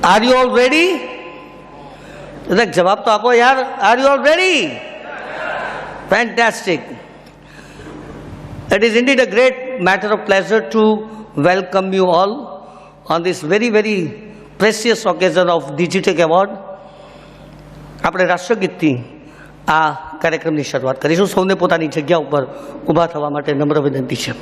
Are you all ready? जवाब तो आपो यार. Are you all ready? Fantastic. It is indeed a great matter of pleasure to welcome you all on this very, very precious occasion of Digitech Award. આપણે રાષ્ટ્રગીતથી આ કાર્યક્રમની શરૂઆત કરીશું. સૌને પોતાની જગ્યા ઉપર ઊભા થવા માટે નમ્ર વિનંતી છે.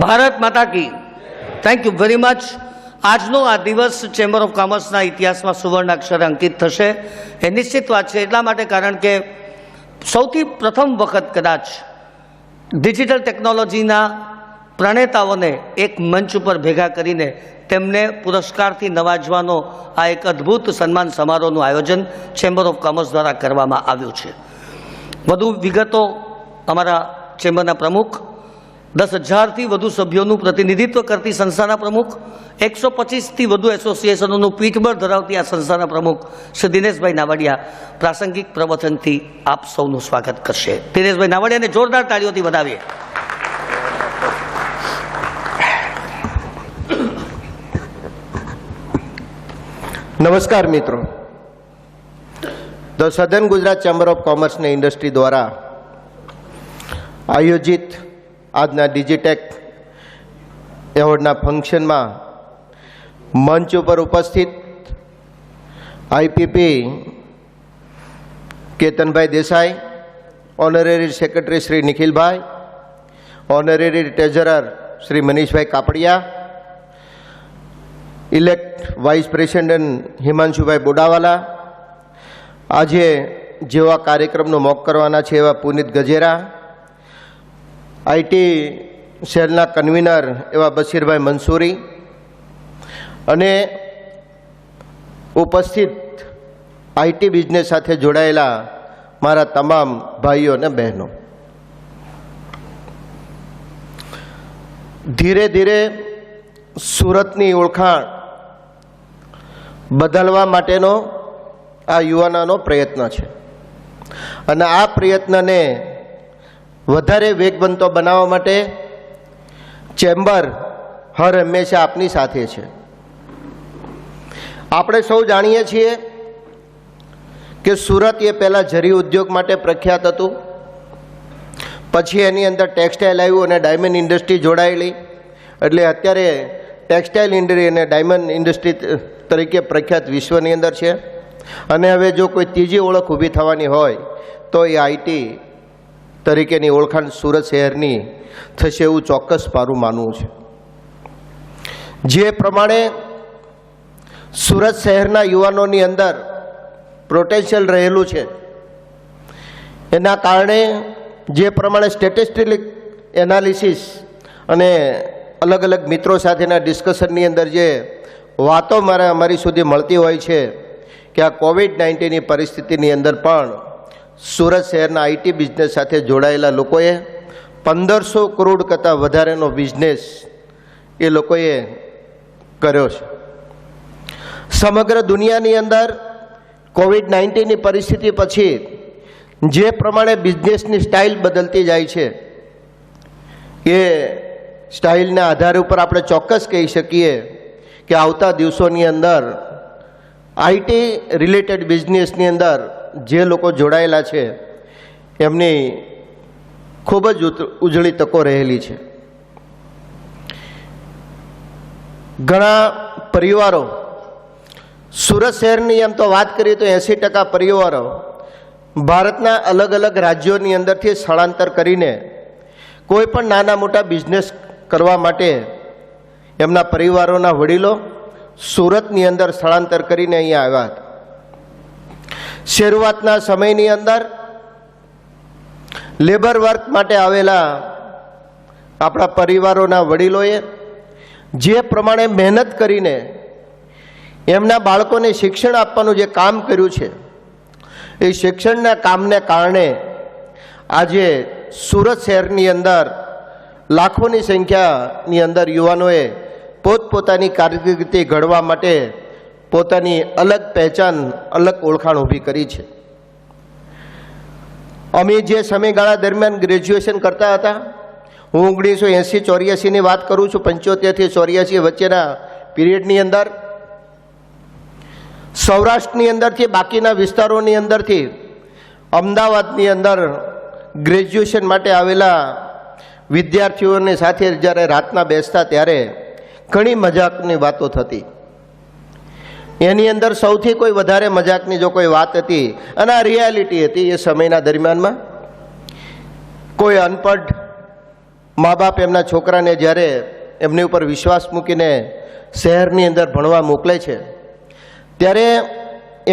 ભારત માતા કી. Thank you very much. આજનો આ દિવસ ચેમ્બર ઓફ કોમર્સના ઇતિહાસમાં સુવર્ણ અક્ષરે અંકિત થશે એ નિશ્ચિત વાત છે. એટલા માટે કારણ કે સૌથી પ્રથમ વખત કદાચ ડિજિટલ ટેકનોલોજીના પ્રણેતાઓને એક મંચ ઉપર ભેગા કરીને તેમને પુરસ્કારથી નવાજવાનો આ એક અદ્ભુત સન્માન સમારોહનું આયોજન ચેમ્બર ઓફ કોમર્સ દ્વારા કરવામાં આવ્યું છે. વધુ વિગતો અમારા ચેમ્બરના પ્રમુખ, 10,000થી વધુ સભ્યોનું પ્રતિનિધિત્વ કરતી સંસ્થાના પ્રમુખ, 125થી વધુ એસોસિએશનોનું પીઠબળ ધરાવતી આ સંસ્થાના પ્રમુખ શ્રી દિનેશભાઈ નાવડિયા પ્રાસંગિક પ્રવચનથી આપ સૌનું સ્વાગત કરશે. દિનેશભાઈ નાવડિયાને જોરદાર તાળીઓથી વધાવીએ. નમસ્કાર મિત્રો. The southern Gujarat chamber of commerce અને ઇન્ડસ્ટ્રી દ્વારા આયોજિત આજના ડિજિટેક એવોર્ડના ફંક્શનમાં મંચ ઉપર ઉપસ્થિત આઈપીપી કેતનભાઈ દેસાઈ, ઓનરેરી સેક્રેટરી શ્રી નિખિલભાઈ, ઓનરેરી ટ્રેઝરર શ્રી મનીષભાઈ કાપડિયા, ઇલેક્ટ વાઇસ પ્રેસિડેન્ટ હિમાંશુભાઈ બોડાવાલા, આજે જેવા કાર્યક્રમનો મોક કરવાના છે એવા પુનિત ગજેરા, આઈટી સેલના કન્વીનર એવા બશીરભાઈ મંસૂરી અને ઉપસ્થિત આઈટી બિઝનેસ સાથે જોડાયેલા મારા તમામ ભાઈઓ અને બહેનો, ધીરે ધીરે સુરતની ઓળખાણ બદલવા માટેનો આ યુવાનોનો પ્રયત્ન છે અને આ પ્રયત્નને વધારે વેગવંતો બનાવવા માટે ચેમ્બર હર હંમેશા આપની સાથે છે. આપણે સૌ જાણીએ છીએ કે સુરત એ પહેલાં જરી ઉદ્યોગ માટે પ્રખ્યાત હતું, પછી એની અંદર ટેક્સટાઇલ આવ્યું અને ડાયમંડ ઇન્ડસ્ટ્રી જોડાયેલી, એટલે અત્યારે ટેક્સટાઇલ ઇન્ડસ્ટ્રી અને ડાયમંડ ઇન્ડસ્ટ્રી તરીકે પ્રખ્યાત વિશ્વની અંદર છે. અને હવે જો કોઈ ત્રીજી ઓળખ ઊભી થવાની હોય તો એ આઈટી તરીકેની ઓળખાણ સુરત શહેરની થશે એવું ચોક્કસ મારું માનવું છે. જે પ્રમાણે સુરત શહેરના યુવાનોની અંદર પોટેન્શિયલ રહેલું છે, એના કારણે જે પ્રમાણે સ્ટેટિસ્ટિક એનાલિસિસ અને અલગ અલગ મિત્રો સાથેના ડિસ્કશનની અંદર જે વાતો અમારી સુધી મળતી હોય છે કે આ કોવિડ-19ની પરિસ્થિતિની અંદર પણ સુરત શહેરના આઈટી બિઝનેસ સાથે જોડાયેલા લોકોએ 1500 કરોડ કરતાં વધારેનો બિઝનેસ એ લોકોએ કર્યો છે. સમગ્ર દુનિયાની અંદર કોવિડ-19ની પરિસ્થિતિ પછી જે પ્રમાણે બિઝનેસની સ્ટાઇલ બદલતી જાય છે એ સ્ટાઇલના આધારે ઉપર આપણે ચોક્કસ કહી શકીએ કે આવતા દિવસોની અંદર આઈટી રિલેટેડ બિઝનેસની અંદર જે લોકો જોડાયેલા છે એમની ખૂબ જ ઉજળી તકો રહેલી છે. ઘણા પરિવારો સુરત શહેરની એમ તો વાત કરીએ તો 80% પરિવારો ભારતના અલગ અલગ રાજ્યોની અંદરથી સ્થળાંતર કરીને કોઈ પણ નાના મોટા બિઝનેસ કરવા માટે એમના પરિવારોના વડીલો સુરતની અંદર સ્થળાંતર કરીને અહીંયા આવ્યા હતા. શરૂઆતના સમયની અંદર લેબર વર્ક માટે આવેલા આપણા પરિવારોના વડીલોએ જે પ્રમાણે મહેનત કરીને એમના બાળકોને શિક્ષણ આપવાનું જે કામ કર્યું છે, એ શિક્ષણના કામને કારણે આજે સુરત શહેરની અંદર લાખોની સંખ્યાની અંદર યુવાનોએ પોતપોતાની કારકિર્દી ઘડવા માટે પોતાની અલગ પહેચાન, અલગ ઓળખાણ ઊભી કરી છે. અમે જે સમયગાળા દરમિયાન ગ્રેજ્યુએશન કરતા હતા, હું 1980-84ની વાત કરું છું, 75થી 84 વચ્ચેના પીરિયડની અંદર સૌરાષ્ટ્રની અંદરથી બાકીના વિસ્તારોની અંદરથી અમદાવાદની અંદર ગ્રેજ્યુએશન માટે આવેલા વિદ્યાર્થીઓની સાથે જ્યારે રાતના બેસતા ત્યારે ઘણી મજાકની વાતો થતી. એની અંદર સૌથી કોઈ વધારે મજાકની જો કોઈ વાત હતી, અને આ રિયાલિટી હતી એ સમયના દરમિયાનમાં, કોઈ અનપઢ મા બાપ એમના છોકરાને જ્યારે એમની ઉપર વિશ્વાસ મૂકીને શહેરની અંદર ભણવા મોકલે છે, ત્યારે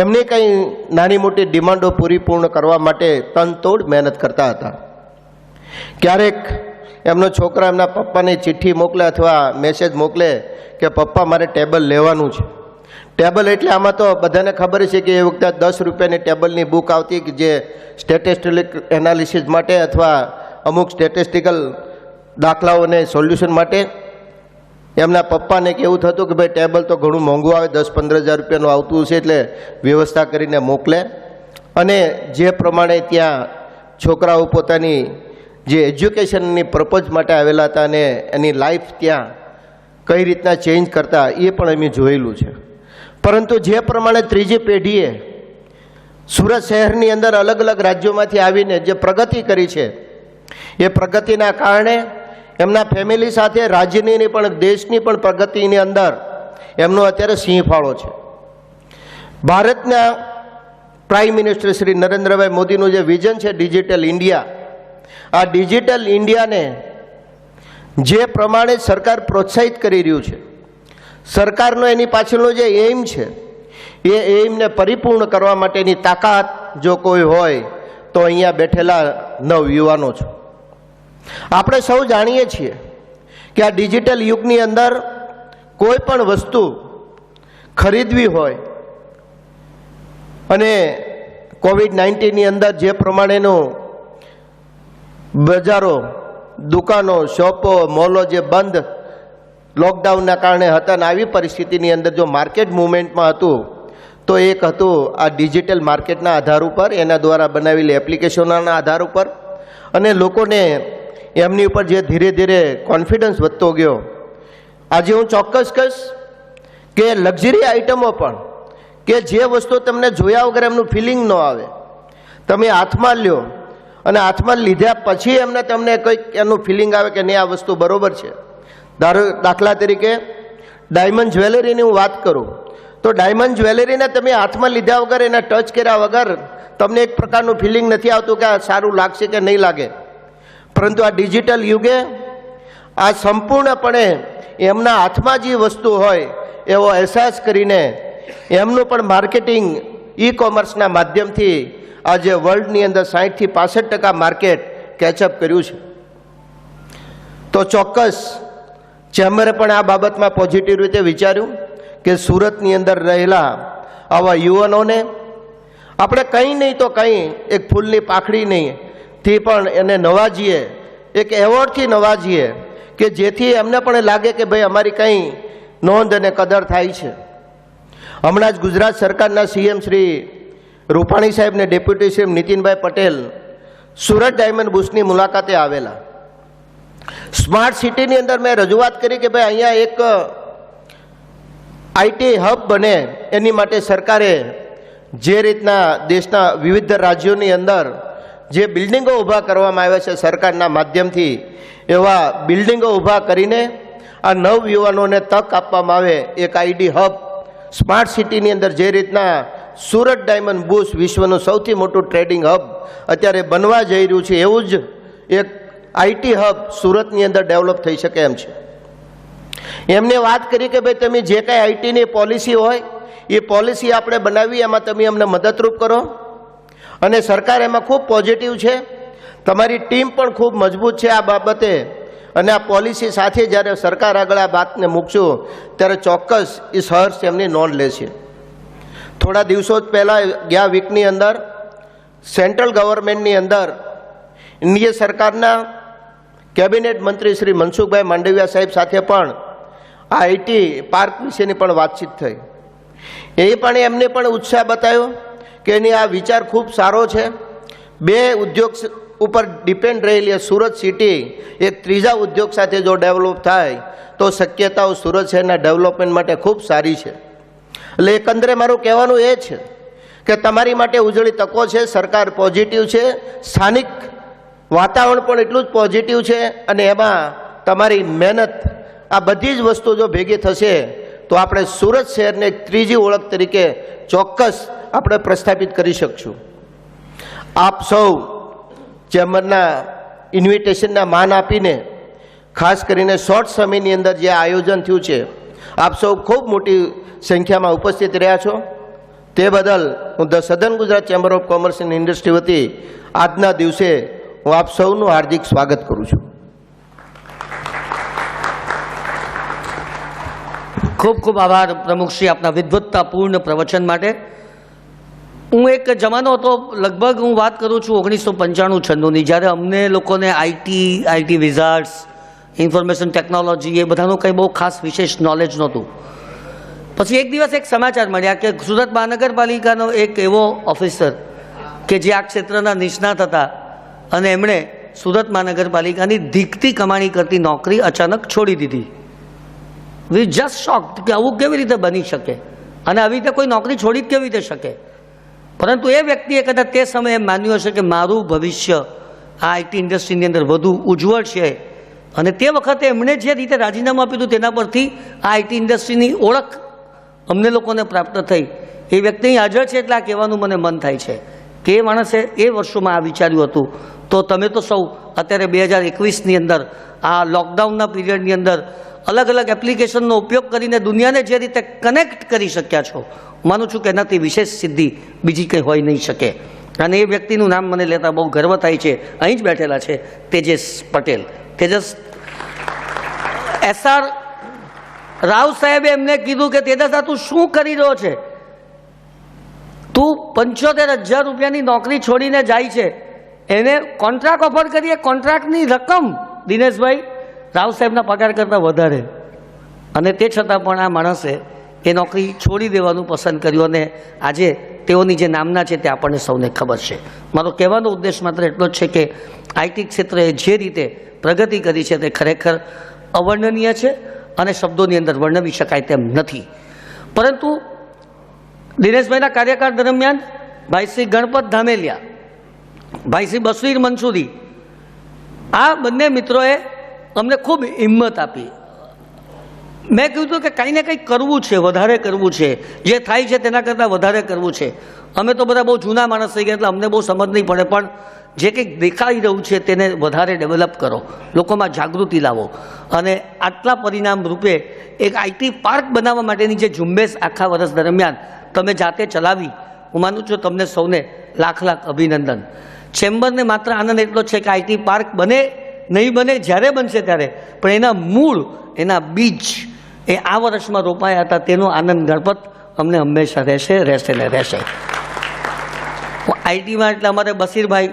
એમને કંઈ નાની મોટી ડિમાન્ડો પૂર્ણ કરવા માટે તનતોડ મહેનત કરતા હતા. ક્યારેક એમનો છોકરો એમના પપ્પાને ચિઠ્ઠી મોકલે અથવા મેસેજ મોકલે કે પપ્પા મારે ટેબલ લેવાનું છે. ટેબલ એટલે આમાં તો બધાને ખબર છે કે એ વખતે 10 રૂપિયાની ટેબલની બુક આવતી કે જે સ્ટેટિસ્ટિકલ એનાલિસિસ માટે અથવા અમુક સ્ટેટિસ્ટિકલ દાખલાઓને સોલ્યુશન માટે એમના પપ્પાને કેવું થતું કે ભાઈ ટેબલ તો ઘણું મોંઘું આવે, 10-15 હજાર રૂપિયાનું આવતું હશે, એટલે વ્યવસ્થા કરીને મોકલે. અને જે પ્રમાણે ત્યાં છોકરાઓ પોતાની જે એજ્યુકેશનની પર્પઝ માટે આવેલા હતા અને એની લાઈફ ત્યાં કઈ રીતના ચેન્જ કરતા એ પણ અમે જોયેલું છે. પરંતુ જે પ્રમાણે ત્રીજી પેઢીએ સુરત શહેરની અંદર અલગ અલગ રાજ્યોમાંથી આવીને જે પ્રગતિ કરી છે, એ પ્રગતિના કારણે એમના ફેમિલી સાથે રાજ્યની પણ દેશની પણ પ્રગતિની અંદર એમનો અત્યારે સિંહ ફાળો છે. ભારતના પ્રાઇમ મિનિસ્ટર શ્રી નરેન્દ્રભાઈ મોદીનું જે વિઝન છે ડિજિટલ ઇન્ડિયા, આ ડિજિટલ ઇન્ડિયાને જે પ્રમાણે સરકાર પ્રોત્સાહિત કરી રહ્યું છે, સરકારનો એની પાછળનો જે એઇમ છે, એ એઇમને પરિપૂર્ણ કરવા માટેની તાકાત જો કોઈ હોય તો અહીંયા બેઠેલા નવયુવાનો છે. આપણે સૌ જાણીએ છીએ કે આ ડિજિટલ યુગની અંદર કોઈ પણ વસ્તુ ખરીદવી હોય અને કોવિડ-19ની અંદર જે પ્રમાણેનું બજારો, દુકાનો, શોપો, મોલો જે બંધ લોકડાઉનના કારણે હતા, અને આવી પરિસ્થિતિની અંદર જો માર્કેટ મુવમેન્ટમાં હતું તો એક હતું આ ડિજિટલ માર્કેટના આધાર ઉપર, એના દ્વારા બનાવેલી એપ્લિકેશનોના આધાર ઉપર, અને લોકોને એમની ઉપર જે ધીરે ધીરે કોન્ફિડન્સ વધતો ગયો. આજે હું ચોક્કસ કહીશ કે લક્ઝરી આઇટમો પણ કે જે વસ્તુ તમને જોયા વગર એમનું ફિલિંગ ન આવે, તમે હાથમાં લ્યો અને હાથમાં લીધા પછી એમને તમને કંઈક એનું ફિલિંગ આવે કે નહીં આ વસ્તુ બરોબર છે. દાખલા તરીકે ડાયમંડ જ્વેલરીની હું વાત કરું તો ડાયમંડ જ્વેલરીને તમે હાથમાં લીધા વગર, એને ટચ કર્યા વગર તમને એક પ્રકારનું ફિલિંગ નથી આવતું કે આ સારું લાગશે કે નહીં લાગે. પરંતુ આ ડિજિટલ યુગે આ સંપૂર્ણપણે એમના હાથમાં જે વસ્તુ હોય એવો અહેસાસ કરીને એમનું પણ માર્કેટિંગ ઈ કોમર્સના માધ્યમથી આજે વર્લ્ડની અંદર 60થી 65% માર્કેટ કેચઅપ કર્યું છે. તો ચોક્કસ ચેમ્બરે પણ આ બાબતમાં પોઝિટિવ રીતે વિચાર્યું કે સુરતની અંદર રહેલા આવા યુવાનોને આપણે કંઈ નહીં તો કંઈ એક ફૂલની પાખડી નહીં થી પણ એને નવાજીએ, એક એવોર્ડથી નવાજીએ કે જેથી એમને પણ લાગે કે ભાઈ અમારી કંઈ નોંધ અને કદર થાય છે. હમણાં જ ગુજરાત સરકારના સીએમ શ્રી રૂપાણી સાહેબ ને deputy CM Nitinbhai Patel Surat diamond બુશની મુલાકાતે આવેલા. સ્માર્ટ સિટીની અંદર મેં રજૂઆત કરી કે ભાઈ અહીંયા એક આઈટી હબ બને, એની માટે સરકારે જે રીતના દેશના વિવિધ રાજ્યોની અંદર જે બિલ્ડિંગો ઊભા કરવામાં આવ્યા છે સરકારના માધ્યમથી, એવા બિલ્ડિંગો ઊભા કરીને આ નવ યુવાનોને તક આપવામાં આવે, એક આઈટી હબ સ્માર્ટ સિટીની અંદર જે રીતના સુરત ડાયમંડ બુર્સ વિશ્વનું સૌથી મોટું ટ્રેડિંગ હબ અત્યારે બનવા જઈ રહ્યું છે, એવું જ એક આઈટી હબ સુરતની અંદર ડેવલપ થઈ શકે એમ છે. એમને વાત કરી કે ભાઈ તમે જે કાંઈ આઈટીની પોલિસી હોય એ પોલિસી આપણે બનાવી, એમાં તમે અમને મદદરૂપ કરો. અને સરકાર એમાં ખૂબ પોઝિટિવ છે, તમારી ટીમ પણ ખૂબ મજબૂત છે આ બાબતે. અને આ પોલિસી સાથે જ્યારે સરકાર આગળ આ વાતને મૂકશું ત્યારે ચોક્કસ એ સહર્ષ એમની નોંધ લેશે. થોડા દિવસો જ પહેલાં ગયા વીકની અંદર સેન્ટ્રલ ગવર્મેન્ટની અંદર ઇન્ડિયા સરકારના કેબિનેટ મંત્રી શ્રી મનસુખભાઈ માંડવિયા સાહેબ સાથે પણ આ આઈટી પાર્ક વિશેની પણ વાતચીત થઈ. એ પણ એમને પણ ઉત્સાહ બતાવ્યો કે એની આ વિચાર ખૂબ સારો છે. બે ઉદ્યોગ ઉપર ડિપેન્ડ રહેલી સુરત સિટી એક ત્રીજા ઉદ્યોગ સાથે જો ડેવલપ થાય તો શક્યતાઓ સુરત શહેરના ડેવલપમેન્ટ માટે ખૂબ સારી છે. એટલે એકંદરે મારું કહેવાનું એ છે કે તમારી માટે ઉજળી તકો છે, સરકાર પોઝિટિવ છે, સ્થાનિક વાતાવરણ પણ એટલું જ પોઝિટિવ છે. અને એમાં તમારી મહેનત, આ બધી જ વસ્તુ જો ભેગી થશે તો આપણે સુરત શહેરને એક ત્રીજી ઓળખ તરીકે ચોક્કસ આપણે પ્રસ્થાપિત કરી શકશું. આપ સૌ ચેમ્બરના ઇન્વિટેશનના માન આપીને ખાસ કરીને શોર્ટ સમયની અંદર જે આયોજન થયું છે, આપ સૌ ખૂબ મોટી સંખ્યામાં ઉપસ્થિત રહ્યા છો. તે બદલ હું the southern Gujarat chamber of commerce and industry વતી આજના દિવસે હું આપ સૌનું હાર્દિક સ્વાગત કરું છું. ખૂબ ખૂબ આભાર પ્રમુખશ્રી આપના વિદ્વત્તાપૂર્ણ પ્રવચન માટે. હું એક જમાનો હતો, લગભગ હું વાત કરું છું 1995-96ની, જ્યારે અમને લોકોને આઈટી વિઝાર્ડ્સ, ઇન્ફોર્મેશન ટેકનોલોજી એ બધાનું કંઈ બહુ ખાસ વિશેષ નોલેજ નહોતું. પછી એક દિવસ એક સમાચાર મળ્યા કે સુરત મહાનગરપાલિકાનો એક એવો ઓફિસર કે જે આ ક્ષેત્રના નિષ્ણાત હતા અને એમણે સુરત મહાનગરપાલિકાની ધીકતી કમાણી કરતી નોકરી અચાનક છોડી દીધી. વી જસ્ટ શોક્ડ કે આવું કેવી રીતે બની શકે અને આવી રીતે કોઈ નોકરી છોડી જ કેવી રીતે શકે. પરંતુ એ વ્યક્તિએ કદાચ તે સમયે માન્યું હશે કે મારું ભવિષ્ય આ આઈટી ઇન્ડસ્ટ્રીની અંદર વધુ ઉજ્જવળ છે, અને તે વખતે એમણે જે રીતે રાજીનામું આપ્યું હતું તેના પરથી આ આઈટી ઇન્ડસ્ટ્રીની ઓળખ અમને લોકોને પ્રાપ્ત થઈ. એ વ્યક્તિ અહીં હાજર છે એટલે આ કહેવાનું મને મન થાય છે કે એ માણસે એ વર્ષોમાં આ વિચાર્યું હતું. તો તમે તો સૌ અત્યારે 2021ની અંદર આ લોકડાઉનના પીરિયડની અંદર અલગ અલગ એપ્લિકેશનનો ઉપયોગ કરીને દુનિયાને જે રીતે કનેક્ટ કરી શક્યા છો, માનું છું કે એનાથી વિશેષ સિદ્ધિ બીજી કંઈ હોઈ નહીં શકે. અને એ વ્યક્તિનું નામ મને લેતા બહુ ગર્વ થાય છે. અહીં જ બેઠેલા છે તેજસ પટેલ. તેજસ SR રાવ સાહેબે એમને કીધું કે તેજસ તું શું કરી રહ્યો છે? તું 75,000 રૂપિયાની નોકરી છોડીને જાય છે, એને કોન્ટ્રાક્ટ ઓફર કરીએ, કોન્ટ્રાક્ટની રકમ દિનેશભાઈ રાવ સાહેબના પગાર કરતાં વધારે, અને તે છતાં પણ આ માણસે એ નોકરી છોડી દેવાનું પસંદ કર્યું. અને આજે તેઓની જે નામના છે તે આપણને સૌને ખબર છે. મારો કહેવાનો ઉદ્દેશ માત્ર એટલો જ છે કે આઈટી ક્ષેત્રે જે રીતે પ્રગતિ કરી છે તે ખરેખર અવર્ણનીય છે અને શબ્દોની અંદર વર્ણવી શકાય તેમ નથી. પરંતુ દિનેશભાઈના કાર્યકાળ દરમિયાન ભાઈ શ્રી ગણપત ધામેલિયા, ભાઈ શ્રી બશીર મંસૂરી, આ બંને મિત્રોએ અમને ખૂબ હિંમત આપી. મેં કીધું કે કંઈ ને કંઈક કરવું છે, વધારે કરવું છે, જે થાય છે તેના કરતાં વધારે કરવું છે. અમે તો બધા બહુ જૂના માણસ થઈ ગયા એટલે અમને બહુ સમજ નહીં પડે, પણ જે કંઈક દેખાઈ રહ્યું છે તેને વધારે ડેવલપ કરો, લોકોમાં જાગૃતિ લાવો. અને આટલા પરિણામ રૂપે એક આઈટી પાર્ક બનાવવા માટેની જે ઝુંબેશ આખા વર્ષ દરમિયાન તમે જાતે ચલાવી, હું માનું છું તમને સૌને લાખ લાખ અભિનંદન. ચેમ્બરને માત્ર આનંદ એટલો જ છે કે આઈટી પાર્ક બને નહીં બને, જ્યારે બનશે ત્યારે, પણ એના મૂળ, એના બીજ એ આ વર્ષમાં રોપાયા હતા, તેનો આનંદ ગણપત અમને હંમેશા રહેશે ને રહેશે. આઈટીમાં એટલે અમારે બશીરભાઈ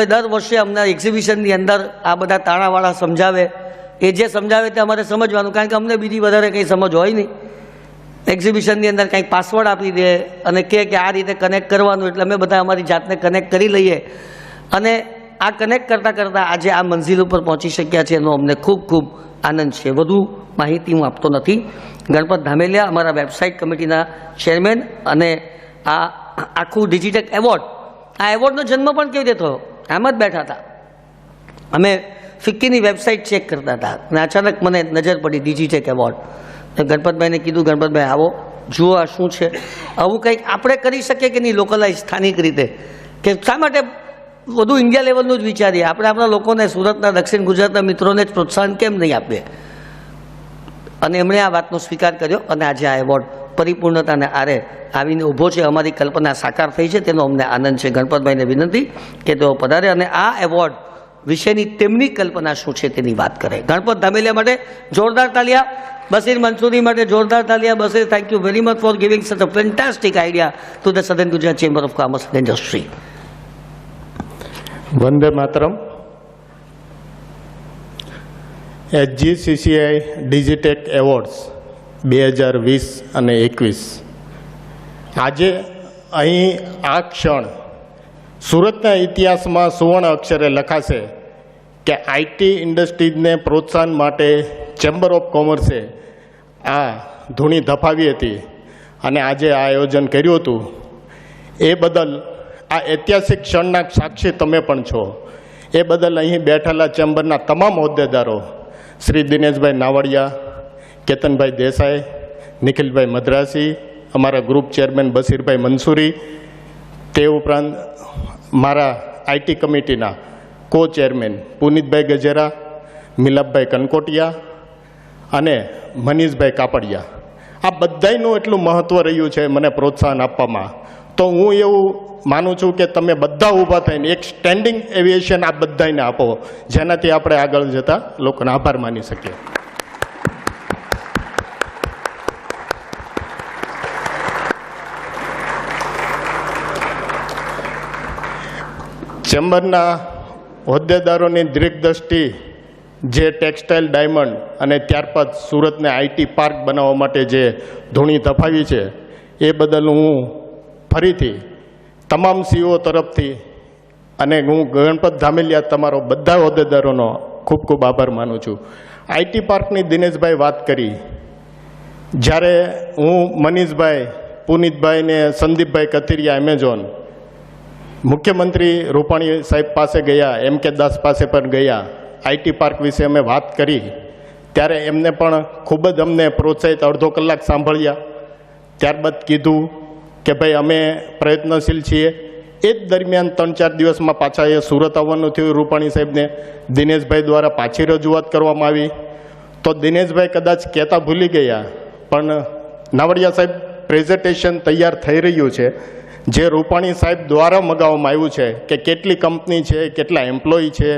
દર વર્ષે અમને એક્ઝિબિશનની અંદર આ બધા તાણાવાળા સમજાવે. એ જે સમજાવે તે અમારે સમજવાનું, કારણ કે અમને બીજી વધારે કંઈ સમજ હોય નહીં. એક્ઝિબિશનની અંદર કંઈક પાસવર્ડ આપી દે અને કહે કે આ રીતે કનેક્ટ કરવાનું, એટલે અમે બધા અમારી જાતને કનેક્ટ કરી લઈએ. અને આ કનેક્ટ કરતાં કરતાં આજે આ મંઝિલ ઉપર પહોંચી શક્યા છે, એનો અમને ખૂબ ખૂબ આનંદ છે. વધુ માહિતી હું આપતો નથી. ગણપત ધામેલિયા અમારા વેબસાઇટ કમિટીના ચેરમેન, અને આ આખું ડિજિટેક એવોર્ડ, આ એવોર્ડનો જન્મ પણ કેવી રીતે થયો? આમ જ બેઠા હતા, અમે ફિક્કીની વેબસાઇટ ચેક કરતા હતા અને અચાનક મને નજર પડી ડિજિટેક એવોર્ડ. ગણપતભાઈને કીધું, ગણપતભાઈ આવો જુઓ આ શું છે. આવું કંઈક આપણે કરી શકીએ કે નહીં લોકલાઇઝ સ્થાનિક રીતે, કે શા માટે વધુ ઇન્ડિયા લેવલનું જ વિચારીએ, આપણે આપણા લોકોને સુરતના દક્ષિણ ગુજરાતના મિત્રોને જ પ્રોત્સાહન કેમ નહીં આપીએ. અને એમણે આ વાતનો સ્વીકાર કર્યો અને આજે આ એવોર્ડ પરિપૂર્ણતાને આરે આવીને ઊભો છે. અમારી કલ્પના સાકાર થઈ છે તેનો અમને આનંદ છે. ગણપતભાઈને વિનંતી કે તેઓ પધારે અને આ એવોર્ડ વિશેની તેમની કલ્પના શું છે તેની વાત કરે. ગણપત ધામેલિયા માટે જોરદાર તાલિયા, બસીર મંસૂરી માટે જોરદાર તાલિયા. Basir, thank you very much for giving such a fantastic idea to the southern Gujarat chamber of commerce and industry. વંદે માતરમ. HGCCI ડિજિટેક એવોર્ડ્સ 2020 અને 21 આજે અહીં આ ક્ષણ સુરતના ઇતિહાસમાં સુવર્ણ અક્ષરે લખાશે કે આઈટી ઇન્ડસ્ટ્રીઝને પ્રોત્સાહન માટે ચેમ્બર ઓફ કોમર્સે આ ધૂણી ધપાવી હતી અને આજે આ આયોજન કર્યું હતું. એ બદલ આ ઐતિહાસિક ક્ષણના સાક્ષી તમે પણ છો. એ બદલ અહીં બેઠેલા ચેમ્બરના તમામ હોદ્દેદારો શ્રી દિનેશભાઈ નાવડિયા, કેતનભાઈ દેસાઈ, નિખિલભાઈ મદ્રાસી, અમારા ગ્રુપ ચેરમેન બસીરભાઈ મંસૂરી, તે ઉપરાંત મારા આઈટી કમિટીના કો ચેરમેન પુનિતભાઈ ગજેરા, મિલાપભાઈ કનકોટિયા અને મનીષભાઈ કાપડિયા, આ બધાયનું એટલું મહત્ત્વ રહ્યું છે મને પ્રોત્સાહન આપવામાં. તો હું એવું માનું છું કે તમે બધા ઊભા થઈને એક સ્ટેન્ડિંગ એવિએશન આ બધાને આપો, જેનાથી આપણે આગળ જતા લોકોને આભાર માની શકીએ. ચેમ્બરના હોદ્દેદારોની દીર્ઘદ્રષ્ટિ જે ટેક્સટાઇલ ડાયમંડ અને ત્યારબાદ સુરતને આઈટી પાર્ક બનાવવા માટે જે ધૂણી ધપાવી છે એ બદલ હું ફરીથી તમામ સીઓ તરફથી અને હું ગણપત ધામેલિયા તમારો બધા હોદ્દેદારોનો ખૂબ ખૂબ આભાર માનું છું. આઈટી પાર્કની દિનેશભાઈ વાત કરી, જ્યારે હું મનીષભાઈ, પુનિતભાઈ ને સંદીપભાઈ કથિરિયા એમેઝોન મુખ્યમંત્રી રૂપાણી સાહેબ પાસે ગયા, MK દાસ પાસે પણ ગયા, આઈટી પાર્ક વિશે અમે વાત કરી ત્યારે એમને પણ ખૂબ જ અમને પ્રોત્સાહિત અડધો કલાક સાંભળ્યા. ત્યારબાદ કીધું કે ભાઈ અમે પ્રયત્નશીલ છીએ. એ જ દરમિયાન 3-4 દિવસમાં પાછા એ સુરત આવવાનું થયું રૂપાણી સાહેબને. દિનેશભાઈ દ્વારા પાછી રજૂઆત કરવામાં આવી. તો દિનેશભાઈ કદાચ કહેતા ભૂલી ગયા, પણ નાવડિયા સાહેબ પ્રેઝન્ટેશન તૈયાર થઈ રહ્યું છે જે રૂપાણી સાહેબ દ્વારા મગાવવામાં આવ્યું છે કે કેટલી કંપની છે, કેટલા એમ્પ્લોય છે,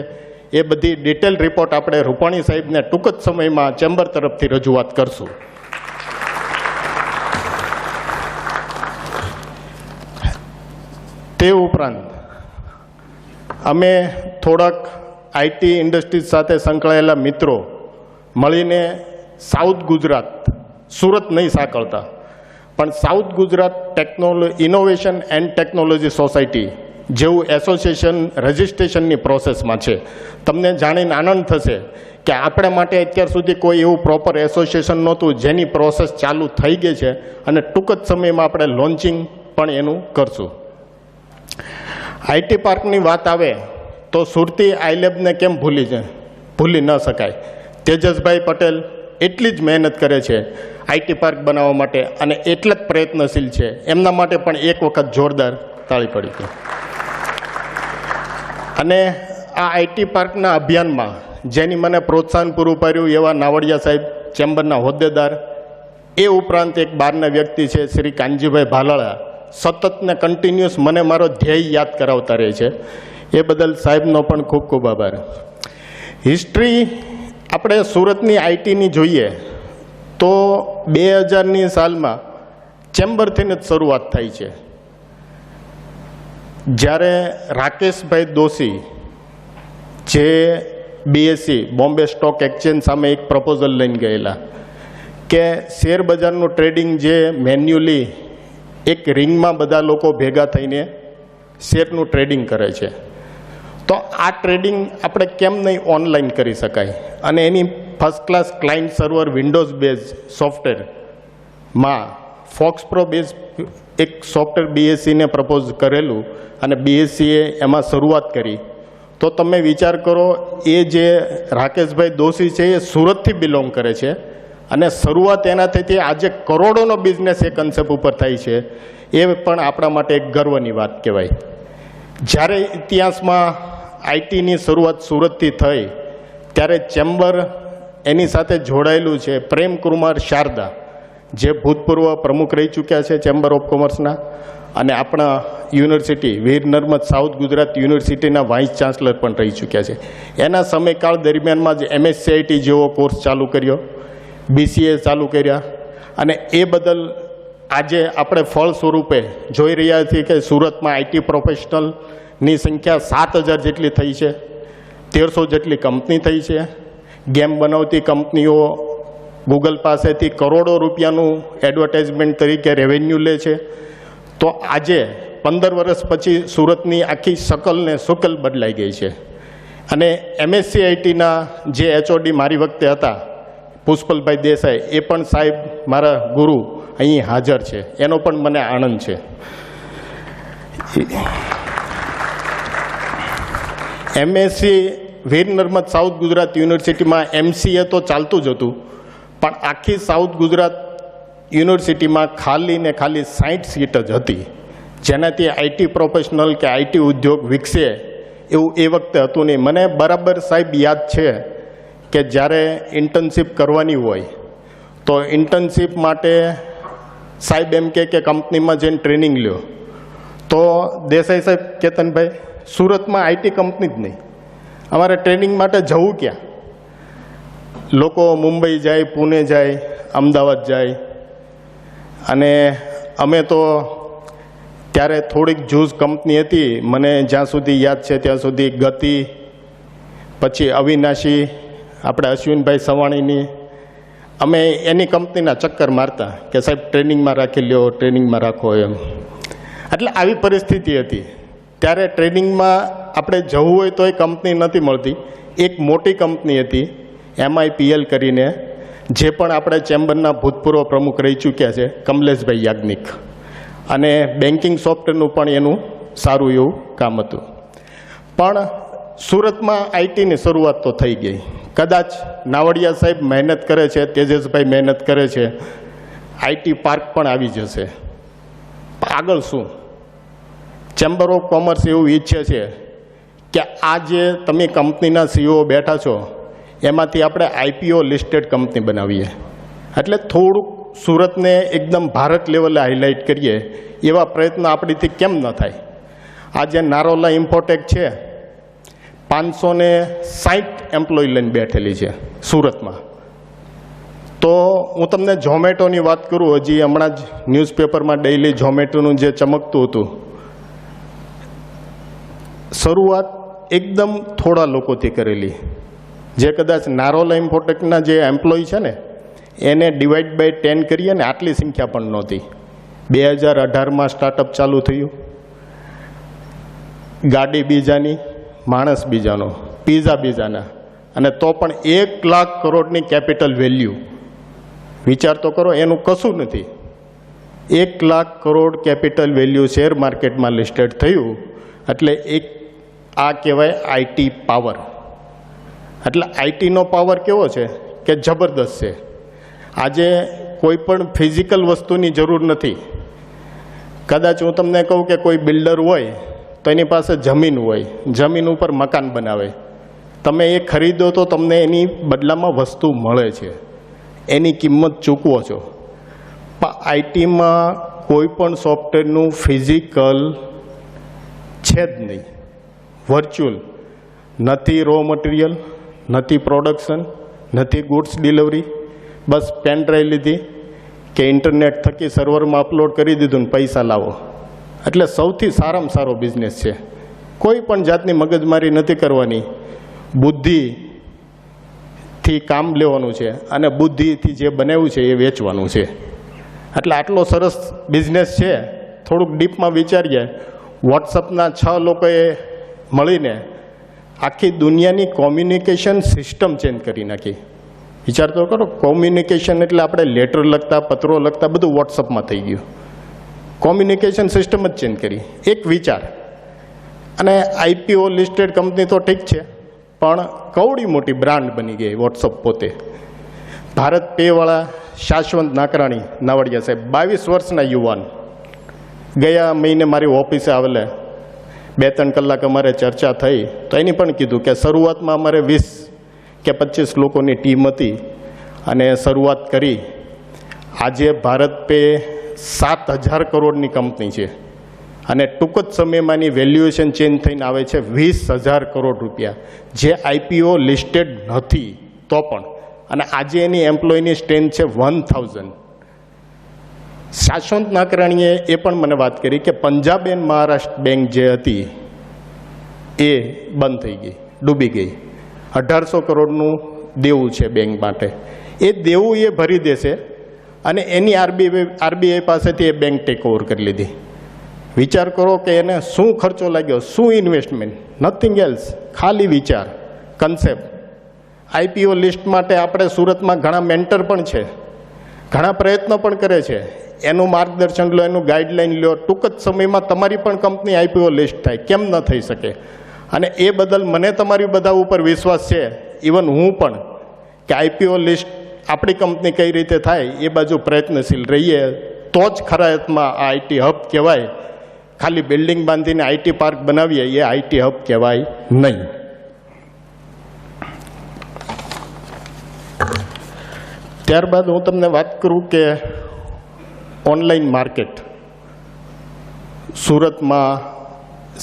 એ બધી ડિટેલ રિપોર્ટ આપણે રૂપાણી સાહેબને ટૂંક જ સમયમાં ચેમ્બર તરફથી રજૂઆત કરશું. તે ઉપરાંત અમે થોડાક આઈટી ઇન્ડસ્ટ્રીઝ સાથે સંકળાયેલા મિત્રો મળીને સાઉથ ગુજરાત, સુરત નહીં સાંકળતા પણ south Gujarat innovation and technology society જેવું એસોસિએશન રજિસ્ટ્રેશનની પ્રોસેસમાં છે. તમને જાણીને આનંદ થશે કે આપણે માટે અત્યાર સુધી કોઈ એવું પ્રોપર એસોસિએશન નહોતું, જેની પ્રોસેસ ચાલુ થઈ ગઈ છે અને ટૂંક જ સમયમાં આપણે લોન્ચિંગ પણ એનું કરશું. આઈટી પાર્કની વાત આવે તો સુરતી આઈલેબને કેમ ભૂલી ન શકાય. તેજસભાઈ પટેલ એટલી જ મહેનત કરે છે આઈટી પાર્ક બનાવવા માટે અને એટલા જ પ્રયત્નશીલ છે. એમના માટે પણ એક વખત જોરદાર તાળી પડી હતી. અને આ આઈટી પાર્કના અભિયાનમાં જેની મને પ્રોત્સાહન પૂરું પાડ્યું એવા નાવડિયા સાહેબ, ચેમ્બરના હોદ્દેદાર, એ ઉપરાંત એક બહારના વ્યક્તિ છે શ્રી કાનજીભાઈ ભાલાળા, સતત ને કન્ટિન્યુઅસ મને મારો ધ્યેય યાદ કરાવતા રહે છે. એ બદલ સાહેબનો પણ ખૂબ ખૂબ આભાર. હિસ્ટ્રી આપણે સુરતની આઈટીની જોઈએ તો 2000ની સાલમાં ચેમ્બરથી જ શરૂઆત થઈ છે. જ્યારે રાકેશભાઈ દોશી જે BSE બોમ્બે સ્ટોક એક્સચેન્જ સામે એક પ્રપોઝલ લઈને ગયેલા કે શેર બજારનું ટ્રેડિંગ જે મેન્યુઅલી એક રિંગમાં બધા લોકો ભેગા થઈને શેરનું ટ્રેડિંગ કરે છે, તો આ ટ્રેડિંગ આપણે કેમ નહીં ઓનલાઈન કરી શકાય. અને એની first class client server Windows base સોફ્ટવેરમાં ફોક્સ પ્રો બેઝ એક સોફ્ટવેર BSEને પ્રપોઝ કરેલું અને BSEએ એમાં શરૂઆત કરી. તો તમે વિચાર કરો, એ જે રાકેશભાઈ દોશી છે એ સુરતથી બિલોંગ કરે છે અને શરૂઆત એનાથી આજે કરોડોનો બિઝનેસ એ કન્સેપ્ટ ઉપર થાય છે, એ પણ આપણા માટે એક ગર્વની વાત કહેવાય. જ્યારે ઇતિહાસમાં આઈટીની શરૂઆત સુરતથી થઈ ત્યારે ચેમ્બર એની સાથે જોડાયેલું છે પ્રેમકુમાર શારદા, જે ભૂતપૂર્વ પ્રમુખ રહી ચૂક્યા છે ચેમ્બર ઓફ કોમર્સના, અને આપણા યુનિવર્સિટી વીર નર્મદ સાઉથ ગુજરાત યુનિવર્સિટીના વાઇસ ચાન્સલર પણ રહી ચૂક્યા છે. એના સમયકાળ દરમિયાનમાં જ MSCIT જેવો કોર્સ ચાલુ કર્યો, BCA ચાલુ કર્યા, અને એ બદલ આજે આપણે ફળ સ્વરૂપે જોઈ રહ્યા છીએ કે સુરતમાં આઈટી પ્રોફેશનલની સંખ્યા 7000 જેટલી થઈ છે, 1300 જેટલી કંપની થઈ છે. ગેમ બનાવતી કંપનીઓ ગૂગલ પાસેથી કરોડો રૂપિયાનું એડવર્ટાઇઝમેન્ટ તરીકે રેવન્યુ લે છે. તો આજે 15 વર્ષ પછી સુરતની આખી શકલ ને શુકલ બદલાઈ ગઈ છે. અને MSCITના જે HOD મારી વખતે હતા પુષ્પલભાઈ દેસાઈ, એ પણ સાહેબ મારા ગુરુ અહીં હાજર છે, એનો પણ મને આનંદ છે. MSc વીર નર્મદ સાઉથ ગુજરાત યુનિવર્સિટીમાં MCA તો ચાલતું જ હતું, પણ આખી સાઉથ ગુજરાત યુનિવર્સિટીમાં ખાલી ને ખાલી 60 સીટ જ હતી, જેનાથી આઈટી પ્રોફેશનલ કે આઈટી ઉદ્યોગ વિકસે એવું એ વખતે હતું નહીં. મને બરાબર સાહેબ યાદ છે કે જ્યારે ઇન્ટર્નશીપ કરવાની હોય તો ઇન્ટર્નશીપ માટે સાહેબ એમ કે કંપનીમાં જઈને ટ્રેનિંગ લ્યો, તો દેસાઈ સાહેબ કેતનભાઈ સુરતમાં આઈટી કંપની જ નહીં, અમારે ટ્રેનિંગ માટે જવું ક્યાં? લોકો મુંબઈ જાય, પુણે જાય, અમદાવાદ જાય. અને અમે તો ત્યારે થોડીક જૂઝ કંપની હતી, મને જ્યાં સુધી યાદ છે ત્યાં સુધી ગતિ, પછી અવિનાશી, આપણે અશ્વિનભાઈ સવાણીની, અમે એની કંપનીના ચક્કર મારતા કે સાહેબ ટ્રેનિંગમાં રાખી લ્યો, ટ્રેનિંગમાં રાખો એમ. એટલે આવી પરિસ્થિતિ હતી. ત્યારે ટ્રેનિંગમાં આપણે જવું હોય તો એ કંપની નથી મળતી. એક મોટી કંપની હતી MIPL કરીને, જે પણ આપણે ચેમ્બરના ભૂતપૂર્વ પ્રમુખ રહી ચૂક્યા છે કમલેશભાઈ યાજ્ઞિક, અને બેન્કિંગ સોફ્ટવેરનું પણ એનું સારું એવું કામ હતું. પણ સુરતમાં આઈટીની શરૂઆત તો થઈ ગઈ. કદાચ નાવડિયા સાહેબ મહેનત કરે છે, તેજસભાઈ મહેનત કરે છે, આઈટી પાર્ક પણ આવી જશે. આગળ શું? ચેમ્બર ઓફ કોમર્સ એવું ઈચ્છે છે કે આ જે તમે કંપનીના CEO બેઠા છો એમાંથી આપણે IPO લિસ્ટેડ કંપની બનાવીએ, એટલે થોડુંક સુરતને એકદમ ભારત લેવલે હાઇલાઇટ કરીએ એવા પ્રયત્ન આપણીથી કેમ ન થાય? આ જે નારોલા ઇમ્ફોટેક છે 560 એમ્પ્લોય લઈને બેઠેલી છે સુરતમાં. તો હું તમને ઝોમેટોની વાત કરું, હજી હમણાં જ ન્યૂઝપેપરમાં ડેઇલી ઝોમેટોનું જે ચમકતું હતું, શરૂઆત એકદમ થોડા લોકોથી કરેલી. જે કદાચ નારોલા ઇમ્ફોટેકના જે એમ્પ્લોય છે ને એને ડિવાઈડ બાય 10 કરીએ ને આટલી સંખ્યા પણ નહોતી. 2018માં સ્ટાર્ટઅપ ચાલુ થયું. ગાડી બીજાની, માણસ બીજાનો, પીઝા બીજાના, અને તો પણ 1 લાખ કરોડની કેપિટલ વેલ્યુ. વિચાર તો કરો, એનું કશું નથી. 1 lakh crore capital value share માર્કેટમાં લિસ્ટેડ થયું, એટલે આ કહેવાય આઈટી પાવર. એટલે આઈટીનો પાવર કેવો છે કે જબરદસ્ત છે. આજે કોઈ પણ ફિઝિકલ વસ્તુની જરૂર નથી. કદાચ હું તમને કહું કે કોઈ બિલ્ડર હોય તો એની પાસે જમીન હોય, જમીન ઉપર મકાન બનાવે, તમે એ ખરીદો તો તમને એની બદલામાં વસ્તુ મળે છે, એની કિંમત ચૂકવો છો. પણ આઈટીમાં કોઈ પણ સોફ્ટવેરનું ફિઝિકલ છે જ નહીં, વર્ચ્યુઅલ. નથી રો મટીરિયલ, નથી પ્રોડક્શન, નથી ગુડ્સ ડિલિવરી. બસ પેન ડ્રાઈવ લીધી કે ઇન્ટરનેટ થકી સર્વરમાં અપલોડ કરી દીધું ને પૈસા લાવો. એટલે સૌથી સારામાં સારો બિઝનેસ છે. કોઈ પણ જાતની મગજમારી નથી કરવાની, બુદ્ધિથી કામ લેવાનું છે અને બુદ્ધિથી જે બનાવ્યું છે એ વેચવાનું છે. એટલે આટલો સરસ બિઝનેસ છે. થોડુંક ડીપમાં વિચારીએ, વોટ્સઅપના 6 લોકોએ મળીને આખી દુનિયાની કોમ્યુનિકેશન સિસ્ટમ ચેન્જ કરી નાખી. વિચાર તો કરો, કોમ્યુનિકેશન એટલે આપણે લેટર લખતા, પત્રો લખતા, બધું વોટ્સઅપમાં થઈ ગયું. કોમ્યુનિકેશન સિસ્ટમ જ ચેન્જ કરી. એક વિચાર. અને IPO લિસ્ટેડ કંપની તો ઠીક છે, પણ કવડી મોટી બ્રાન્ડ બની ગઈ વોટ્સઅપ પોતે. ભારત પેવાળા શાશ્વત નાકરાણી નાવડિયા સાહેબ 22 વર્ષના યુવાન ગયા મહિને મારી ઓફિસે આવેલા 2-3 કલાક અમારે ચર્ચા થઈ તો એની પણ કીધું કે શરૂઆતમાં અમારે 20 કે 25 લોકોની ટીમ હતી અને શરૂઆત કરી. આજે ભારત પે 7,000 કરોડની કંપની છે અને ટૂંક જ સમયમાંની વેલ્યુએશન ચેન્જ થઈને આવે છે 20,000 કરોડ રૂપિયા, જે આઈપીઓ લિસ્ટેડ નથી તો પણ. અને આજે એની એમ્પ્લોયની સ્ટ્રેન્થ છે 1,000. શાશ્વત નાકરાણીએ એ પણ મને વાત કરી કે પંજાબ એન્ડ મહારાષ્ટ્ર બેંક જે હતી એ બંધ થઈ ગઈ, ડૂબી ગઈ. 1,800 કરોડનું દેવું છે બેંક માટે. એ દેવું એ ભરી દેશે અને એની આરબીઆઈ પાસેથી એ બેંક ટેક ઓવર કરી લીધી. વિચાર કરો કે એને શું ખર્ચો લાગ્યો, શું ઇન્વેસ્ટમેન્ટ, નથિંગ એલ્સ, ખાલી વિચાર, કન્સેપ્ટ. આઈપીઓ લિસ્ટ માટે આપણે સુરતમાં ઘણા મેન્ટર પણ છે, ઘણા પ્રયત્નો પણ કરે છે. એનું માર્ગદર્શન લો, એનું ગાઈડલાઈન લો, ટૂંક જ સમયમાં તમારી પણ કંપની આઈપીઓ લિસ્ટ થાય, કેમ ન થઈ શકે. અને એ બદલ મને તમારી બધા ઉપર વિશ્વાસ છે, ઇવન હું પણ, કે આઈપીઓ લિસ્ટ આપણી કંપની કઈ રીતે થાય એ બાજુ પ્રયત્નશીલ રહીએ તો જ ખરા અર્થમાં આ આઈટી હબ કહેવાય. ખાલી બિલ્ડિંગ બાંધીને આઈટી પાર્ક બનાવીએ એ આઈટી હબ કહેવાય નહીં. ત્યારબાદ હું તમને વાત કરું કે ઓનલાઈન માર્કેટ સુરતમાં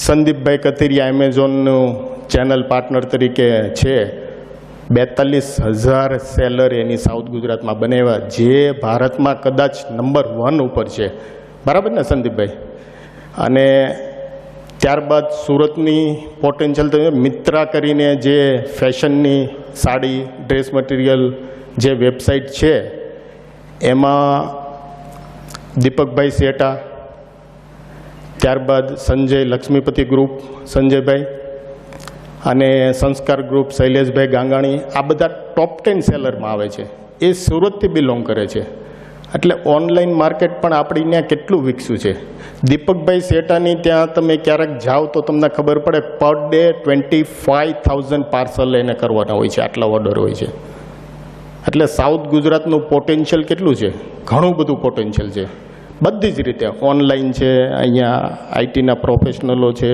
સંદીપભાઈ કથિરિયા એમેઝોનનું ચેનલ પાર્ટનર તરીકે છે. 42,000 સેલર એની સાઉથ ગુજરાતમાં બનાવ્યા, જે ભારતમાં કદાચ નંબર 1 ઉપર છે. બરાબર ને સંદીપભાઈ? અને ત્યારબાદ સુરતની પોટેન્શિયલ તો મિત્રા કરીને જે ફેશનની સાડી ડ્રેસ મટીરિયલ જે વેબસાઇટ છે એમાં દીપકભાઈ શેઠા, ત્યારબાદ સંજય લક્ષ્મીપતિ ગ્રુપ સંજયભાઈ અને સંસ્કાર ગ્રુપ શૈલેષભાઈ ગાંગાણી, આ બધા ટોપ 10 સેલરમાં આવે છે. એ સુરતથી બિલોંગ કરે છે. એટલે ઓનલાઈન માર્કેટ પણ આપણી ત્યાં કેટલું વિકસ્યું છે. દીપકભાઈ શેઠાની ત્યાં તમે ક્યારેક જાઓ તો તમને ખબર પડે, પર ડે 25,000 પાર્સલ એને કરવાના હોય છે, આટલા ઓર્ડર હોય છે. એટલે સાઉથ ગુજરાતનું પોટેન્શિયલ કેટલું છે, ઘણું બધું પોટેન્શિયલ છે બધી જ રીતે. ઓનલાઈન છે, અહીંયા આઈટીના પ્રોફેશનલો છે,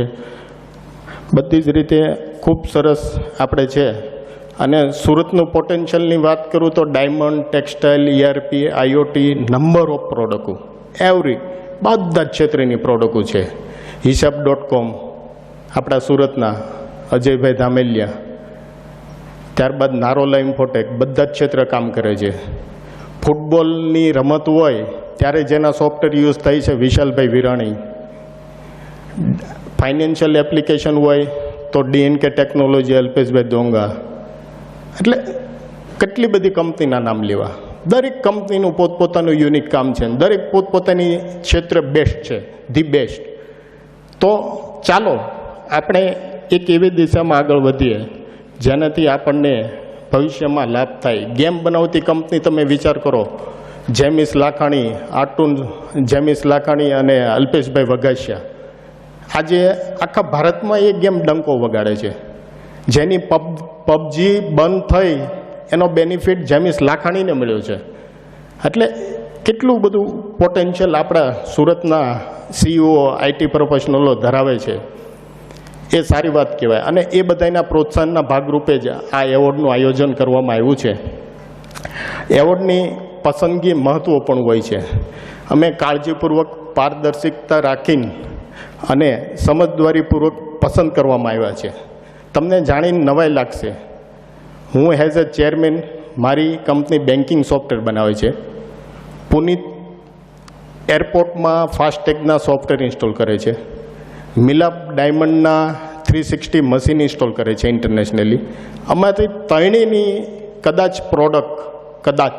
બધી જ રીતે ખૂબ સરસ આપણે છે. અને સુરતનું પોટેન્શિયલની વાત કરું તો diamond, textile, ERP, IoT, number of પ્રોડક્ટો, એવરી બધા જ ક્ષેત્રની પ્રોડક્ટો છે. હિસાબ.com આપણા સુરતના અજયભાઈ ધામેલિયા, ત્યારબાદ નારોલા ઇન્ફોટેક, બધા જ ક્ષેત્ર કામ કરે છે. ફૂટબોલની રમત હોય ત્યારે જેના સોફ્ટવેર યુઝ થાય છે વિશાલભાઈ વિરાણી. ફાઇનાન્શિયલ એપ્લિકેશન હોય તો DNK ટેકનોલોજી અલ્પેશભાઈ દોંગા. એટલે કેટલી બધી કંપનીના નામ લેવા. દરેક કંપનીનું પોતપોતાનું યુનિક કામ છે, દરેક પોતપોતાની ક્ષેત્ર બેસ્ટ છે, ધી બેસ્ટ. તો ચાલો આપણે એક એવી દિશામાં આગળ વધીએ જેનાથી આપણને ભવિષ્યમાં લાભ થાય. ગેમ બનાવતી કંપની તમે વિચાર કરો, જેમિસ લાખાણી, આર્ટૂન જેમિસ લાખાણી અને અલ્પેશભાઈ વઘાસિયા. આજે આખા ભારતમાં એ ગેમ ડંકો વગાડે છે. જેની પબજી બંધ થઈ એનો બેનિફિટ જેમિસ લાખાણીને મળ્યો છે. એટલે કેટલું બધું પોટેન્શિયલ આપણા સુરતના CEO આઈટી પ્રોફેશનલો ધરાવે છે. એ સારી વાત કહેવાય. અને એ બધાના પ્રોત્સાહનના ભાગરૂપે જ આ એવોર્ડનું આયોજન કરવામાં આવ્યું છે. એવોર્ડની પસંદગી મહત્ત્વપૂર્ણ હોય છે. અમે કાળજીપૂર્વક પારદર્શિકતા રાખીને અને સમજદારીપૂર્વક પસંદ કરવામાં આવ્યા છે. તમને જાણીને નવાઈ લાગશે, હું એઝ અ ચેરમેન મારી કંપની બેન્કિંગ સોફ્ટવેર બનાવે છે. પુનિત એરપોર્ટમાં ફાસ્ટેગના સોફ્ટવેર ઇન્સ્ટોલ કરે છે. મિલાપ ડાયમંડના 360 મશીન ઇન્સ્ટોલ કરે છે ઇન્ટરનેશનલી. આમાંથી ત્રણેયની કદાચ પ્રોડક્ટ કદાચ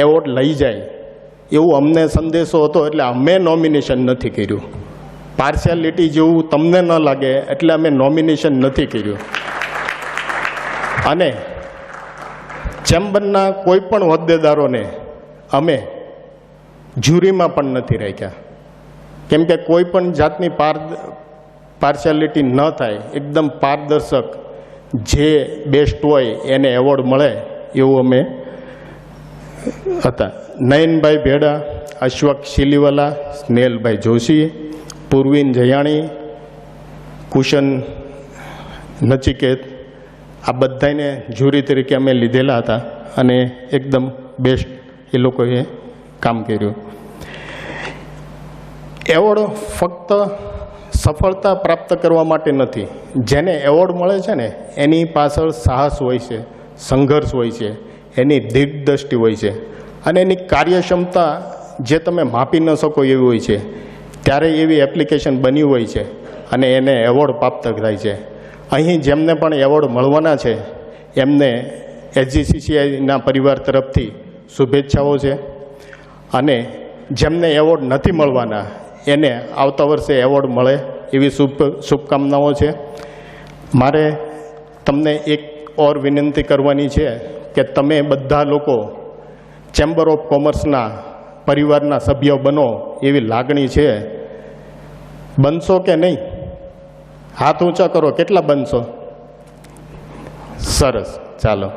એવોર્ડ લઈ જાય એવું અમને સંદેશો હતો, એટલે અમે નોમિનેશન નથી કર્યું. પાર્શિયાલિટી જેવું તમને ન લાગે એટલે અમે નોમિનેશન નથી કર્યું. અને ચેમ્બરના કોઈ પણ હોદ્દેદારોને અમે જ્યુરીમાં પણ નથી રાખ્યા, કેમ કે કોઈ પણ જાતની પાર્શિયાલિટી ન થાય, એકદમ પારદર્શક જે બેસ્ટ હોય એને એવોર્ડ મળે એવું અમે હતા નયનભાઈ ભેડા, અશ્વક શિલીવાલા, સ્નેહલભાઈ જોશી, પૂર્વિન જયાણી, કુશન નચિકેત, આ બધાને જ્યુરી તરીકે અમે લીધેલા હતા અને એકદમ બેસ્ટ એ લોકોએ કામ કર્યું. એવોર્ડ ફક્ત સફળતા પ્રાપ્ત કરવા માટે નથી. જેને એવોર્ડ મળે છે ને એની પાછળ સાહસ હોય છે, સંઘર્ષ હોય છે, એની દીર્ઘદ્રષ્ટિ હોય છે અને એની કાર્યક્ષમતા જે તમે માપી ન શકો એવી હોય છે. ત્યારે એવી એપ્લિકેશન બની હોય છે અને એને એવોર્ડ પ્રાપ્ત થાય છે. અહીં જેમને પણ એવોર્ડ મળવાના છે એમને SGCCIના પરિવાર તરફથી શુભેચ્છાઓ છે અને જેમને એવોર્ડ નથી મળવાના એને આવતા વર્ષે એવોર્ડ મળે એવી શુભકામનાઓ છે. મારે તમને એક ઓર વિનંતી કરવાની છે કે તમે બધા લોકો ચેમ્બર ઓફ કોમર્સના પરિવારના સભ્ય બનો એવી લાગણી છે. બનશો કે નહીં? હાથ ઊંચા કરો, કેટલા બનશો? સરસ, ચાલો.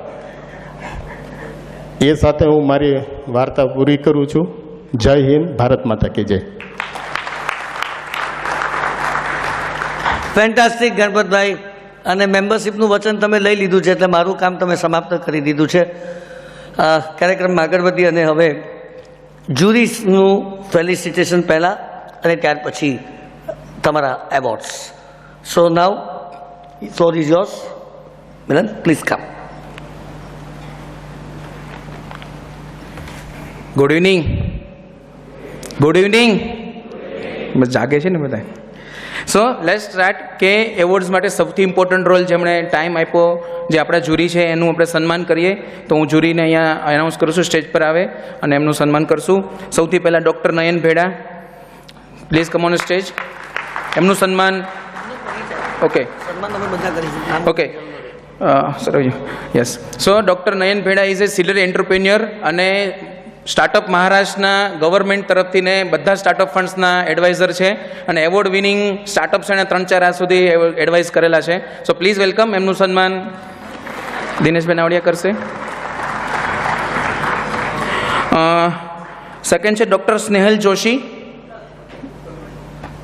એ સાથે હું મારી વાર્તા પૂરી કરું છું. જય હિન્દ, ભારત માતા કી જય. ફેન્ટાસ્ટિક ગણપતભાઈ, અને મેમ્બરશીપનું વચન તમે લઈ લીધું છે એટલે મારું કામ તમે સમાપ્ત કરી દીધું છે. કાર્યક્રમમાં આગળ વધી અને હવે જ્યુરીસનું ફેલિસિટેશન પહેલાં અને ત્યાર પછી તમારા awards. So now floor is yours. Milan, please come. Good evening. Good evening. બસ જાગે છે ને બધા. સો લેટ્સ સ્ટાર્ટ કે એવોર્ડ્સ માટે સૌથી ઇમ્પોર્ટન્ટ રોલ જેમણે ટાઈમ આપ્યો, જે આપણા જ્યુરી છે એનું આપણે સન્માન કરીએ. તો હું જ્યુરીને અહીંયા એનાઉન્સ કરું છું, સ્ટેજ પર આવે અને એમનું સન્માન કરશું. સૌથી પહેલાં doctor Nayan Bheda, please come on stage. એમનું સન્માન. Okay okay sir, yes. So doctor Nayan Bheda is a senior entrepreneur અને સ્ટાર્ટઅપ મહારાષ્ટ્રના ગવર્મેન્ટ તરફથી ને બધા સ્ટાર્ટઅપ ફંડ્સના એડવાઇઝર છે અને એવોર્ડ વિનિંગ સ્ટાર્ટઅપ્સ એણે 3-4 આ સુધી એડવાઇઝ કરેલા છે. So please welcome. એમનું સન્માન દિનેશભાઈ નાવડિયા કરશે. સેકન્ડ છે doctor Snehal Joshi.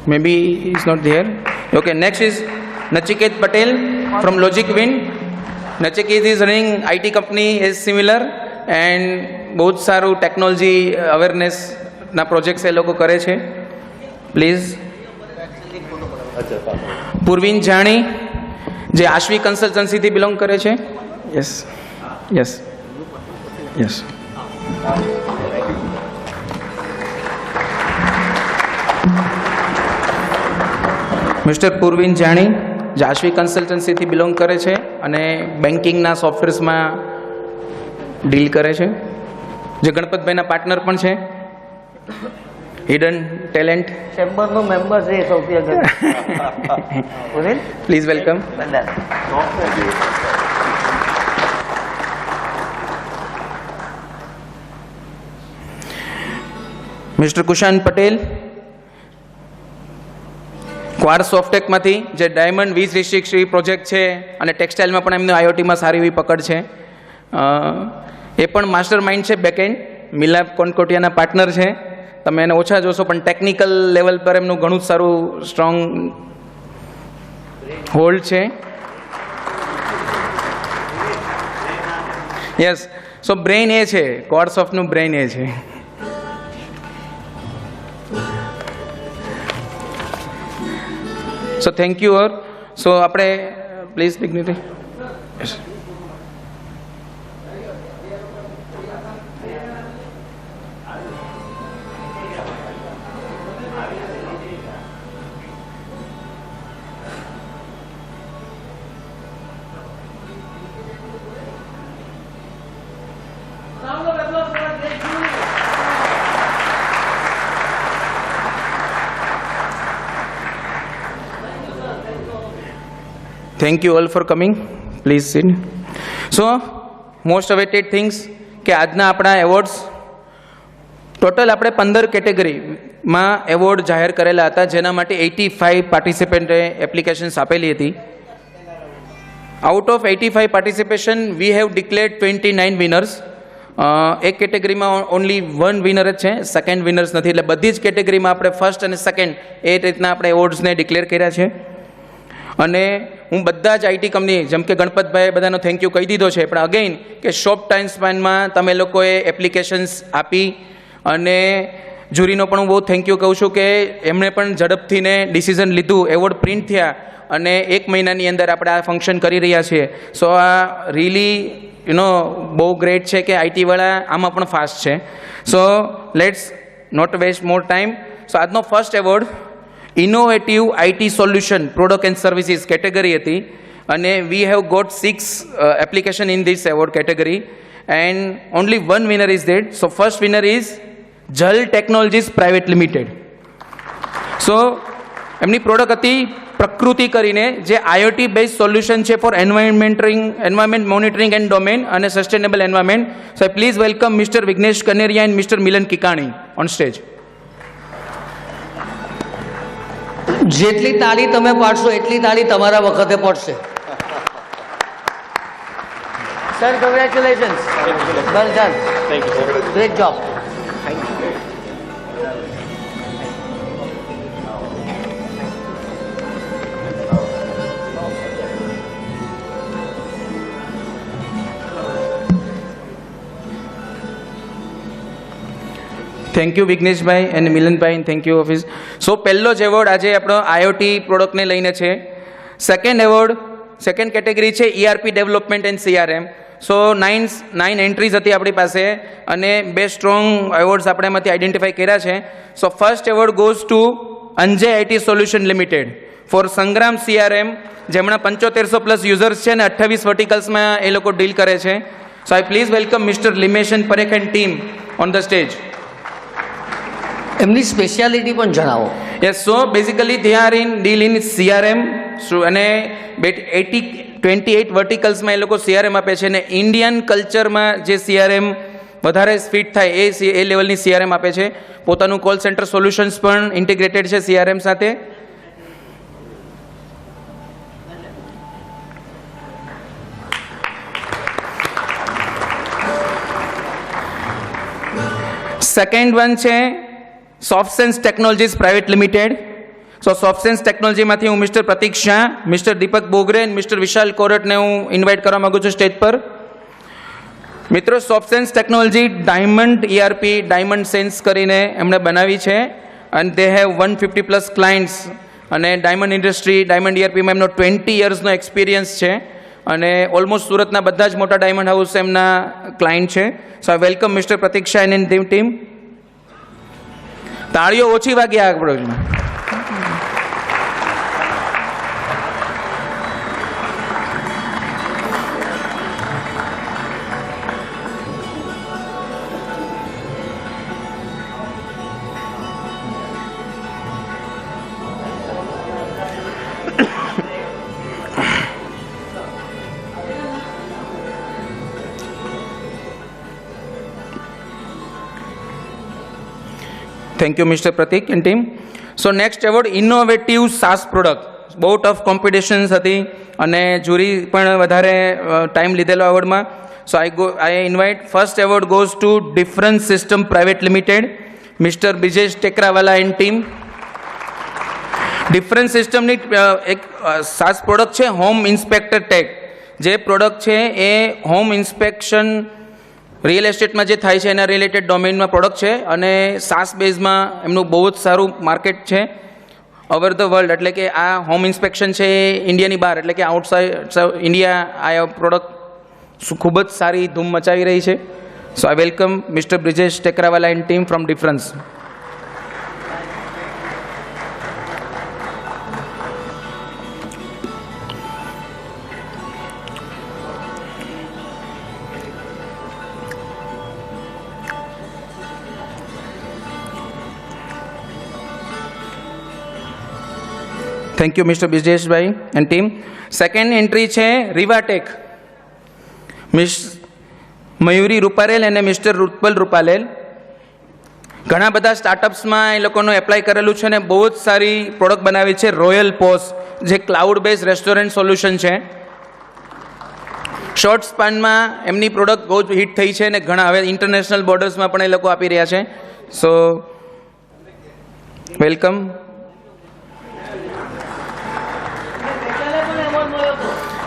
Maybe is not there. Okay, next is Nachiket Patel from logic win. Nachiket is running IT company is similar and બહુ જ સારું ટેકનોલોજી અવેરનેસના પ્રોજેક્ટ્સ એ લોકો કરે છે. પ્લીઝ. પૂર્વિન જાણી, જે આશ્વી કન્સલ્ટન્સીથી બિલોંગ કરે છે. Yes yes yes. મિસ્ટર પૂર્વિન જાણી, જે આશ્વી કન્સલ્ટન્સીથી બિલોંગ કરે છે અને બેન્કિંગના સોફ્ટવેર્સમાં ડીલ કરે છે, જે ગણપતભાઈના પાર્ટનર પણ છે. Hidden talent. ચેમ્બરનો મેમ્બર છે સૌથી આગળ. Please welcome. Mister Kushan Patel, ક્વાર સોફ્ટેકમાંથી, જે ડાયમંડ 20 પ્રોજેક્ટ છે અને ટેક્સટાઇલમાં પણ એમને IoTમાં સારી એવી પકડ છે. એ પણ માસ્ટર માઇન્ડ છે બેકએન્ડ. મિલાપ કોનકોટિયાના પાર્ટનર છે. તમે એને ઓછા જોશો પણ ટેકનિકલ લેવલ પર એમનું ઘણું જ સારું સ્ટ્રોંગ હોલ્ડ છે. યસ. સો બ્રેઇન એ છે, ક્વાડસોફ્ટનું બ્રેઇન એ છે. સો થેન્ક યુ. સો આપણે please dignity. Yes. Thank you all for coming. Please sit. So, most awaited things કે આજના આપણા એવોર્ડ્સ ટોટલ આપણે 15 કેટેગરીમાં એવોર્ડ જાહેર કરેલા હતા, જેના માટે 85 પાર્ટિસિપન્ટે એપ્લિકેશન્સ આપેલી હતી. Out of 85 participation we have declared 29 winners. એક કેટેગરીમાં ઓનલી 1 વિનર જ છે, સેકન્ડ વિનર્સ નથી, એટલે બધી જ કેટેગરીમાં આપણે ફર્સ્ટ અને સેકન્ડ એ રીતના આપણે એવોર્ડ્સને ડિક્લેર કર્યા છે. અને હું બધા જ આઈટી કંપની જેમ કે ગણપતભાઈ બધાનો થેન્ક યુ કહી દીધો છે, પણ અગેઇન કે શોર્ટ ટાઈમ સ્પેનમાં તમે લોકોએ એપ્લિકેશન્સ આપી અને જ્યુરીનો પણ હું બહુ થેન્ક યુ કહું છું કે એમણે પણ ઝડપથી ને ડિસિઝન લીધું, એવોર્ડ પ્રિન્ટ થયા અને 1 મહિનાની અંદર આપણે આ ફંક્શન કરી રહ્યા છીએ. સો આ રિયલી બહુ ગ્રેટ છે કે આઈટીવાળા આમાં પણ ફાસ્ટ છે. So let's not waste more time. So આજનો first award innovative IT solution product and services category હતી અને we have got 6 application in this award category and only 1 winner is that. So first winner is Jal technologies private limited. So એમની product હતી પ્રકૃતિ કરીને, જે IoT base solution છે for environment monitoring and domain અને sustainable environment. So please welcome mister Vignesh Kaneria and mister Milan Kikani on stage. જેટલી તાળી તમે પાડશો એટલી તાળી તમારા વખતે પડશે. Sir, congratulations, well done, great job. Thank you Vighneshbhai and Milanbhai, thank you office. So પહેલો જ એવોર્ડ આજે આપણો આઈઓટી પ્રોડક્ટને લઈને છે. સેકન્ડ એવોર્ડ, સેકન્ડ કેટેગરી છે ERP development and CRM. So 9 entries હતી આપણી પાસે અને 2 સ્ટ્રોંગ એવોર્ડ્સ આપણે એમાંથી આઈડેન્ટિફાઈ કર્યા છે. So first award goes to Anjay IT solution limited for Sangram CRM, જેમના 7500+ યુઝર્સ છે અને 28 વર્ટિકલ્સમાં એ લોકો ડીલ કરે છે. So I please welcome mister Limeshan Parekh and team on the stage. એમની સ્પેશિયાલિટી પણ જણાવો. Yes, so basically they are in deal in CRM અને 28 વર્ટિકલ્સમાં એ લોકો CRM આપે છે અને ઇન્ડિયન કલ્ચરમાં જે CRM વધારે ફિટ થાય એ લેવલની CRM આપે છે. પોતાનું કોલ સેન્ટર સોલ્યુશન્સ પણ ઇન્ટિગ્રેટેડ છે CRM સાથે. સેકન્ડ વન છે સોફ્ટસેન્સ ટેકનોલોજીસ પ્રાઇવેટ લિમિટેડ. સો સોફ્ટસેન્સ ટેકનોલોજીમાંથી હું મિસ્ટર પ્રતીક શાહ, મિસ્ટર દીપક બોગરે અને મિસ્ટર વિશાલ કોરટને હું ઇન્વાઇટ કરવા માગું છું સ્ટેજ પર. મિત્રો, Softsense technology diamond ERP diamond sense કરીને એમણે બનાવી છે અને દે હેવ 150+ ક્લાયન્ટ્સ અને ડાયમંડ ઇન્ડસ્ટ્રી ડાયમંડ ERPમાં એમનો 20 યર્સનો એક્સપિરિયન્સ છે અને ઓલમોસ્ટ સુરતના બધા જ મોટા ડાયમંડ હાઉસ એમના ક્લાયન્ટ છે. સો આઈ વેલકમ મિસ્ટર પ્રતીક શાહ એન્ડ ટીમ. તાળીઓ ઓછી વાગી આગળ. Thank you mister Prateek and team. So next award innovative SaaS product. બહુ ટફ કોમ્પિટિશન્સ હતી અને જ્યુરી પણ વધારે ટાઈમ લીધેલો એવોર્ડમાં. So I invite first award goes to difference system private limited, mister Brijesh Tekrawala and team. Difference સિસ્ટમની એક SaaS પ્રોડક્ટ છે હોમ ઇન્સ્પેક્ટર ટેક. જે પ્રોડક્ટ છે એ હોમ ઇન્સ્પેક્શન રિયલ એસ્ટેટમાં જે થાય છે એના રિલેટેડ ડોમેનમાં પ્રોડક્ટ છે અને SaaS બેઝમાં એમનું બહુ જ સારું માર્કેટ છે ઓવર ધ વર્લ્ડ. એટલે કે આ હોમ ઇન્સ્પેક્શન છે એ ઇન્ડિયાની બહાર એટલે કે આઉટસાઇડ ઇન્ડિયા આ પ્રોડક્ટ ખૂબ જ સારી ધૂમ મચાવી રહી છે. So I welcome mister Brijesh Tekrawala and team from difference. Thank you mister Brijeshbhai and team. Second entry છે રીવાટેક, મિસ મયુરી રૂપારેલ અને મિસ્ટર રૂપલ રૂપાલેલ. ઘણા બધા સ્ટાર્ટઅપ્સમાં એ લોકોનું એપ્લાય કરેલું છે અને બહુ જ સારી પ્રોડક્ટ બનાવી છે રોયલ પોસ, જે ક્લાઉડ બેઝ રેસ્ટોરન્ટ સોલ્યુશન છે. શોર્ટ સ્પાનમાં એમની પ્રોડક્ટ બહુ જ હિટ થઈ છે અને ઘણા હવે ઇન્ટરનેશનલ બોર્ડર્સમાં પણ એ લોકો આપી રહ્યા છે. સો વેલકમ.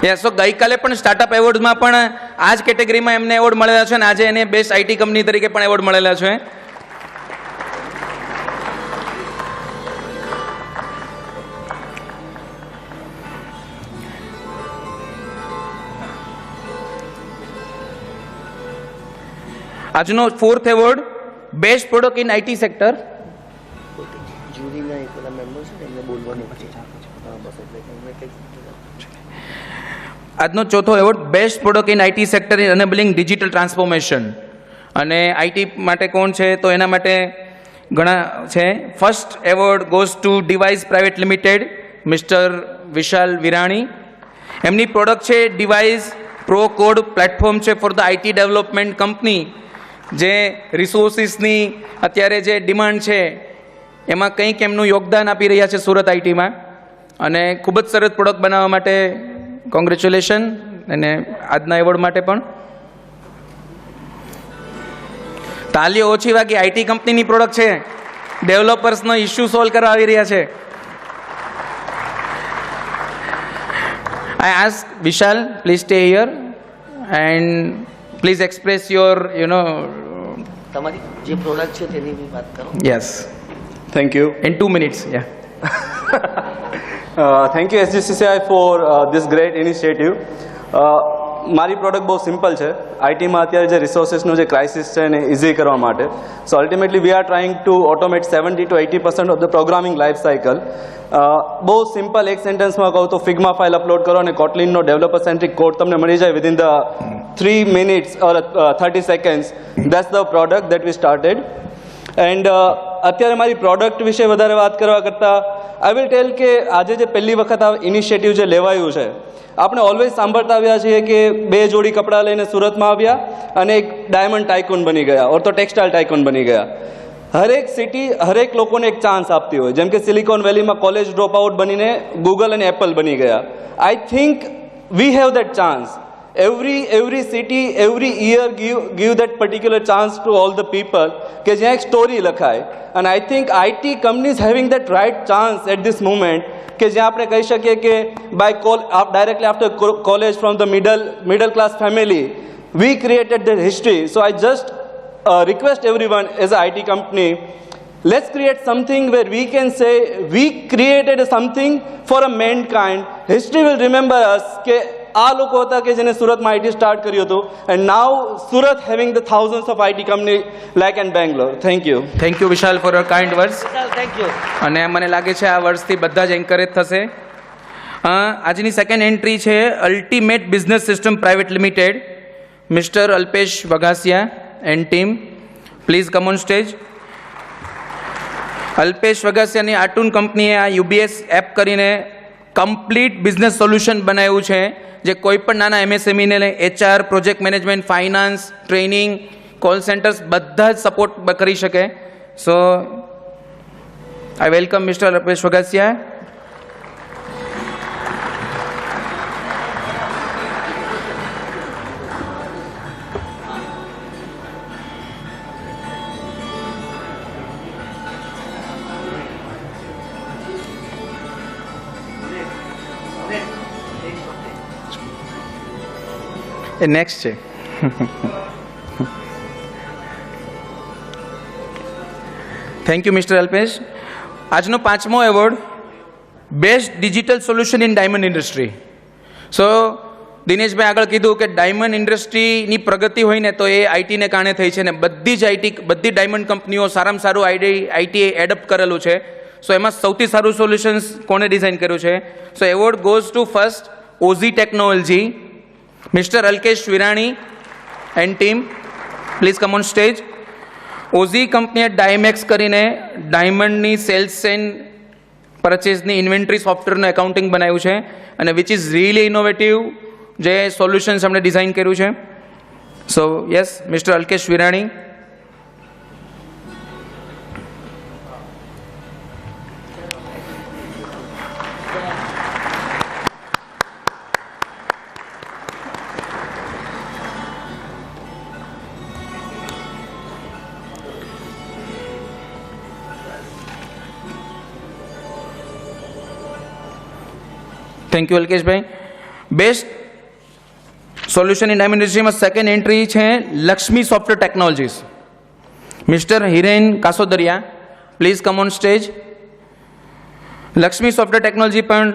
યસ, સો ગઈકાલે પણ સ્ટાર્ટઅપ એવોર્ડ્સમાં પણ આ જ કેટેગરીમાં એમને એવોર્ડ મળેલા છે અને આજે એને બેસ્ટ આઈટી કંપની તરીકે પણ એવોર્ડ મળેલા છે. આજનો 4th award best product in IT sector. આજનો 4થો award best product in IT sector in enabling digital transformation. અને આઈટી માટે કોણ છે તો એના માટે ઘણા છે. First award goes to device private limited, mister Vishal Virani. એમની પ્રોડક્ટ છે ડિવાઇસ પ્રો કોડ પ્લેટફોર્મ છે for the IT development company, જે રિસોર્સિસની અત્યારે જે ડિમાન્ડ છે એમાં કંઈક એમનું યોગદાન આપી રહ્યા છે સુરત આઈટીમાં. અને ખૂબ જ સરસ પ્રોડક્ટ બનાવવા માટે કોંગ્રેચ્યુલેશન. અને આજના એવોર્ડ માટે પણ તાલીઓ ઓછી વાગી. આઈટી કંપનીની પ્રોડક્ટ છે, ડેવલપર્સનો ઇસ્યુ સોલ્વ કરવા આવી રહ્યા છે. I ask Vishal, please stay here and please express your, તમારી જે પ્રોડક્ટ છે તેની બી વાત કરો. yes, Thank you. in 2 minutes. Yeah. Thank you SGCCI for this great initiative. મારી પ્રોડક્ટ બહુ સિમ્પલ છે. આઈટીમાં અત્યારે જે રિસોર્સિસનો જે ક્રાઇસિસ છે એને ઇઝી કરવા માટે. So ultimately we are trying to automate 70 to 80% of the programming life cycle. બહુ સિમ્પલ એક સેન્ટેન્સમાં કહું તો ફિગ્મા ફાઇલ અપલોડ કરો અને કોટલિનનો ડેવલપર સેન્ટ્રિક કોડ તમને મળી જાય within the 3 minutes or 30 seconds. That's the product that we started. And અત્યારે મારી પ્રોડક્ટ વિશે વધારે વાત કરવા કરતાં આઈ વિલ ટેલ કે આજે જે પહેલી વખત આ ઇનિશિયેટિવ જે લેવાયું છે, આપણે ઓલવેઝ સાંભળતા આવ્યા છીએ કે 2 જોડી કપડાં લઈને સુરતમાં આવ્યા અને એક ડાયમંડ ટાઇકૂન બની ગયા ઓર તો ટેક્સટાઇલ ટાઇકૂન બની ગયા. હરેક સિટી હરેક લોકોને એક ચાન્સ આપતી હોય. જેમ કે સિલિકોન વેલીમાં કોલેજ ડ્રોપ આઉટ બનીને ગૂગલ અને એપલ બની ગયા. આઈ think we have that chance. every city every year give that particular chance to all the people કે જ્યાં એક સ્ટોરી લખાય. and I think IT companies having that right chance at this moment કે જ્યાં આપણે કહી શકીએ કે directly after college from the middle class family we created that history. So I just request everyone as a IT company, let's create something where we can say we created something for a mankind. History will remember us કે આ લોકો હતા કે જેને સુરતમાં IT start કર્યું હતું. And now Surat having the thousands of IT company like and Bangalore. Thank you. Thank you Vishal four your kind words. Thank you. અને મને લાગે છે આ વર્ષથી બધા જ એન્કરેજ થશે. આજની સેકન્ડ એન્ટ્રી છે ultimate business system private limited, mister Alpesh Vaghasiya and team. Please come on stage. Alpesh વઘાસિયાની આટુન કંપનીએ આ યુબીએસ એપ કરીને કમ્પ્લીટ બિઝનેસ સોલ્યુશન બનાવ્યું છે, જે કોઈ પણ નાના એમએસએમઈને HR, project management, finance, training, call centers બધા જ સપોર્ટ કરી શકે. So I welcome mister Alpesh Vaghasiya. એ નેક્સ્ટ છે. Thank you mister Alpesh. આજનો 5મો award best digital solution in diamond industry. So Dineshbhai આગળ કીધું કે ડાયમંડ ઇન્ડસ્ટ્રીની પ્રગતિ હોય ને તો એ આઈટીને કારણે થઈ છે ને બધી જ બધી ડાયમંડ કંપનીઓ સારામાં સારું આઈટી એડપ્ટ કરેલું છે. સો એમાં સૌથી સારું સોલ્યુશન્સ કોણે ડિઝાઇન કર્યું છે? So award goes to first Ozi technology, mister Alkesh Virani and team. Please come on stage. Ozi કંપનીએ ડાયમેક્સ કરીને ડાયમંડની સેલ્સ એન્ડ પરચેસની ઇન્વેન્ટરી સોફ્ટવેરનું એકાઉન્ટિંગ બનાવ્યું છે અને વિચ ઇઝ રિયલી ઇનોવેટિવ જે સોલ્યુશન્સ અમને ડિઝાઇન કર્યું છે. So yes mister Alkesh Virani. Thank you Alkeshbhai. Best solution in diamond ઇન્ડસ્ટ્રીમાં સેકન્ડ એન્ટ્રી છે Lakshmi software technologies. Mister Hiren Kasodariya, please come on stage. Lakshmi software technology પણ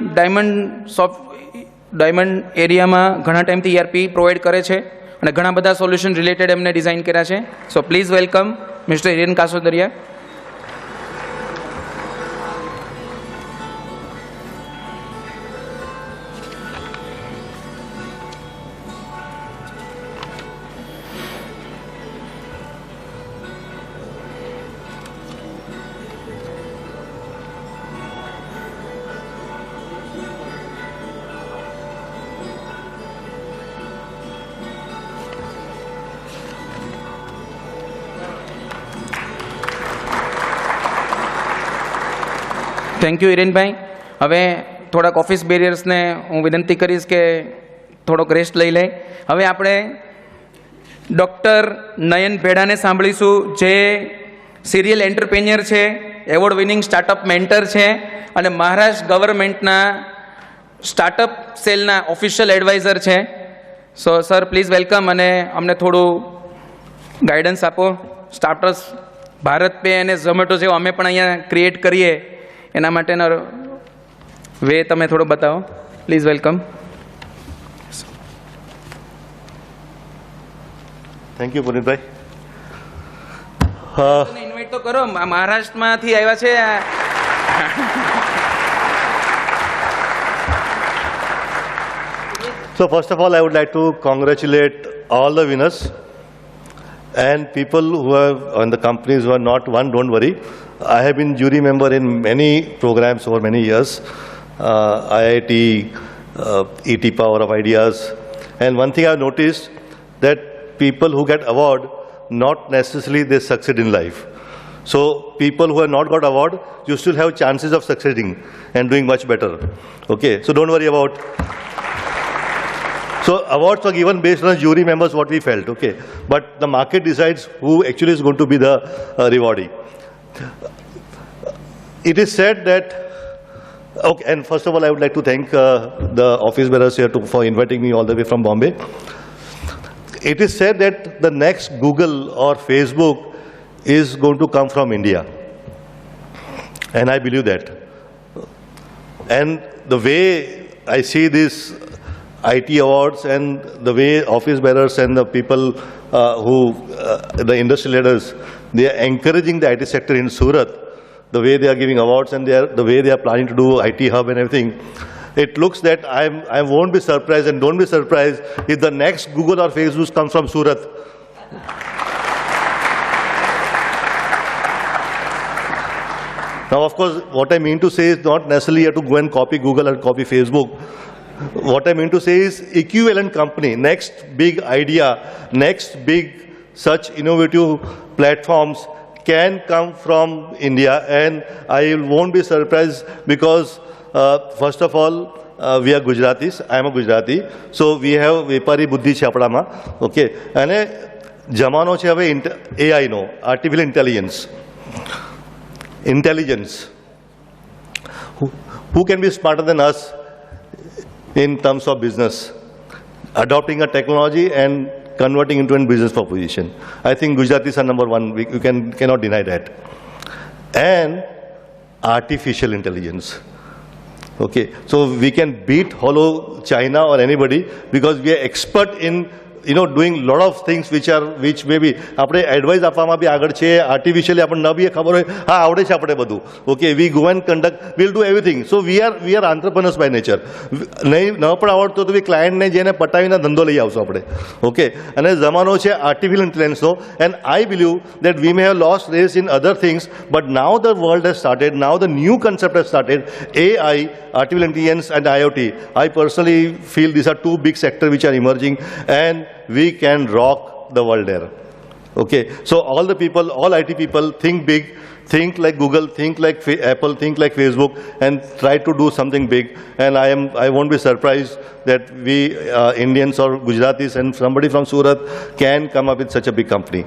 ડાયમંડ એરિયામાં ઘણા ટાઈમથી ERP પ્રોવાઈડ કરે છે અને ઘણા બધા સોલ્યુશન રિલેટેડ એમને ડિઝાઇન કર્યા છે. So please welcome mister Hiren Kasodariya. Thank you Hirenbhai. હવે થોડાક ઓફિસ બેરિયર્સને હું વિનંતી કરીશ કે થોડોક રેસ્ટ લઈ લે. હવે આપણે ડૉક્ટર નયન ભેડાને સાંભળીશું, જે સિરિયલ એન્ટરપ્રેન્યોર છે, એવોર્ડ વિનિંગ સ્ટાર્ટઅપ મેન્ટર છે અને મહારાષ્ટ્ર ગવર્મેન્ટના સ્ટાર્ટઅપ સેલના ઓફિશિયલ એડવાઇઝર છે. સો સર પ્લીઝ વેલકમ અને અમને થોડું ગાઈડન્સ આપો. સ્ટાર્ટઅપ્સ ભારત પે અને ઝોમેટો જેવો અમે પણ અહીંયા ક્રિએટ કરીએ એના માટેનો વે તમે થોડો બતાવો. Please welcome. Thank you Punitbhai. Invite તો કરો, મહારાષ્ટ્રમાંથી આવ્યા છે. So first of all, I would like to congratulate all the winners and people who have, and the companies who are not won, don't worry. I have been jury member in many programs over many years, IIT, ET Power of Ideas, and one thing I've noticed that people who get award, not necessarily they succeed in life. So people who have not got award, you still have chances of succeeding and doing much better. Okay, so don't worry about. So awards are given based on jury members, what we felt, okay. But the market decides who actually is going to be the rewardee. It is said that, okay, and first of all, I would like to thank the office bearers here for inviting me all the way from Bombay. It is said that the next Google or Facebook is going to come from India. And I believe that. And the way I see this IT awards and the way office bearers and the people the industry leaders, they are encouraging the IT sector in Surat, the way they are giving awards and the way they are planning to do IT hub and everything. It looks that I won't be surprised, and don't be surprised if the next Google or Facebook comes from Surat. Now, of course, what I mean to say is not necessarily you have to go and copy Google or copy Facebook. What I mean to say is equivalent company, next big idea, next big such innovative platforms can come from India, and I won't be surprised because first of all, we are Gujaratis. I am a Gujarati, so we have Vepari Buddhi છે આપણામાં, okay. અને જમાનો છે હવે AI નો, artificial intelligence. Who can be smarter than us in terms of business, adopting a technology and converting into a business proposition? I think Gujaratis are number one. You cannot deny that. And artificial intelligence. Okay, so we can beat hollow China or anybody because we are expert in doing lot of things which maybe આપણે advice આપવામાં બી આગળ છે, artificially આપણને ન બી ખબર હોય, હા આવડે છે આપણે બધું, okay. We go and conduct, will do everything. So we are entrepreneurs by nature. નહીં ન પણ આવડતો તો બી ક્લાયન્ટને જેને પટાવીને ધંધો લઈ આવશો આપણે, ઓકે. અને જમાનો છે આર્ટિફિશિયલ ઇન્ટેલિજન્સનો, and I believe that we may have lost race in other things, but now the world has started, now the new concept has started, AI, artificial intelligence and IoT. I personally feel these are two big sectors which are emerging, and we can rock the world there. Okay, so all the people, all IT people, think big, think like Google, think like Apple, think like Facebook, and try to do something big. And I won't be surprised that we Indians or Gujaratis and somebody from Surat can come up with such a big company.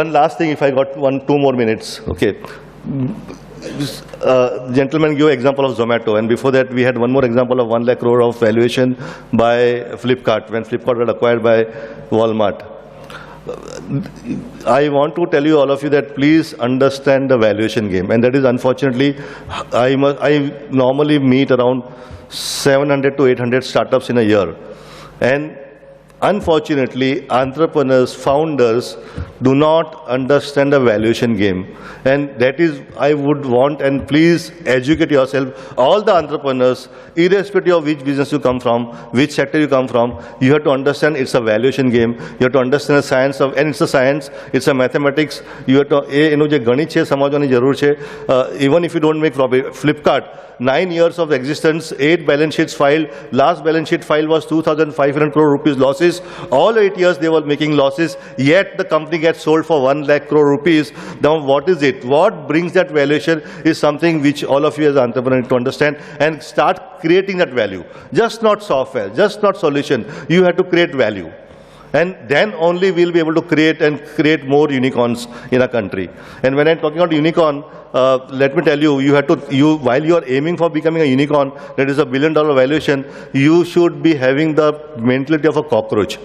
One last thing, if I got 2 more minutes, okay. gentleman gave example of Zomato, and before that we had one more example of 1 lakh crore of valuation by Flipkart when Flipkart got acquired by Walmart. I want to tell you, all of you, that please understand the valuation game, and that is unfortunately, I normally meet around 700 to 800 startups in a year, and unfortunately, entrepreneurs, founders do not understand the valuation game. And that is, I would want, and please educate yourself, all the entrepreneurs, irrespective of which business you come from, which sector you come from, you have to understand it's a valuation game. You have to understand the science of, and it's a science, it's a mathematics. You have to, એનું જે ગણિત છે સમજવાની જરૂર છે. Even if you don't make profit, Flipkart, 9 years of existence, 8 balance sheets filed. Last balance sheet file was 2,500 crore rupees losses. All 8 years they were making losses, yet the company gets sold for 1 lakh crore rupees. Now what is it? What brings that valuation is something which all of you as entrepreneurs need to understand and start creating that value. Just not software, just not solution. You have to create value. And then only we'll be able to create more unicorns in our country. And when I'm talking about unicorn, let me tell you, while you are aiming for becoming a unicorn, that is $1 billion valuation, you should be having the mentality of a cockroach.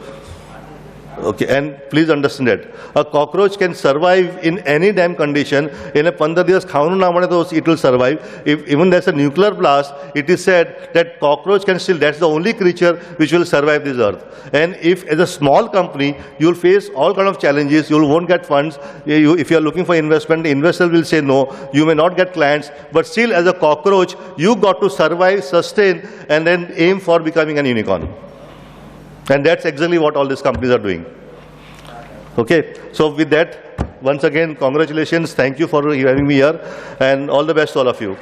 Okay, and please understand that. A cockroach can survive in any damn condition. In a 15 દિવસ ખાવાનું ના મળે તો it will survive. If even there's a nuclear blast, it is said that cockroach can still, that's the only creature which will survive this earth. And if as a small company, you'll face all kind of challenges, you won't get funds. If you're looking for investment, the investor will say no. You may not get clients, but still as a cockroach, you got to survive, sustain, and then aim for becoming an unicorn. And that's exactly what all these companies are doing. Okay, so with that, once again, congratulations. Thank you for having me here, and all the best to all of you.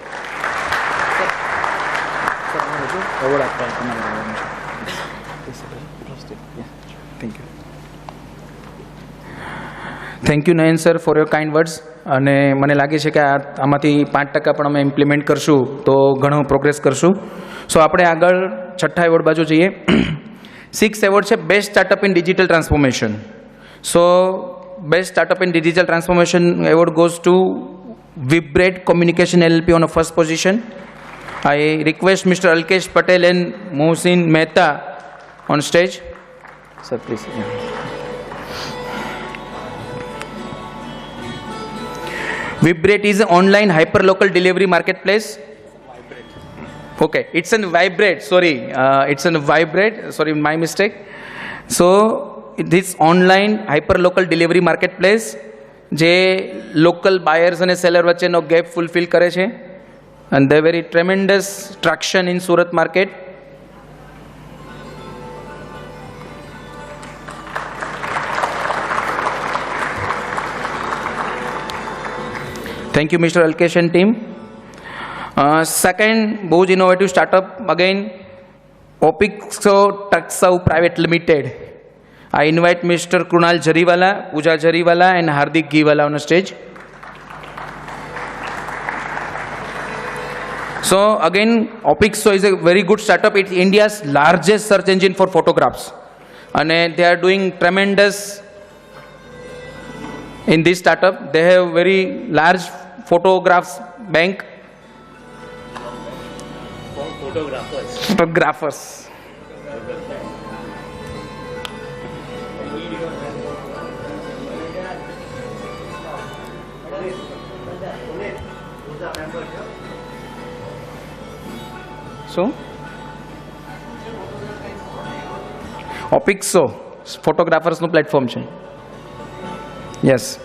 Thank you Nayan sir four your kind words. અને મને લાગે છે કે આમાંથી 5% પણ અમે implement કરશું તો ઘણો પ્રોગ્રેસ કરશું. સો આપણે આગળ છઠ્ઠા એવોર્ડ બાજુ જઈએ. 6th એવોર્ડ છે best startup in digital transformation. So best startup in digital transformation award goes two Vibrate Communication LLP on a first position. I request Mr. Alkesh Patel and Mohsin Mehta on stage. Sir, please. Vibrate is an online hyper-local delivery marketplace. Okay, it's an Vibrate, sorry. It's an Vibrate, sorry, my mistake. So, this online hyper-local delivery marketplace જે local buyers અને seller વચ્ચેનો gap fulfil કરે છે and they very tremendous traction in Surat market. Thank you Mr. Alkesh and team. Second, बहुत innovative startup again, Opixo Taxaw Private Limited. I invite Mr. Krunal Jariwala, Pooja Jariwala and Hardik Giwala on the stage. So again, Opixo is a very good startup. It's India's largest search engine for photographs. And they are doing tremendous in this startup. They have very large photographs bank. Photographers. So, Opixo, photographers no platform છે. Yes.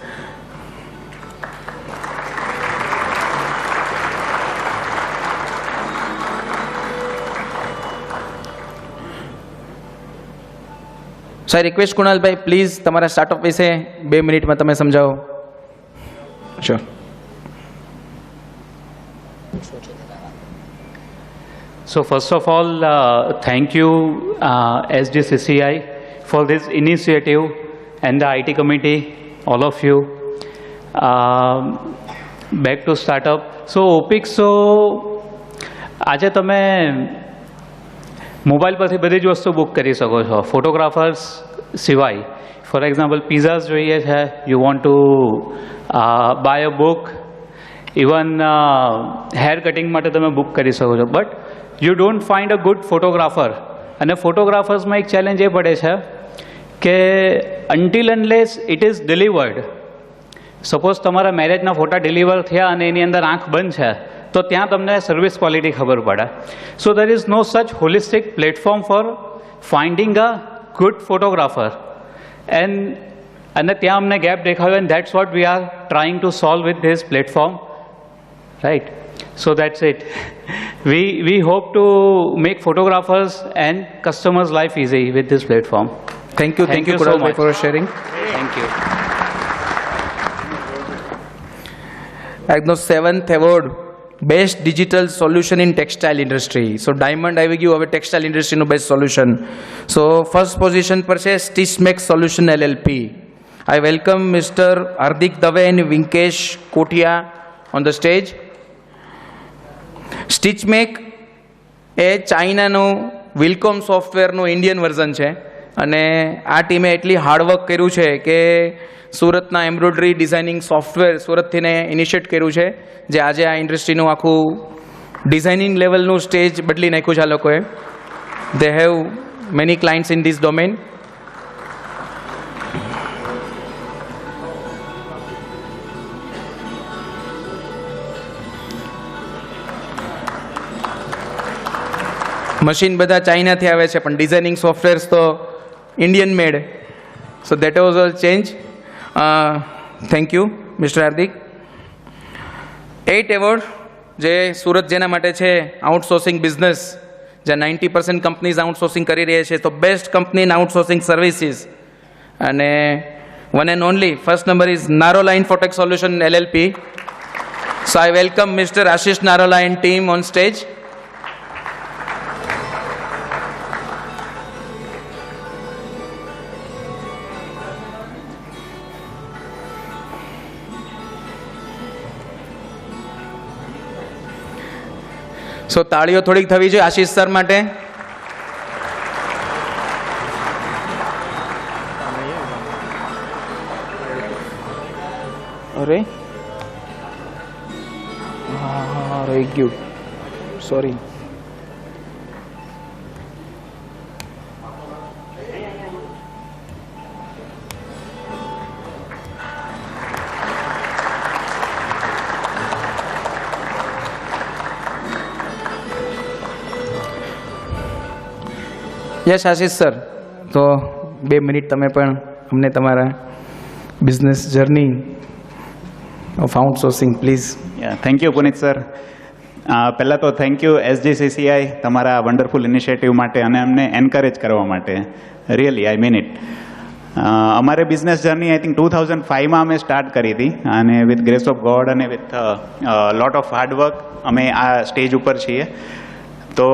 So I request Kunal bhai, please તમારા startup વિશે 2 મિનિટમાં તમે સમજાવો. Sure. So first of all, thank you SDCCI for this initiative and the IT committee, all of you. Back to startup. So Opixo, આજે તમે mobile પરથી બધી જ વસ્તુ બુક કરી શકો છો, ફોટોગ્રાફર્સ સિવાય. ફોર એક્ઝામ્પલ પિઝાસ જોઈએ છે, you want to buy a book, even hair cutting માટે તમે બુક કરી શકો છો, but you don't find a good photographer. અને ફોટોગ્રાફર્સમાં એક ચેલેન્જ એ પડે છે કે until unless it is delivered, suppose તમારા મેરેજના ફોટા ડિલિવર થયા અને એની અંદર આંખ બંધ છે, તો ત્યાં તમને સર્વિસ ક્વોલિટી ખબર પડે. સો દેર is no such holistic platform for finding a good photographer. અને ત્યાં અમને ગેપ દેખાયો, and that's what we are trying to solve with this platform, right? So that's it. We hope to make photographers and customers' life easy with this platform. Thank you so Kunal bhai much for sharing. Thank you. આજનો 7th award best digital solution in textile industry. So diamond આવી ગયું હવે textile ઇન્ડસ્ટ્રીનું best solution. So first position પર છે Stitchmax solution LLP. I welcome mister Hardik Dave and Vinkesh Kothiya on the stage. Stitchmax એ ચાઇનાનું Wilcom સોફ્ટવેરનું ઇન્ડિયન વર્ઝન છે, અને આ ટીમે એટલી હાર્ડવર્ક કર્યું છે કે સુરતના એમ્બ્રોઇડરી ડિઝાઇનિંગ સોફ્ટવેર સુરતથીને ઇનિશિએટ કર્યું છે, જે આજે આ ઇન્ડસ્ટ્રીનું આખું ડિઝાઇનિંગ લેવલનું સ્ટેજ બદલી નાખ્યું છે આ લોકોએ. They have many clients in this domain. Machine બધા ચાઇનાથી આવે છે, પણ ડિઝાઇનિંગ સોફ્ટવેર્સ તો Indian made. So that was a change. Thank you mister Hardik. 8 award જે સુરત જેના માટે છે આઉટસોર્સિંગ બિઝનેસ, જ્યાં 90% કંપનીઝ આઉટસોર્સિંગ કરી રહી છે, તો best company in outsourcing services. અને one and only first number is નારોલાઇન ફોટેક solution LLP. So I welcome mister Ashish નારોલાઇન ટીમ ઓન સ્ટેજ. સો તાળીઓ થોડીક થવી જોઈએ આશીષ સર માટે. અરે હા રહી ગયું, સોરી. યસ આશીષ સર, તો 2 મિનિટ તમે પણ અમને તમારા business journey of outsourcing please. Thank you Punit sir. પહેલાં તો થેન્ક યુ SGCCI તમારા વન્ડરફુલ ઇનિશિયેટિવ માટે અને અમને એન્કરેજ કરવા માટે. Really I mean it. અમારે બિઝનેસ જર્ની આઈ થિંક 2005માં અમે સ્ટાર્ટ કરી હતી, અને વિથ ગ્રેસ ઓફ ગોડ અને વિથ લોટ ઓફ હાર્ડવર્ક અમે આ સ્ટેજ ઉપર છીએ. તો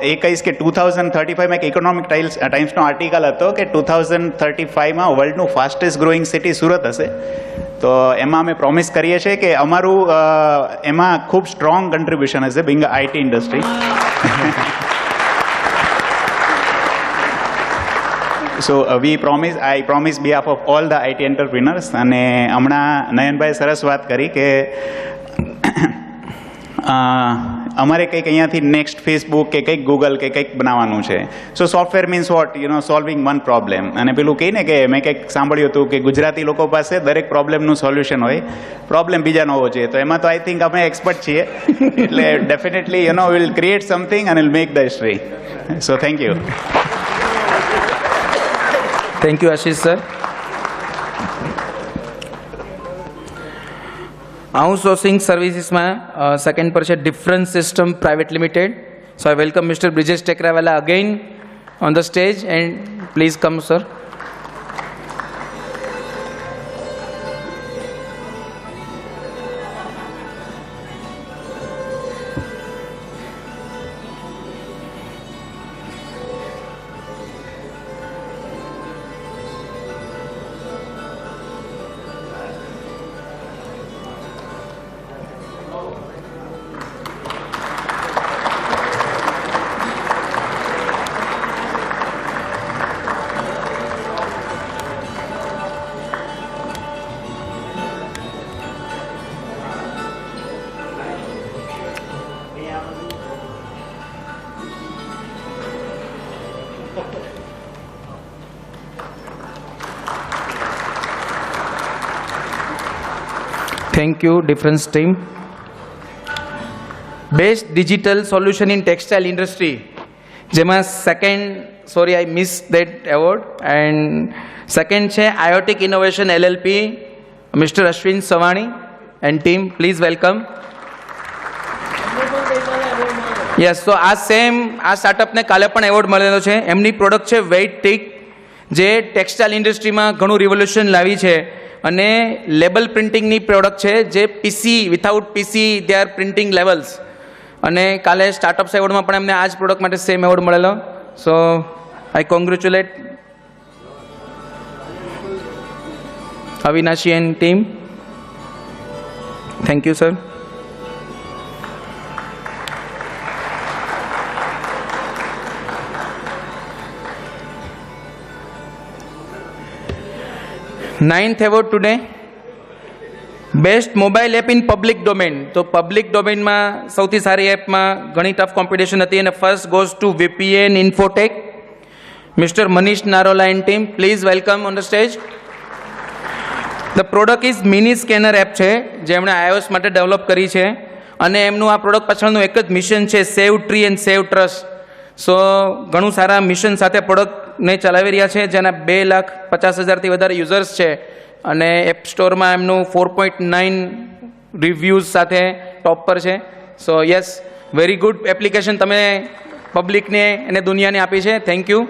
એ કહીશ કે 2035માં એક ઇકોનોમિક ટાઈમ્સનો આર્ટિકલ હતો કે 2035માં વર્લ્ડનું ફાસ્ટેસ્ટ ગ્રોઈંગ સિટી સુરત હશે. તો એમાં અમે પ્રોમિસ કરીએ છીએ કે અમારું એમાં ખૂબ સ્ટ્રોંગ કન્ટ્રીબ્યુશન હશે Bing IT industry. So I promise behalf of all the IT entrepreneurs. અને હમણાં નયનભાઈ સરસ વાત કરી કે અમારે કંઈક અહીંયાથી નેક્સ્ટ ફેસબુક કે કંઈક ગૂગલ કે કંઈક બનાવવાનું છે. So software means what solving one problem. અને પેલું કહીને કે મેં કંઈક સાંભળ્યું હતું કે ગુજરાતી લોકો પાસે દરેક પ્રોબ્લેમનું સોલ્યુશન હોય, પ્રોબ્લેમ બીજાનો હોવો જોઈએ. તો એમાં તો આઈ થિંક અમે એક્સપર્ટ છીએ, એટલે ડેફિનેટલી વિલ ક્રિએટ સમથિંગ અને will make the history. So thank you. Thank you Ashish sir. Outsourcing સર્વિસીસમાં સેકન્ડ પર છે difference system private limited. So I welcome mister Brijesh Tekrawala again on the stage, and please come sir. Thank you difference team. Best digital solution in textile industry, જેમાં second, sorry I miss that award, and second છે Iotic innovation LLP, mister Ashwin Savani and team, please welcome. Yes, તો આ સ્ટાર્ટઅપને કાલે પણ award મળેલો છે. એમની product છે વેઇટ ટીક, જે ટેક્સટાઇલ ઇન્ડસ્ટ્રીમાં ઘણું રિવોલ્યુશન લાવી છે અને લેબલ પ્રિન્ટિંગની પ્રોડક્ટ છે, જે PC without PC they are printing levels. અને કાલે સ્ટાર્ટઅપ્સ એવોર્ડમાં પણ એમને આ જ પ્રોડક્ટ માટે સેમ એવોર્ડ મળેલો. સો આઈ કોંગ્રેચ્યુલેટ અવિનાશી and team. Thank you sir. Ninth award today, best mobile app in public domain. તો પબ્લિક ડોમેનમાં સૌથી સારી એપમાં ઘણી ટફ કોમ્પિટિશન હતી અને first goes two VPN Infotech, mister Manish Narola and team, please welcome on the stage. The product is mini scanner app છે, જે એમણે iOS માટે ડેવલપ કરી છે અને એમનું આ પ્રોડક્ટ પાછળનું એક જ મિશન છે, સેવ ટ્રી એન્ડ સેવ ટ્રસ્ટ. સો ઘણું સારા મિશન સાથે પ્રોડક્ટને ચલાવી રહ્યા છે, જેના 2,50,000થી વધારે યુઝર્સ છે અને એપ સ્ટોરમાં એમનું 4.9 રિવ્યૂઝ સાથે ટોપ પર છે. So yes, very good application તમે પબ્લિકને અને દુનિયાને આપી છે. Thank you.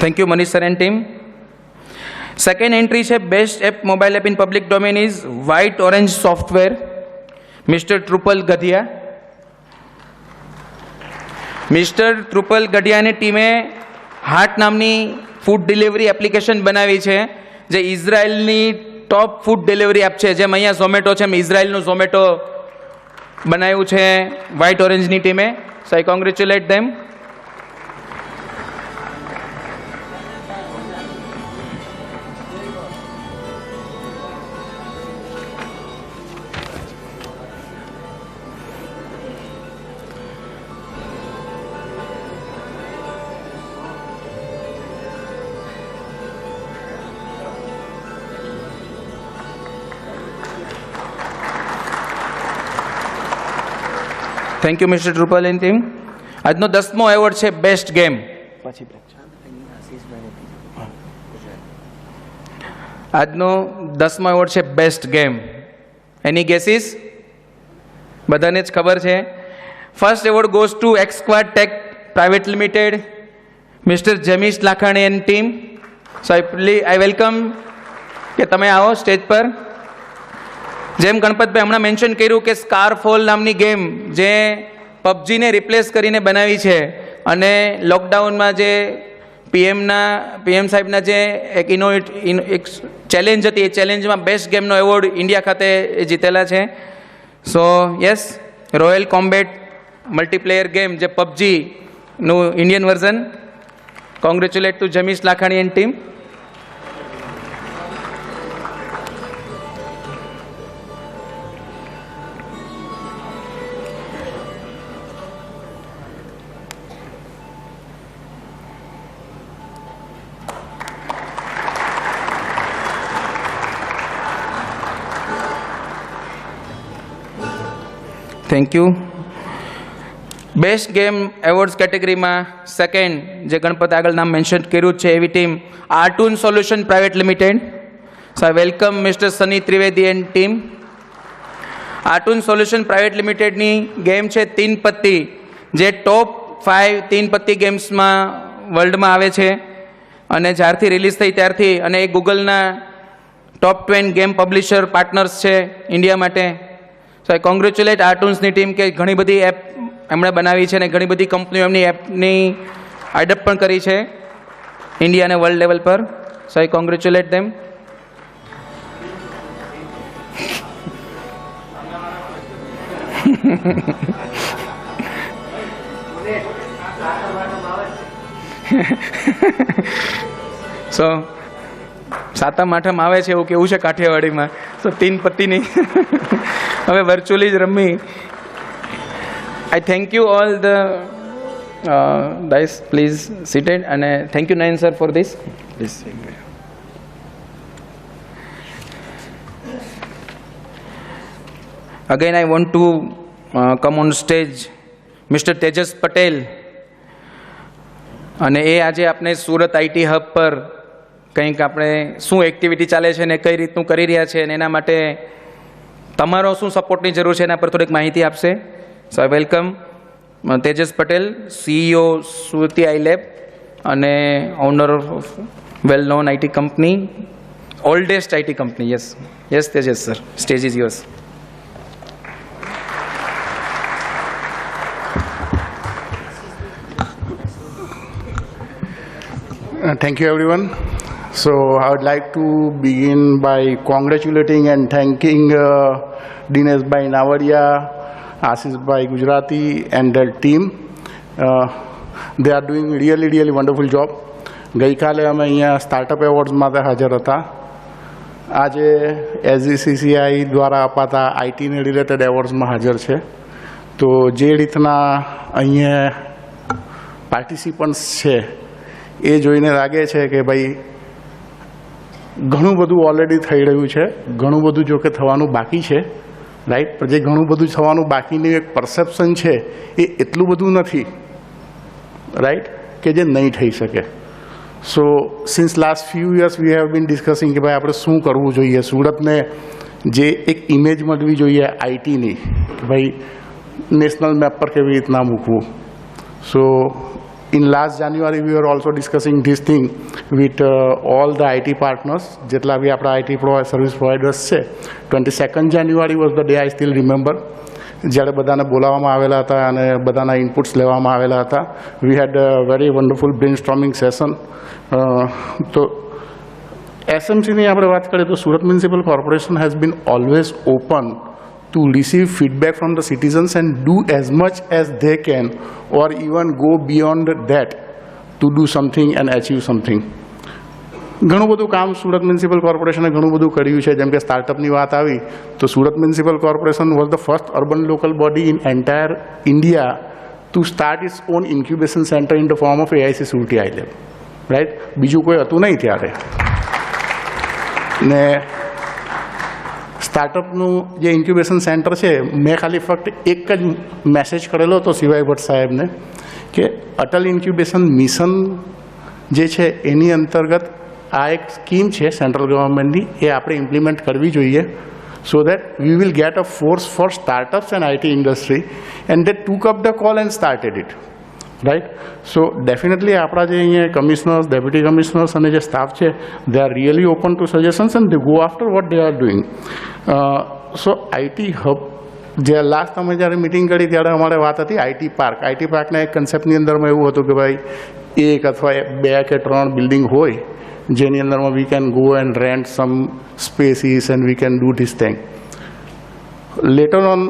Thank you Manish sir and team. Second entry છે best app mobile app in public domain is white orange software, mister Trupal Gadhiya. Mister Trupal ગઢિયાની ટીમે હાર્ટ નામની ફૂડ ડિલિવરી એપ્લિકેશન બનાવી છે, જે ઇઝરાયલની ટોપ ફૂડ ડિલિવરી એપ છે. જેમ અહીંયા ઝોમેટો છે, એમ ઇઝરાયલનું ઝોમેટો બનાવ્યું છે વ્હાઇટ ઓરેન્જની ટીમે. So I congratulate them. Thank you mister Trupal and team. આજનો 10મો એવોર્ડ છે બેસ્ટ ગેમ. આજનો 10મો એવોર્ડ છે બેસ્ટ ગેમ. Any guesses? બધાને જ ખબર છે. First award goes to XQuad tech private limited, mister Jamish Lakhani and team. So I welcome કે તમે આવો સ્ટેજ પર. જેમ ગણપતભાઈ હમણાં મેન્શન કર્યું કે સ્કારફોલ નામની ગેમ, જે પબજીને રિપ્લેસ કરીને બનાવી છે અને લોકડાઉનમાં જે પીએમ સાહેબના જે એક ચેલેન્જ હતી, એ ચેલેન્જમાં બેસ્ટ ગેમનો એવોર્ડ ઇન્ડિયા ખાતે જીતેલા છે. So yes, royal combat multiplayer game, જે પબજીનું Indian version. Congratulate to Jamish Lakhani and team. Thank you. Best game awards કેટેગરીમાં સેકન્ડ, જે ગણપત આગળ નામ મેન્શન કર્યું છે, એવી team Artoon solution private limited. So I welcome mister Sunny Trivedi and team. Artoon solution private લિમિટેડની ગેમ છે તીન પત્તી, જે ટોપ 5 તીન પત્તી ગેમ્સમાં વર્લ્ડમાં આવે છે અને જ્યારથી રિલીઝ થઈ ત્યારથી, અને એ ગૂગલના ટોપ 20 ગેમ પબ્લિશર પાર્ટનર્સ છે ઇન્ડિયા માટે. સો આઈ કોંગ્રેચ્યુલેટ આર્ટૂન્સની ટીમ કે ઘણી બધી એપ એમણે બનાવી છે અને ઘણી બધી કંપનીઓ એમની એપની એડપ્ટ પણ કરી છે ઇન્ડિયા અને વર્લ્ડ લેવલ પર. સો આઈ કોંગ્રેચ્યુલેટ ધેમ. સો સાતમ આઠમ આવે છે એવું કેવું છે કાઠિયાવાડીમાં, તો 3 પત્તીની હવે વર્ચ્યુઅલી જ રમી. I thank you all the guys, please seated, અને thank you Nayan sir for this. Please. Again, I want to come on stage Mr. Tejas Patel. અને એ આજે આપણે સુરત આઈટી હબ પર કંઈક આપણે શું એક્ટિવિટી ચાલે છે ને કઈ રીતનું કરી રહ્યા છે અને એના માટે તમારો શું સપોર્ટની જરૂર છે એના પર થોડીક માહિતી આપશે. So I welcome Tejas Patel, CEO Surati I lab અને owner of well known IT company, oldest IT company. Yes yes Tejas sir, stage is yours. Thank you, everyone. So I would like to begin by congratulating and thanking Dinesh Bhai Navadia, Ashish Bhai Gujarati and their team. They are doing really wonderful job. ગઈકાલે અમે અહીંયા startup એવોર્ડ્સમાં હાજર હતા. આજે SGCCI દ્વારા અપાતા આઈટીને related એવોર્ડ્સમાં હાજર છે. તો જે રીતના અહીંયા પાર્ટિસિપન્ટ્સ છે એ જોઈને લાગે છે કે ભાઈ ઘણું બધું ઓલરેડી થઈ રહ્યું છે, ઘણું બધું જો કે થવાનું બાકી છે, રાઈટ. પણ જે ઘણું બધું થવાનું બાકીનું એક પરસેપ્શન છે એ એટલું બધું નથી, રાઈટ, કે જે નહીં થઈ શકે. So since last few years we have been discussing કે ભાઈ આપણે શું કરવું જોઈએ, સુરતને જે એક ઇમેજ મળવી જોઈએ આઈટીની, કે ભાઈ નેશનલ મેપ પર કેવી રીતના મૂકવું. સો in last January we were also discussing this thing with all the IT partners, જેટલા બી આપણા IT સર્વિસ પ્રોવાઈડર્સ છે. 22nd January was the day I still remember, જ્યારે બધાને બોલાવવામાં આવેલા હતા અને બધાના ઇનપુટ્સ લેવામાં આવેલા હતા. We had a very wonderful brainstorming session. તો SMCની આપણે વાત કરીએ તો Surat municipal corporation has been always open to receive feedback from the citizens and do as much as they can, or even go beyond that to do something and achieve something. ઘણું બધું કામ Surat municipal કોર્પોરેશને ઘણું બધું કર્યું છે. જેમ કે સ્ટાર્ટઅપની વાત આવી તો Surat municipal corporation was the first urban local body in entire India to start its own incubation centre in the form of AIC Surati I lab, right. બીજું કોઈ હતું નહીં ત્યારે. ને સ્ટાર્ટઅપનું જે ઇન્ક્યુબેશન સેન્ટર છે, મેં ખાલી ફક્ત એક જ મેસેજ કરેલો હતો સિવાય ભટ્ટ સાહેબને કે અટલ ઇન્ક્યુબેશન મિશન જે છે એની અંતર્ગત આ એક સ્કીમ છે સેન્ટ્રલ ગવર્મેન્ટની, એ આપણે ઇમ્પ્લિમેન્ટ કરવી જોઈએ. So that we will get a force for startups and IT industry and they took up the call and started it, right. So definitely આપણા જે અહીંયા કમિશનર્સ, ડેપ્યુટી કમિશનર્સ અને જે સ્ટાફ છે, they are really open two suggestions and they go after what they are doing. So IT hub જે last અમે જ્યારે meeting કરી ત્યારે અમારે વાત હતી IT પાર્ક. IT પાર્કના એક કન્સેપ્ટની અંદરમાં એવું હતું કે ભાઈ 1 અથવા 2 કે 3 બિલ્ડિંગ હોય જેની અંદરમાં we can go and rent some spaces and we can do this thing. Later on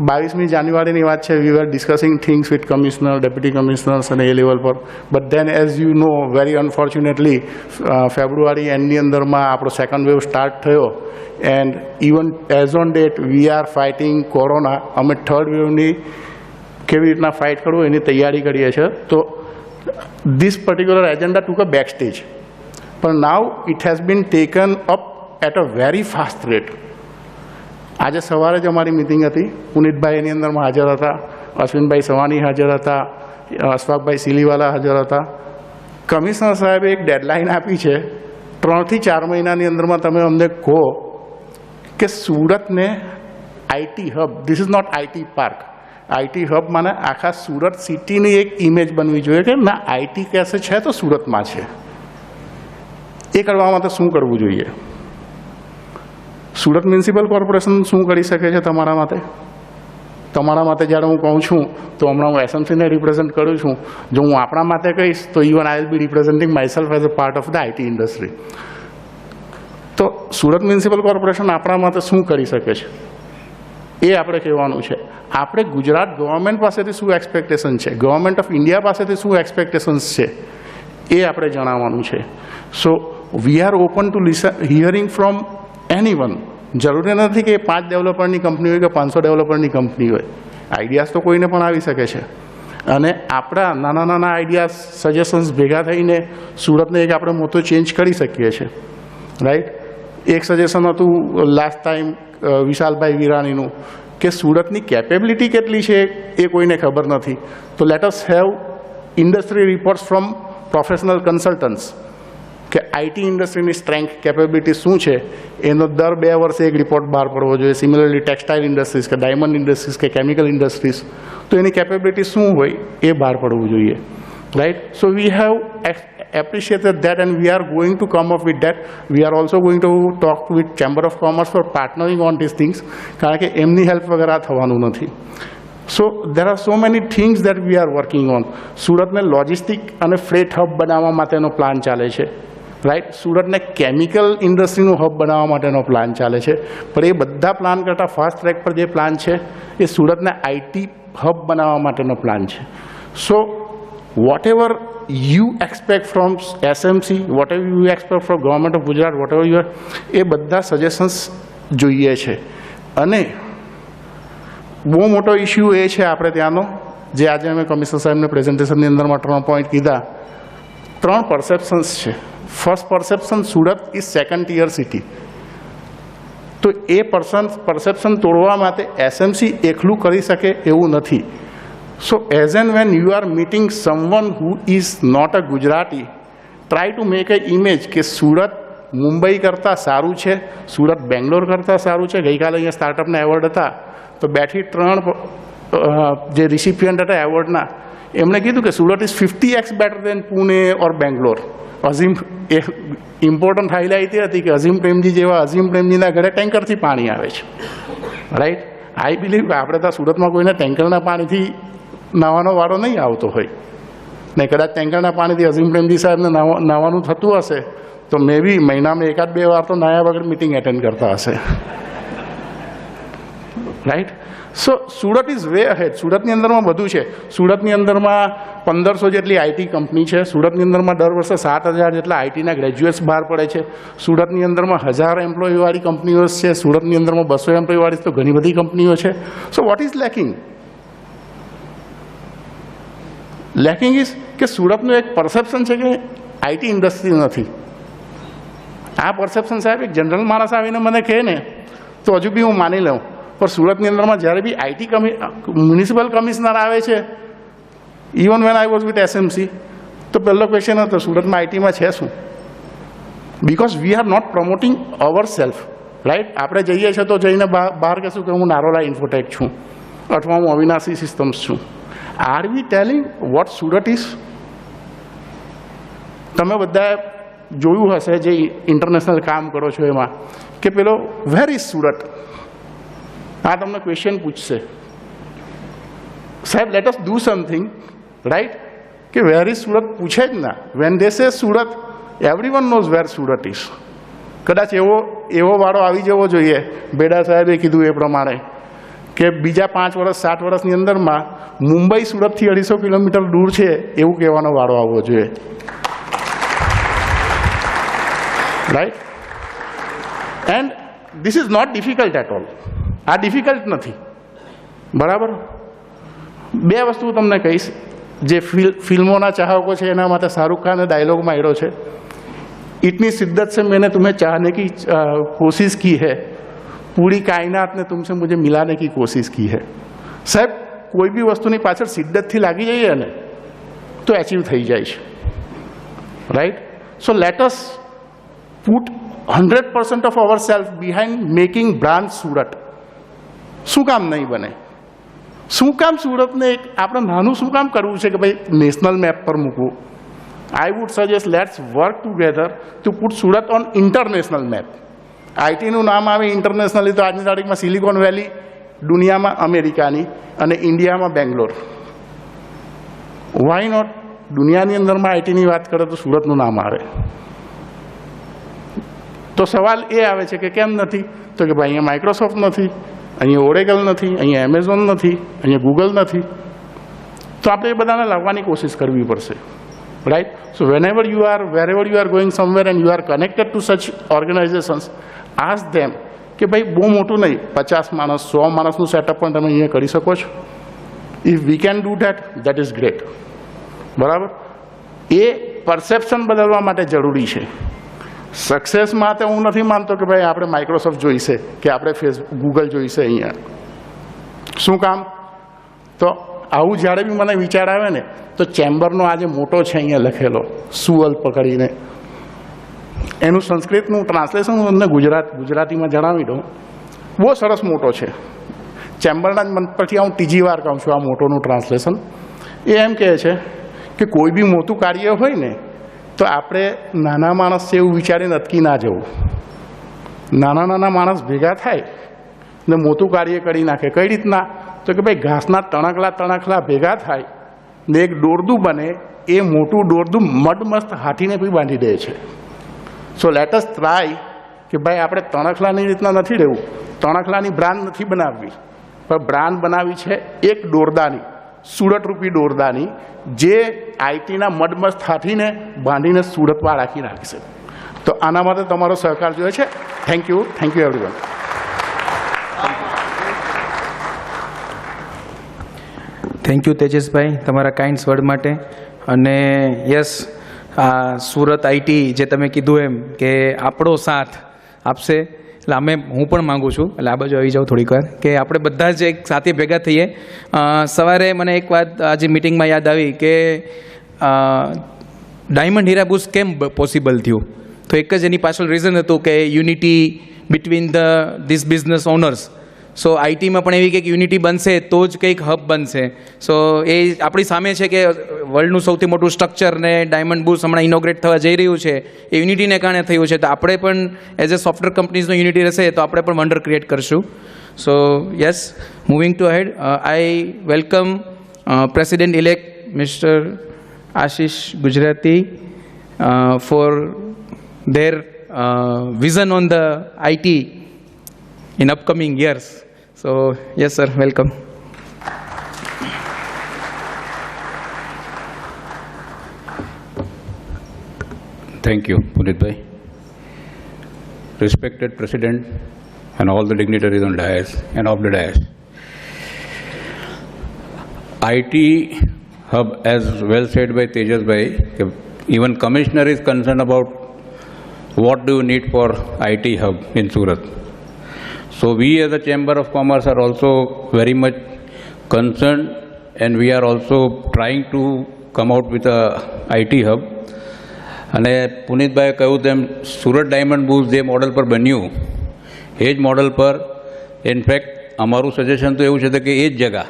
22મી જાન્યુઆરીની વાત છે, we are discussing things with commissioner, deputy commissioners અને એ લેવલ પર. But then as you know very unfortunately February એન્ડની અંદરમાં આપણો સેકન્ડ વેવ સ્ટાર્ટ થયો and even as on date we are fighting corona. અમે થર્ડ વેવની કેવી રીતના ફાઇટ કરવું એની તૈયારી કરીએ છીએ. તો this particular agenda took a back stage, પણ now it has been taken up at a very fast rate. આજે સવારે જ અમારી મિટિંગ હતી, પુનિતભાઈ એની અંદરમાં હાજર હતા, અશ્વિનભાઈ સવાની હાજર હતા, અશફાકભાઈ સિલીવાલા હાજર હતા. કમિશનર સાહેબે એક ડેડલાઇન આપી છે 3 થી 4 મહિનાની અંદરમાં તમે અમને કહો કે સુરતને IT hub, this is not IT park, IT hub માને આખા સુરત સિટીની એક ઇમેજ બનવી જોઈએ કે ના IT કહેશે છે તો સુરતમાં છે. એ કરવા માટે શું કરવું જોઈએ? સુરત મ્યુનિસિપલ કોર્પોરેશન શું કરી શકે છે તમારા માટે? તમારા માટે જ્યારે હું કહું છું તો હમણાં હું SMCને રિપ્રેઝેન્ટ કરું છું. જો હું આપણા માટે કહીશ તો even I will be representing myself as a part of the IT industry. તો સુરત મ્યુનિસિપલ કોર્પોરેશન આપણા માટે શું કરી શકે છે એ આપણે કહેવાનું છે. આપણે ગુજરાત ગવર્મેન્ટ પાસેથી શું એક્સપેક્ટેશન છે, ગવર્મેન્ટ ઓફ ઇન્ડિયા પાસેથી શું એક્સપેક્ટેશન્સ છે, એ આપણે જણાવવાનું છે. So we are open to hearing from anyone. જરૂરી નથી કે 5 ડેવલપરની કંપની હોય કે 500 ડેવલપરની કંપની હોય. આઈડિયાઝ તો કોઈને પણ આવી શકે છે, અને આપણા નાના નાના આઈડિયાઝ સજેશન્સ ભેગા થઈને સુરતને એક આપણે મોટો ચેન્જ કરી શકીએ છીએ. રાઈટ. એક સજેશન હતું લાસ્ટ ટાઈમ વિશાલભાઈ વિરાણીનું કે સુરતની કેપેબિલિટી કેટલી છે એ કોઈને ખબર નથી. તો let us have industry reports from professional consultants કે આઈટી ઇન્ડસ્ટ્રીની સ્ટ્રેન્થ કેપેબિલિટી શું છે એનો દર 2 વર્ષે એક રિપોર્ટ બહાર પડવો જોઈએ. સિમિલરલી ટેક્સટાઇલ ઇન્ડસ્ટ્રીઝ કે ડાયમંડ ઇન્ડસ્ટ્રીઝ કે કેમિકલ ઇન્ડસ્ટ્રીઝ, તો એની કેપેબિલિટી શું હોય એ બહાર પડવું જોઈએ. Right. So we have appreciated that and we are going to come up with that. We are also going to talk with Chamber of Commerce for partnering on these things, કારણ કે એમની help વગર આ થવાનું નથી. સો there are so many things that we are working on. સુરતને logistic અને freight hub બનાવવા માટેનો પ્લાન ચાલે છે. રાઈટ. સુરતને કેમિકલ ઇન્ડસ્ટ્રીનું હબ બનાવવા માટેનો પ્લાન ચાલે છે. પણ એ બધા પ્લાન કરતાં ફાસ્ટ ટ્રેક પર જે પ્લાન છે એ સુરતને આઈટી હબ બનાવવા માટેનો પ્લાન છે. સો whatever you expect from SMC, whatever you expect from Government of Gujarat, whatever you are, એ બધા સજેશન્સ જોઈએ છે. અને બહુ મોટો ઇશ્યુ એ છે આપણે ત્યાંનો, જે આજે અમે કમિશનર સાહેબને પ્રેઝન્ટેશનની અંદરમાં 3 પોઈન્ટ કીધા. 3 પરસેપ્શન્સ છે. First perception, Surat is second tier city. તો એ પરસેપ્શન તોડવા માટે એસએમસી એકલું કરી શકે એવું નથી. So as and when you are meeting someone who is not a Gujarati, try to make an image કે સુરત મુંબઈ કરતાં સારું છે, સુરત બેંગ્લોર કરતાં સારું છે. ગઈકાલે અહીંયા સ્ટાર્ટઅપના એવોર્ડ હતા, તો 2 થી 3 જે રિસિપિયન્ટ હતા એવોર્ડના, એમણે કીધું કે Surat is 50x better than Pune or Bangalore. Azim એ ઇમ્પોર્ટન્ટ હાઇલાઇટ એ હતી કે અઝીમ પ્રેમજી જેવા અઝીમ પ્રેમજીના ઘરે ટેન્કરથી પાણી આવે છે. રાઈટ. આઈ બિલીવ કે આપણે ત્યાં સુરતમાં કોઈને ટેન્કરના પાણીથી નાવાનો વારો નહીં આવતો હોય ને. કદાચ ટેન્કરના પાણીથી અઝીમ પ્રેમજી સાહેબને નાવાનું થતું હશે તો મે બી મહિનામાં 1-2 વાર તો નાયા વગર મિટિંગ એટેન્ડ કરતા હશે. Right. So Surat is way ahead. સુરતની અંદરમાં બધું છે. સુરતની અંદરમાં 1500 જેટલી આઈટી કંપની છે. સુરતની અંદરમાં દર વર્ષે 7000 જેટલા આઈટીના ગ્રેજ્યુએટ્સ બહાર પડે છે. સુરતની અંદરમાં 1000 એમ્પ્લોયીવાળી કંપનીઓ છે. સુરતની અંદરમાં 200 એમ્પ્લોયીવાળી તો ઘણી બધી કંપનીઓ છે. So what is lacking? Lacking is કે સુરતનું એક પરસેપ્શન છે કે આઈટી ઇન્ડસ્ટ્રી નથી. આ પરસેપ્શન સાહેબ એક જનરલ માણસ આવીને મને કહે ને તો હજુ બી હું માની લઉં. પણ સુરતની અંદરમાં જ્યારે બી આઈટી મ્યુનિસિપલ કમિશનર આવે છે, even when I was with SMC, તો પહેલો ક્વેશ્ચન હતો સુરતમાં આઈટીમાં છે શું? Because we are not promoting our self. Right. આપણે જઈએ છીએ તો જઈને બહાર કહેશું કે હું નારોલા ઇન્ફોટેક છું અથવા હું અવિનાશી સિસ્ટમ્સ છું. Are we telling what Surat is? તમે બધા જોયું હશે જે ઇન્ટરનેશનલ કામ કરો છો એમાં કે પેલો વેર ઇઝ સુરત, આ તમને ક્વેશ્ચન પૂછશે. સાહેબ let us do something. Right. કે વેર ઇઝ સુરત પૂછે જ ના. When they say Surat, everyone knows where Surat is. કદાચ એવો વાળો આવી જવો જોઈએ, બેડા સાહેબે કીધું એ પ્રમાણે, કે બીજા 5 વર્ષ 7 વર્ષની અંદરમાં મુંબઈ સુરતથી 250 કિલોમીટર દૂર છે એવું કહેવાનો વારો આવવો જોઈએ. Right. And this is not difficult at all. આ ડિફિકલ્ટ નથી. બરાબર. 2 વસ્તુ તમને કહીશ જે ફિલ્મોના ચાહકો છે એના માટે શાહરુખ ખાને ડાયલોગમાં આવ્યો છે, इतनी शिद्दत से मैंने तुम्हें चाहने की कोशिश की है, पूरी कायनात ने तुमसे मुझे मिलाने की कोशिश की है. સાહેબ કોઈ બી વસ્તુની પાછળ શિદ્દતથી લાગી જઈએ ને તો એચીવ થઈ જાય છે. Right. So let us put 100% of our self behind making brand Surat. શું કામ નહીં બને? શું કામ સુરતને એક આપણે નાનું શું કામ કરવું છે કે ભાઈ નેશનલ મેપ પર મૂકવું? I would suggest let's work together to put Surat on international map. આઈટીનું નામ આવે ઇન્ટરનેશનલી તો આજની તારીખમાં સિલિકોન વેલી દુનિયામાં અમેરિકાની અને ઇન્ડિયામાં બેંગ્લોર. Why not? દુનિયાની અંદરમાં આઈટીની વાત કરે તો સુરતનું નામ આવે. તો સવાલ એ આવે છે કે કેમ નથી? તો કે ભાઈ અહીંયા માઇક્રોસોફ્ટ નથી, અહીંયા ઓરેકલ નથી, અહીંયા એમેઝોન નથી, અહીંયા ગૂગલ નથી. તો આપણે એ બધાને લાવવાની કોશિશ કરવી પડશે. right? So wherever you are going somewhere and you are connected to such organizations, ask them કે ભાઈ બહુ મોટું નહીં, 50 માણસ 100 માણસનું સેટઅપ પણ તમે અહીંયા કરી શકો છો. If V can do that is great. બરાબર? એ પરસેપ્શન બદલવા માટે જરૂરી છે. સક્સેસ માટે હું નથી માનતો કે ભાઈ આપણે માઇક્રોસોફ્ટ જોઈશે કે આપણે ગૂગલ જોઈશે અહીંયા. શું કામ? તો આવું જ્યારે બી મને વિચાર આવે ને તો ચેમ્બરનો આજે મોટો છે અહીંયા લખેલો સુઅલ પકડીને, એનું સંસ્કૃતનું ટ્રાન્સલેશન હું તમને ગુજરાતીમાં જણાવી દઉં. બહુ સરસ મોટો છે. ચેમ્બરના જ મન પરથી હું ત્રીજી વાર કહું છું આ મોટોનું ટ્રાન્સલેશન. એ એમ કહે છે કે કોઈ બી મોટું કાર્ય હોય ને તો આપણે નાના માણસ છે એવું વિચારીને અટકી ના જવું. નાના માણસ ભેગા થાય ને મોટું કાર્ય કરી નાખે. કઈ રીતના? તો કે ભાઈ ઘાસના તણખલા ભેગા થાય ને એક દોરડું બને, એ મોટું દોરડું મસ્ત હાથીને બી બાંધી દે છે. સો લેટ અસ ટ્રાય કે ભાઈ આપણે તણખલાની રીતના નથી રહેવું, તણખલાની બ્રાન્ડ નથી બનાવવી, પણ બ્રાન્ડ બનાવી છે એક દોરડાની, સુરતરૂપી દોરડાની, જે આઈટીના મસ્ત હાથીને બાંધીને સુરતમાં રાખશે. તો આના માટે તમારો સહકાર જોઈએ છે. Thank you everyone. Thank you તેજસભાઈ તમારા કાઇન્ડ વર્ડ માટે. અને યસ, આ સુરત આઈટી જે તમે કીધું એમ કે આપણો સાથ આપશે, એટલે હું પણ માગું છું, એટલે આ બાજુ આવી જાઉં થોડીક વાર, કે આપણે બધા જ એક સાથે ભેગા થઈએ. સવારે મને એક વાત આજે મિટિંગમાં યાદ આવી કે ડાયમંડ હીરા બુશ કેમ પોસિબલ થયું? તો એક જ એની પાછળ રીઝન હતું કે unity between this business owners. So આઈટીમાં પણ એવી કંઈક યુનિટી બનશે તો જ કંઈક હબ બનશે. સો એ આપણી સામે છે કે વર્લ્ડનું સૌથી મોટું સ્ટ્રક્ચર ને ડાયમંડ બુશ હમણાં ઇનોગ્રેટ થવા જઈ રહ્યું છે, એ યુનિટીને કારણે થયું છે. તો આપણે પણ એઝ અ સોફ્ટવેર કંપનીઝનો યુનિટી રહેશે તો આપણે પણ વન્ડર ક્રિએટ કરશું. So yes, moving to ahead, I welcome president elect mister Ashish Gujarati for their vision on the IT in upcoming years. So yes sir, welcome. Thank you, Punit bhai. Respected President and all the dignitaries on dais and off the dais. IT hub, as well said by Tejas bhai, even Commissioner is concerned about what do you need for IT hub in Surat. So we as a Chamber of Commerce are also very much concerned, and we are also trying to come out with a IT hub. અને પુનિતભાઈએ કહ્યું તેમ Surat diamond bush જે model પર બન્યું એ જ model પર in fact અમારું suggestion તો એવું છે કે એ જ જગા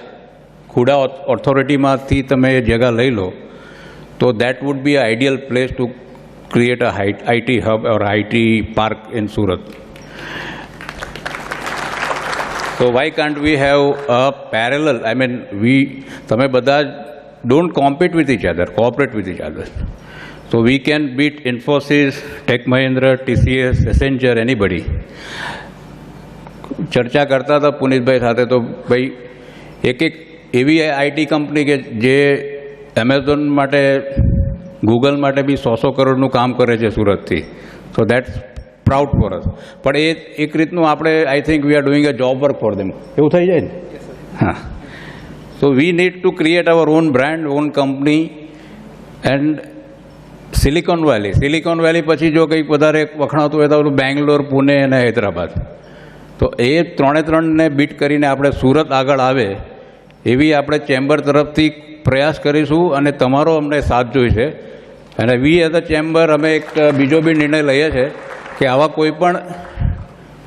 ખુડા ઓથોરિટીમાંથી તમે એ જગા લઈ લો તો that would be a ideal place to create a IT hub or IT park in Surat. So why can't we have a parallel? I mean, તમે બધા don't compete with each other, cooperate with each other. So we can beat Infosys, Tech Mahindra, TCS, Accenture, anybody. ચર્ચા કરતા હતા પુનિતભાઈ સાથે તો ભાઈ એક એવી આઈટી કંપની કે જે એમેઝોન માટે ગૂગલ માટે બી 100 કરોડનું કામ કરે છે સુરતથી. So that's proud for us. પણ એ એક રીતનું આપણે I think we are doing a job work for them, એવું થઈ જાય ને. હા, so we need to create our own brand, own company. And Silicon Valley પછી જો કંઈક વધારે વખણાતું હોય તો બેંગ્લોર, પુણે અને હૈદરાબાદ. તો એ ત્રણને બીટ કરીને આપણે સુરત આગળ આવે એવી આપણે ચેમ્બર તરફથી પ્રયાસ કરીશું અને તમારો અમને સાથ જોઈશે. અને વી એઝ અ ચેમ્બર અમે એક બીજો બી નિર્ણય લઈએ છીએ કે આવા કોઈ પણ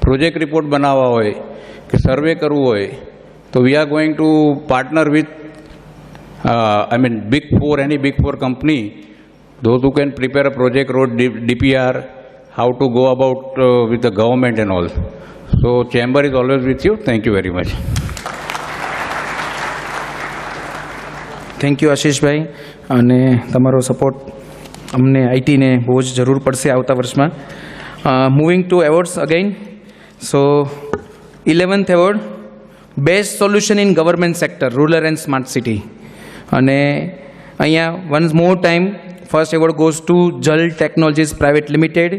પ્રોજેક્ટ રિપોર્ટ બનાવવા હોય કે સર્વે કરવું હોય તો we are going to partner with Big Four, any Big Four company, those who can prepare a project road, DPR, how to go about with the government and all. So chamber is always with you. Thank you very much. Thank you આશીષભાઈ. અને તમારો support અમને આઈટીને બહુ જ જરૂર પડશે આવતા વર્ષમાં. Moving to awards again. So 11th award, best solution in government sector, rural and smart city. અને અહીંયા once more time first award goes to Jal technologies private limited.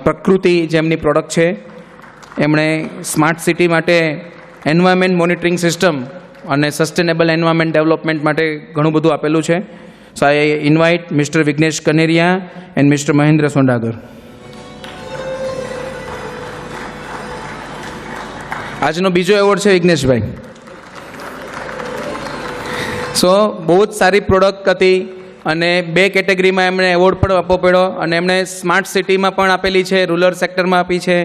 Prakriti જેમની પ્રોડક્ટ છે, એમણે સ્માર્ટ સિટી માટે એન્વાયરમેન્ટ મોનિટરિંગ સિસ્ટમ અને sustainable environment development માટે ઘણું બધું આપેલું છે. So I invite mister Vignesh Kaneria and mister Mahendra Sondagar. આજનો બીજો એવોર્ડ છે વિઘ્નેશભાઈ. સો બહુ જ સારી પ્રોડક્ટ હતી અને 2 કેટેગરીમાં એમણે એવોર્ડ પણ આપવો પડ્યો અને એમણે સ્માર્ટ સિટીમાં પણ આપેલી છે, રૂરલ સેક્ટરમાં આપી છે.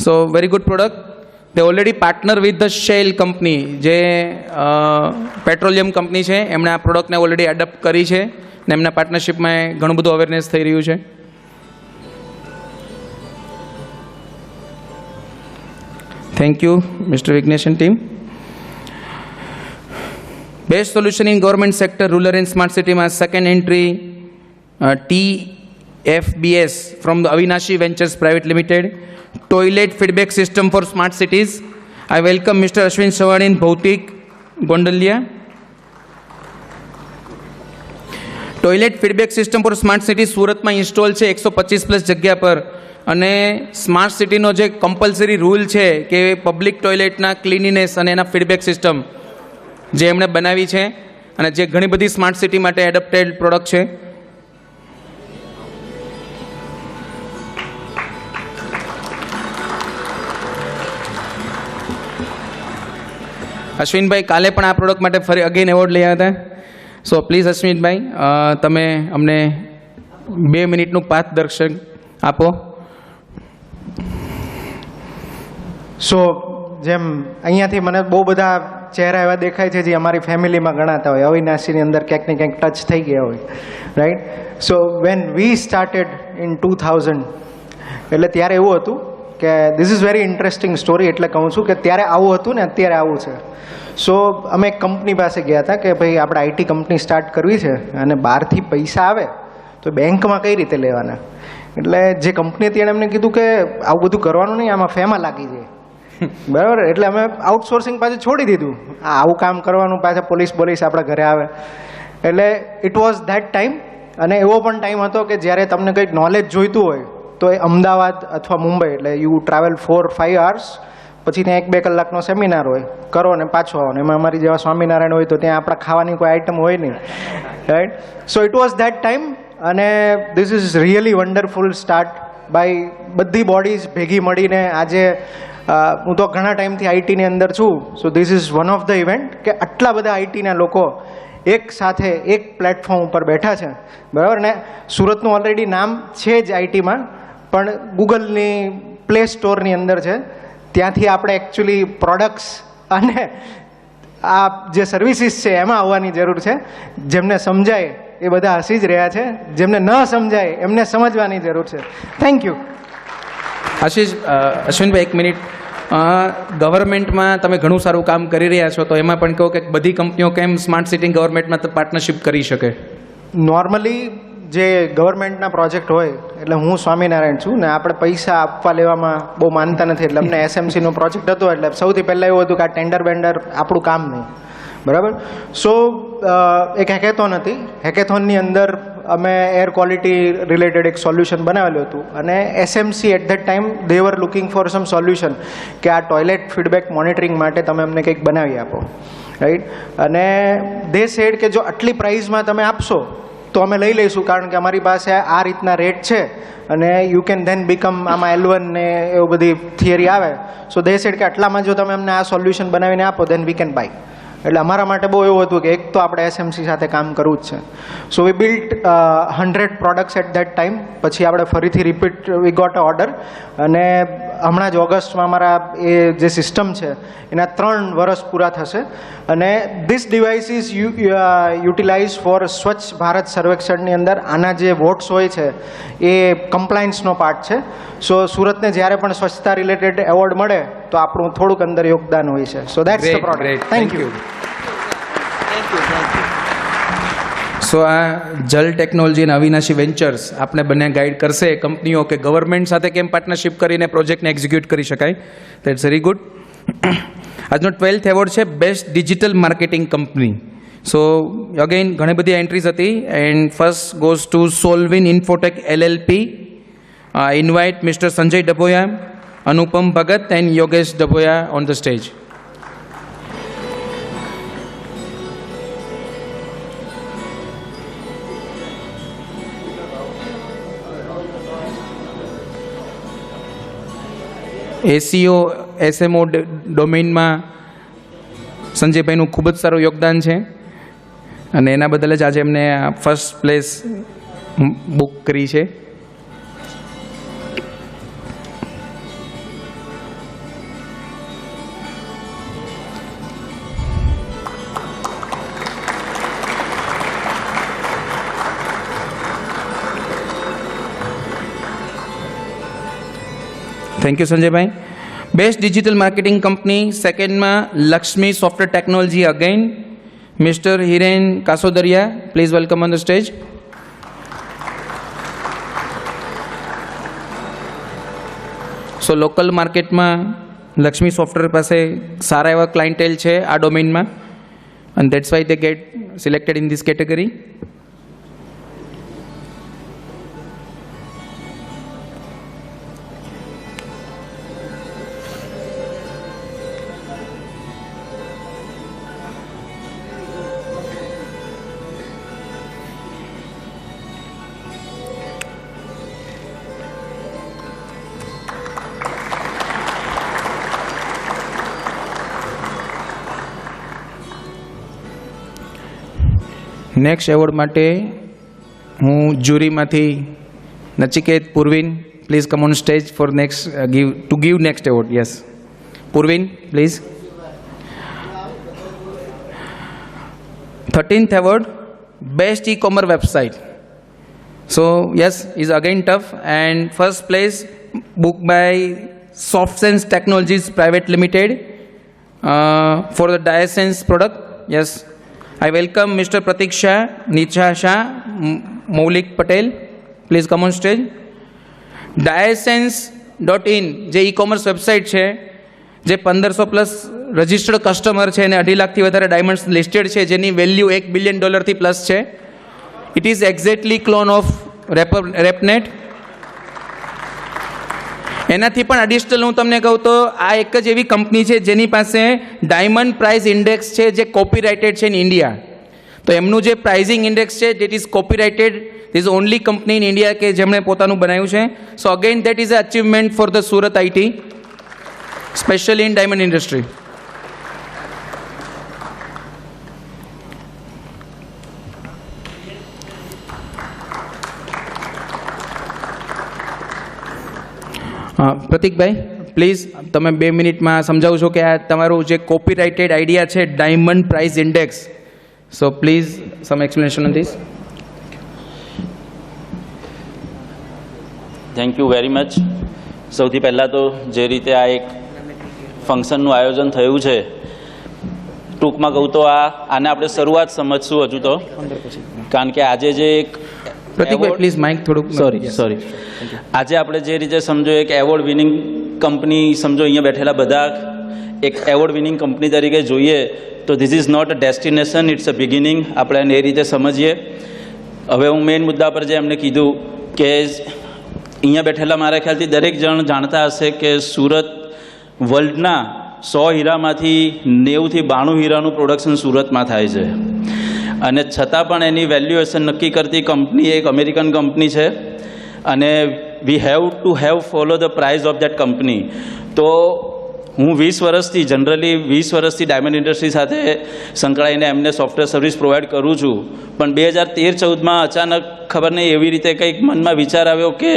So very good product. They already partner with the Shell company, જે પેટ્રોલિયમ કંપની છે, એમણે આ પ્રોડક્ટને ઓલરેડી એડપ્ટ કરી છે ને એમના પાર્ટનરશિપમાં ઘણું બધું અવેરનેસ થઈ રહ્યું છે. Thank you mister Vignesh and team. Best solution in government sector rural and smart સિટીમાં second entry TFBS from the Avinashi Ventures Private Limited. Toilet feedback system for smart cities. I welcome Mr. Ashwin Savani, Bhautik, Gondalia. Toilet feedback system for smart city સુરતમાં install છે 125+ જગ્યા પર. અને smart સિટીનો જે compulsory rule છે કે public ટોયલેટના cleanliness અને એના ફીડબેક સિસ્ટમ જે એમણે બનાવી છે અને જે ઘણી બધી સ્માર્ટ સિટી માટે એડપ્ટેડ પ્રોડક્ટ છે. અશ્વિનભાઈ કાલે પણ આ પ્રોડક્ટ માટે ફરી અગેન એવોર્ડ લઈ આવ્યા હતા. સો પ્લીઝ અશ્વિનભાઈ, તમે અમને 2 મિનિટનું પારદર્શક આપો. સો જેમ અહીંયાથી મને બહુ બધા ચહેરા એવા દેખાય છે જે અમારી ફેમિલીમાં ગણાતા હોય, અવિનાશીની અંદર ક્યાંક ને ક્યાંક ટચ થઈ ગયા હોય, right. So when we started in 2000, એટલે ત્યારે એવું હતું કે this is very interesting story, એટલે કહું છું કે ત્યારે આવું હતું ને અત્યારે આવું છે. સો અમે એક કંપની પાસે ગયા હતા કે ભાઈ આપણે આઈટી કંપની સ્ટાર્ટ કરવી છે અને બહારથી પૈસા આવે તો બેંકમાં કઈ રીતે લેવાના. એટલે જે કંપની હતી એણે એમને કીધું કે આવું બધું કરવાનું નહીં, આમાં ફેમાં લાગી જાય, બરાબર. એટલે અમે આઉટસોર્સિંગ પાછું છોડી દીધું, આવું કામ કરવાનું, પાછા પોલીસ આપણા ઘરે આવે. એટલે ઇટ વોઝ ધેટ ટાઈમ. અને એવો પણ ટાઈમ હતો કે જ્યારે તમને કંઈક નોલેજ જોઈતું હોય તો એ અમદાવાદ અથવા મુંબઈ, એટલે યુ ટ્રાવેલ 4-5 hours, પછી ત્યાં 1-2 કલાકનો સેમિનાર હોય, કરો ને પાછો આવો. ને એમાં અમારી જેવા સ્વામિનારાયણ હોય તો ત્યાં આપણા ખાવાની કોઈ આઈટમ હોય નહીં, right. So it was that time. અને this is really wonderful start by બધી બોડીઝ ભેગી મળીને. આજે હું તો ઘણા ટાઈમથી આઈટીની અંદર છું. સો this is one of the event કે આટલા બધા આઈટીના લોકો એક સાથે એક પ્લેટફોર્મ ઉપર બેઠા છે, બરાબર. ને સુરતનું ઓલરેડી નામ છે જ આઈટીમાં, પણ ગૂગલની પ્લે સ્ટોરની અંદર છે. ત્યાંથી આપણે એકચ્યુઅલી પ્રોડક્ટ્સ અને આ જે સર્વિસીસ છે એમાં આવવાની જરૂર છે. જેમને સમજાય એ બધા હસી જ રહ્યા છે, જેમને ન સમજાય એમને સમજવાની જરૂર છે. Thank you. અશ્વિનભાઈ 1 મિનિટ. ગવર્મેન્ટમાં તમે ઘણું સારું કામ કરી રહ્યા છો, તો એમાં પણ કહો કે બધી કંપનીઓ કેમ સ્માર્ટ સિટી ગવર્મેન્ટમાં પાર્ટનરશિપ કરી શકે? નોર્મલી જે ગવર્મેન્ટના પ્રોજેક્ટ હોય, એટલે હું સ્વામિનારાયણ છું ને આપણે પૈસા આપવા લેવામાં બહુ માનતા નથી. એટલે અમને SMCનો પ્રોજેક્ટ હતો, એટલે સૌથી પહેલાં એવું હતું કે આ ટેન્ડર બેન્ડર આપણું કામ નહીં, બરાબર. સો એક હેકેથોન હતી. હેકેથોનની અંદર અમે એર ક્વોલિટી રિલેટેડ એક સોલ્યુશન બનાવેલું હતું. અને SMC at that time they were looking for some solution કે આ ટોયલેટ ફીડબેક મોનિટરિંગ માટે તમે અમને કંઈક બનાવી આપો, રાઈટ. અને દે સેડ કે જો આટલી પ્રાઇઝમાં તમે આપશો તો અમે લઈ લઈશું, કારણ કે અમારી પાસે આ રીતના રેટ છે અને યુ કેન ધેન બીકમ આમાં L1 ને એવું બધી થિયરી આવે. સો દે સેડ કે આટલામાં જો તમે અમને આ સોલ્યુશન બનાવીને આપો ધેન વી કેન બાય. એટલે અમારા માટે બહુ એવું હતું કે એક તો આપણે SMC સાથે કામ કરવું જ છે. So we built 100 products at that time. પછી આપણે ફરીથી repeat we got a order. અને હમણાં જ ઓગસ્ટમાં અમારા એ જે સિસ્ટમ છે એના 3 વર્ષ પૂરા થશે. અને this device is utilise for Swachh Bharat સર્વેક્ષણની અંદર આના જે વોટ્સ હોય છે એ કમ્પ્લાયન્સનો પાર્ટ છે. સો સુરતને જ્યારે પણ સ્વચ્છતા રિલેટેડ એવોર્ડ મળે તો આપણું થોડુંક અંદર યોગદાન હોય છે. So that's the product. Thank you. So આ જલ ટેકનોલોજી અને અવિનાશી વેન્ચર્સ આપણે બંને ગાઈડ કરશે કંપનીઓ કે ગવર્મેન્ટ સાથે કેમ પાર્ટનરશિપ કરીને પ્રોજેક્ટને એક્ઝિક્યુટ કરી શકાય. That's very good. આજનો 12th એવોર્ડ છે best digital marketing company. So again ઘણી બધી એન્ટ્રીઝ હતી and first goes to Solvin infotech LLP. Invite mister Sanjay Dabhoya, Anupam Bhagat and Yogesh Dabhoya on the stage. SEO SMO ડોમેઇનમાં સંજયભાઈનું ખૂબ જ સારું યોગદાન છે અને એના બદલ જ આજે એમને ફર્સ્ટ પ્લેસ બુક કરી છે. થેન્ક યુ સંજયભાઈ. બેસ્ટ ડિજિટલ માર્કેટિંગ કંપની સેકન્ડમાં Lakshmi software technology again mister Hiren Kasodariya, please welcome on the stage. So local માર્કેટમાં લક્ષ્મી સોફ્ટવેર પાસે સારા એવા ક્લાયન્ટેલ છે આ ડોમેઇનમાં અને that's why they get selected in this category. Next award માટે હું જ્યુરીમાંથી Nachiket Purvin, please come on stage for next give next award. Yes Purvin please. 13th award, best e-commerce website. So yes, is again tough and first place booked by SoftSense Technologies Private Limited for the Diasense product. Yes, I welcome Mr. Pratik Shah, Nicha Shah, Maulik Patel. Please come on stage. Diasense.in જે e-commerce website છે જે 1500 plus registered customer છે અને 2.5 લાખથી વધારે diamonds listed છે જેની value $1 billion થી પ્લસ છે. It is exactly clone of RapNet. એનાથી પણ એડિશનલ હું તમને કહું તો આ એક જ એવી કંપની છે જેની પાસે ડાયમંડ પ્રાઇસ ઇન્ડેક્સ છે જે કોપીરાઇટેડ છે ઇન ઇન્ડિયા. તો એમનું જે પ્રાઇઝિંગ ઇન્ડેક્સ છે that is copyrighted. This is only company in India કે જેમણે પોતાનું બનાવ્યું છે. So again that is a achievement for the Surat IT, specially in diamond industry. પ્રતિકભાઈ પ્લીઝ તમે 2 મિનિટમાં સમજાવો છો કે આ તમારું જે કોપીરાઇટેડ આઈડિયા છે diamond price index. So please some explanation on this. Thank you very much. સૌથી પહેલાં તો જે રીતે આ એક ફંક્શનનું આયોજન થયું છે, ટૂંકમાં કહું તો આને આપણે શરૂઆત સમજશું હજુ તો, કારણ કે આજે જે એક પ્રતિકભાઈ પ્લીઝ માઇક થોડુંક સોરી આજે આપણે જે રીતે સમજો એક એવોર્ડ વિનિંગ કંપની સમજો અહીંયા બેઠેલા બધા એક એવોર્ડ વિનિંગ કંપની તરીકે જોઈએ તો this is not a destination, it's a beginning. આપણે એને એ રીતે સમજીએ. હવે હું મેઇન મુદ્દા પર જે એમને કીધું કે અહીંયા બેઠેલા મારા ખ્યાલથી દરેક જણ જાણતા હશે કે સુરત વર્લ્ડના 100 હીરામાંથી 90 થી 92 હીરાનું પ્રોડક્શન સુરતમાં થાય છે અને છતાં પણ એની વેલ્યુએશન નક્કી કરતી કંપની એક અમેરિકન કંપની છે અને we have to follow the prize of that company. તો હું 20 વર્ષથી જનરલી 20 વર્ષથી ડાયમંડ ઇન્ડસ્ટ્રી સાથે સંકળાઈને એમને સોફ્ટવેર સર્વિસ પ્રોવાઈડ કરું છું. પણ 2013-14માં અચાનક ખબર નહીં એવી રીતે કંઈક મનમાં વિચાર આવ્યો કે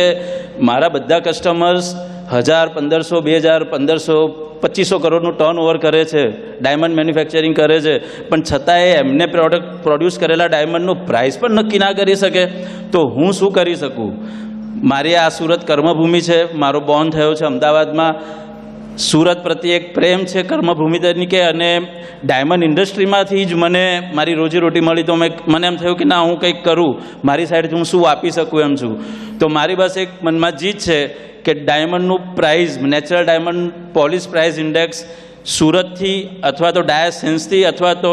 મારા બધા કસ્ટમર્સ 1000, 1500, 2000, 1500, 2500 કરોડનું ટર્નઓવર કરે છે, ડાયમંડ મેન્યુફેક્ચરિંગ કરે છે, પણ છતાંય એમને પ્રોડ્યુસ કરેલા ડાયમંડનું પ્રાઇસ પણ નક્કી ના કરી શકે. તો હું શું કરી શકું? મારી આ સુરત કર્મભૂમિ છે, મારો બોર્ન થયો છે અમદાવાદમાં. સુરત પ્રત્યે એક પ્રેમ છે કર્મભૂમિ તરીકે અને ડાયમંડ ઇન્ડસ્ટ્રીમાંથી જ મને મારી રોજીરોટી મળી. તો મને એમ થયું કે ના, હું કંઈક કરું, મારી સાઈડથી હું શું આપી શકું એમ છું. તો મારી પાસે એક મનમાં જીત છે કે ડાયમંડનું price, natural diamond polish price index સુરતથી અથવા તો ડાયસેન્સથી અથવા તો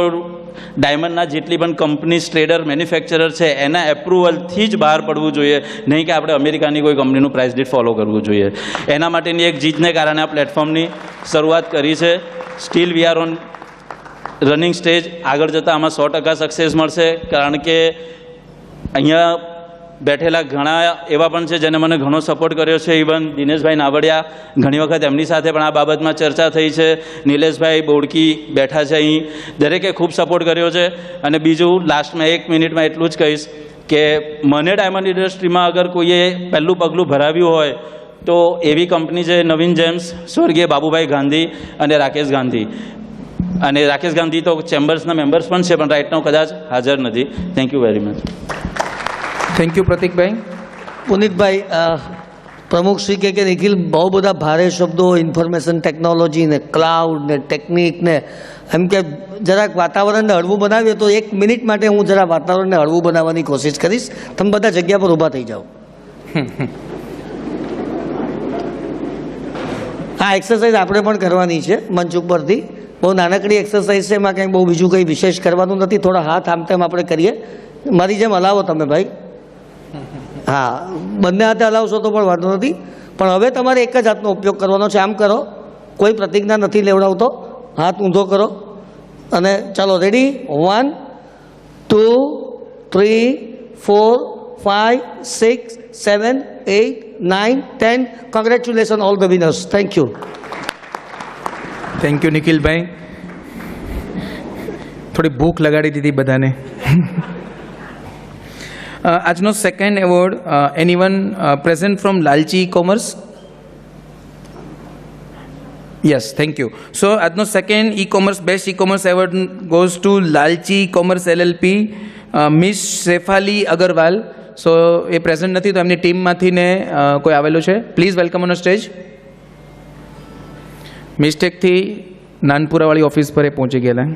ડાયમંડના જેટલી પણ કંપની ટ્રેડર મેન્યુફેક્ચરર છે એના એપ્રુવલથી જ બહાર પડવું જોઈએ, નહીં કે આપણે અમેરિકાની કોઈ કંપનીનું પ્રાઇસ ડીટ ફોલો કરવું જોઈએ. એના માટેની એક જીતને કારણે આ પ્લેટફોર્મની શરૂઆત કરી છે. Steel we are on running stage. આગળ જતાં આમાં 100% સક્સેસ મળશે, કારણ કે અહીંયા બેઠેલા ઘણા એવા પણ છે જેને મને ઘણો સપોર્ટ કર્યો છે. ઇવન દિનેશભાઈ નાવડિયા, ઘણી વખત એમની સાથે પણ આ બાબતમાં ચર્ચા થઈ છે. નિલેશભાઈ બોડકી બેઠા છે અહીં, દરેકે ખૂબ સપોર્ટ કર્યો છે. અને બીજું લાસ્ટમાં 1 મિનિટમાં એટલું જ કહીશ કે મને ડાયમંડ ઇન્ડસ્ટ્રીમાં અગર કોઈએ પહેલું પગલું ભરાવ્યું હોય તો એવી કંપની છે નવીન જેમ્સ, સ્વર્ગીય બાબુભાઈ ગાંધી અને રાકેશ ગાંધી. અને રાકેશ ગાંધી તો ચેમ્બર્સના મેમ્બર્સ પણ છે, પણ રાઇટ નાઉ કદાચ હાજર નથી. Thank you very much. Thank you પ્રતિકભાઈ. પુનિતભાઈ, પ્રમુખશ્રી કે નિખિલ બહુ બધા ભારે શબ્દો, ઇન્ફોર્મેશન ટેકનોલોજી ને ક્લાઉડ ને ટેકનિક ને એમ કે જરાક વાતાવરણને હળવું બનાવીએ તો 1 મિનિટ માટે હું જરા વાતાવરણને હળવું બનાવવાની કોશિશ કરીશ. તમે બધા જગ્યા પર ઊભા થઈ જાઓ. આ એક્સરસાઇઝ આપણે પણ કરવાની છે મંચ ઉપરથી. બહુ નાનકડી એક્સરસાઇઝ છે, એમાં કંઈ બહુ બીજું કંઈ વિશેષ કરવાનું નથી. થોડા હાથ આમ તેમ આપણે કરીએ. મારી જેમ હલાવો તમે ભાઈ. હા, બંને હાથે હલાવશો તો પણ વાંધો નથી, પણ હવે તમારે એક જ હાથનો ઉપયોગ કરવાનો છે. આમ કરો, કોઈ પ્રતિજ્ઞા નથી લેવડાવતો. હાથ ઊંધો કરો અને ચાલો, ready? 1 2 3 4 5 6 7 8 9 10. Congratulation all the winners. Thank you. Thank you નિખિલભાઈ. થોડી ભૂખ લગાડી દીધી બધાને. આજનો second award, anyone present from Lalchi e commerce? Yes, thank you. So આજનો second e commerce best e commerce award goes to Lalchi commerce LLP, miss Shefali Agarwal. So એ present નથી, તો એમની ટીમમાંથી ને કોઈ આવેલું છે. Please welcome on stage. મિસ્ટેકથી નાનપુરાવાળી ઓફિસ પર એ પહોંચી ગયેલા.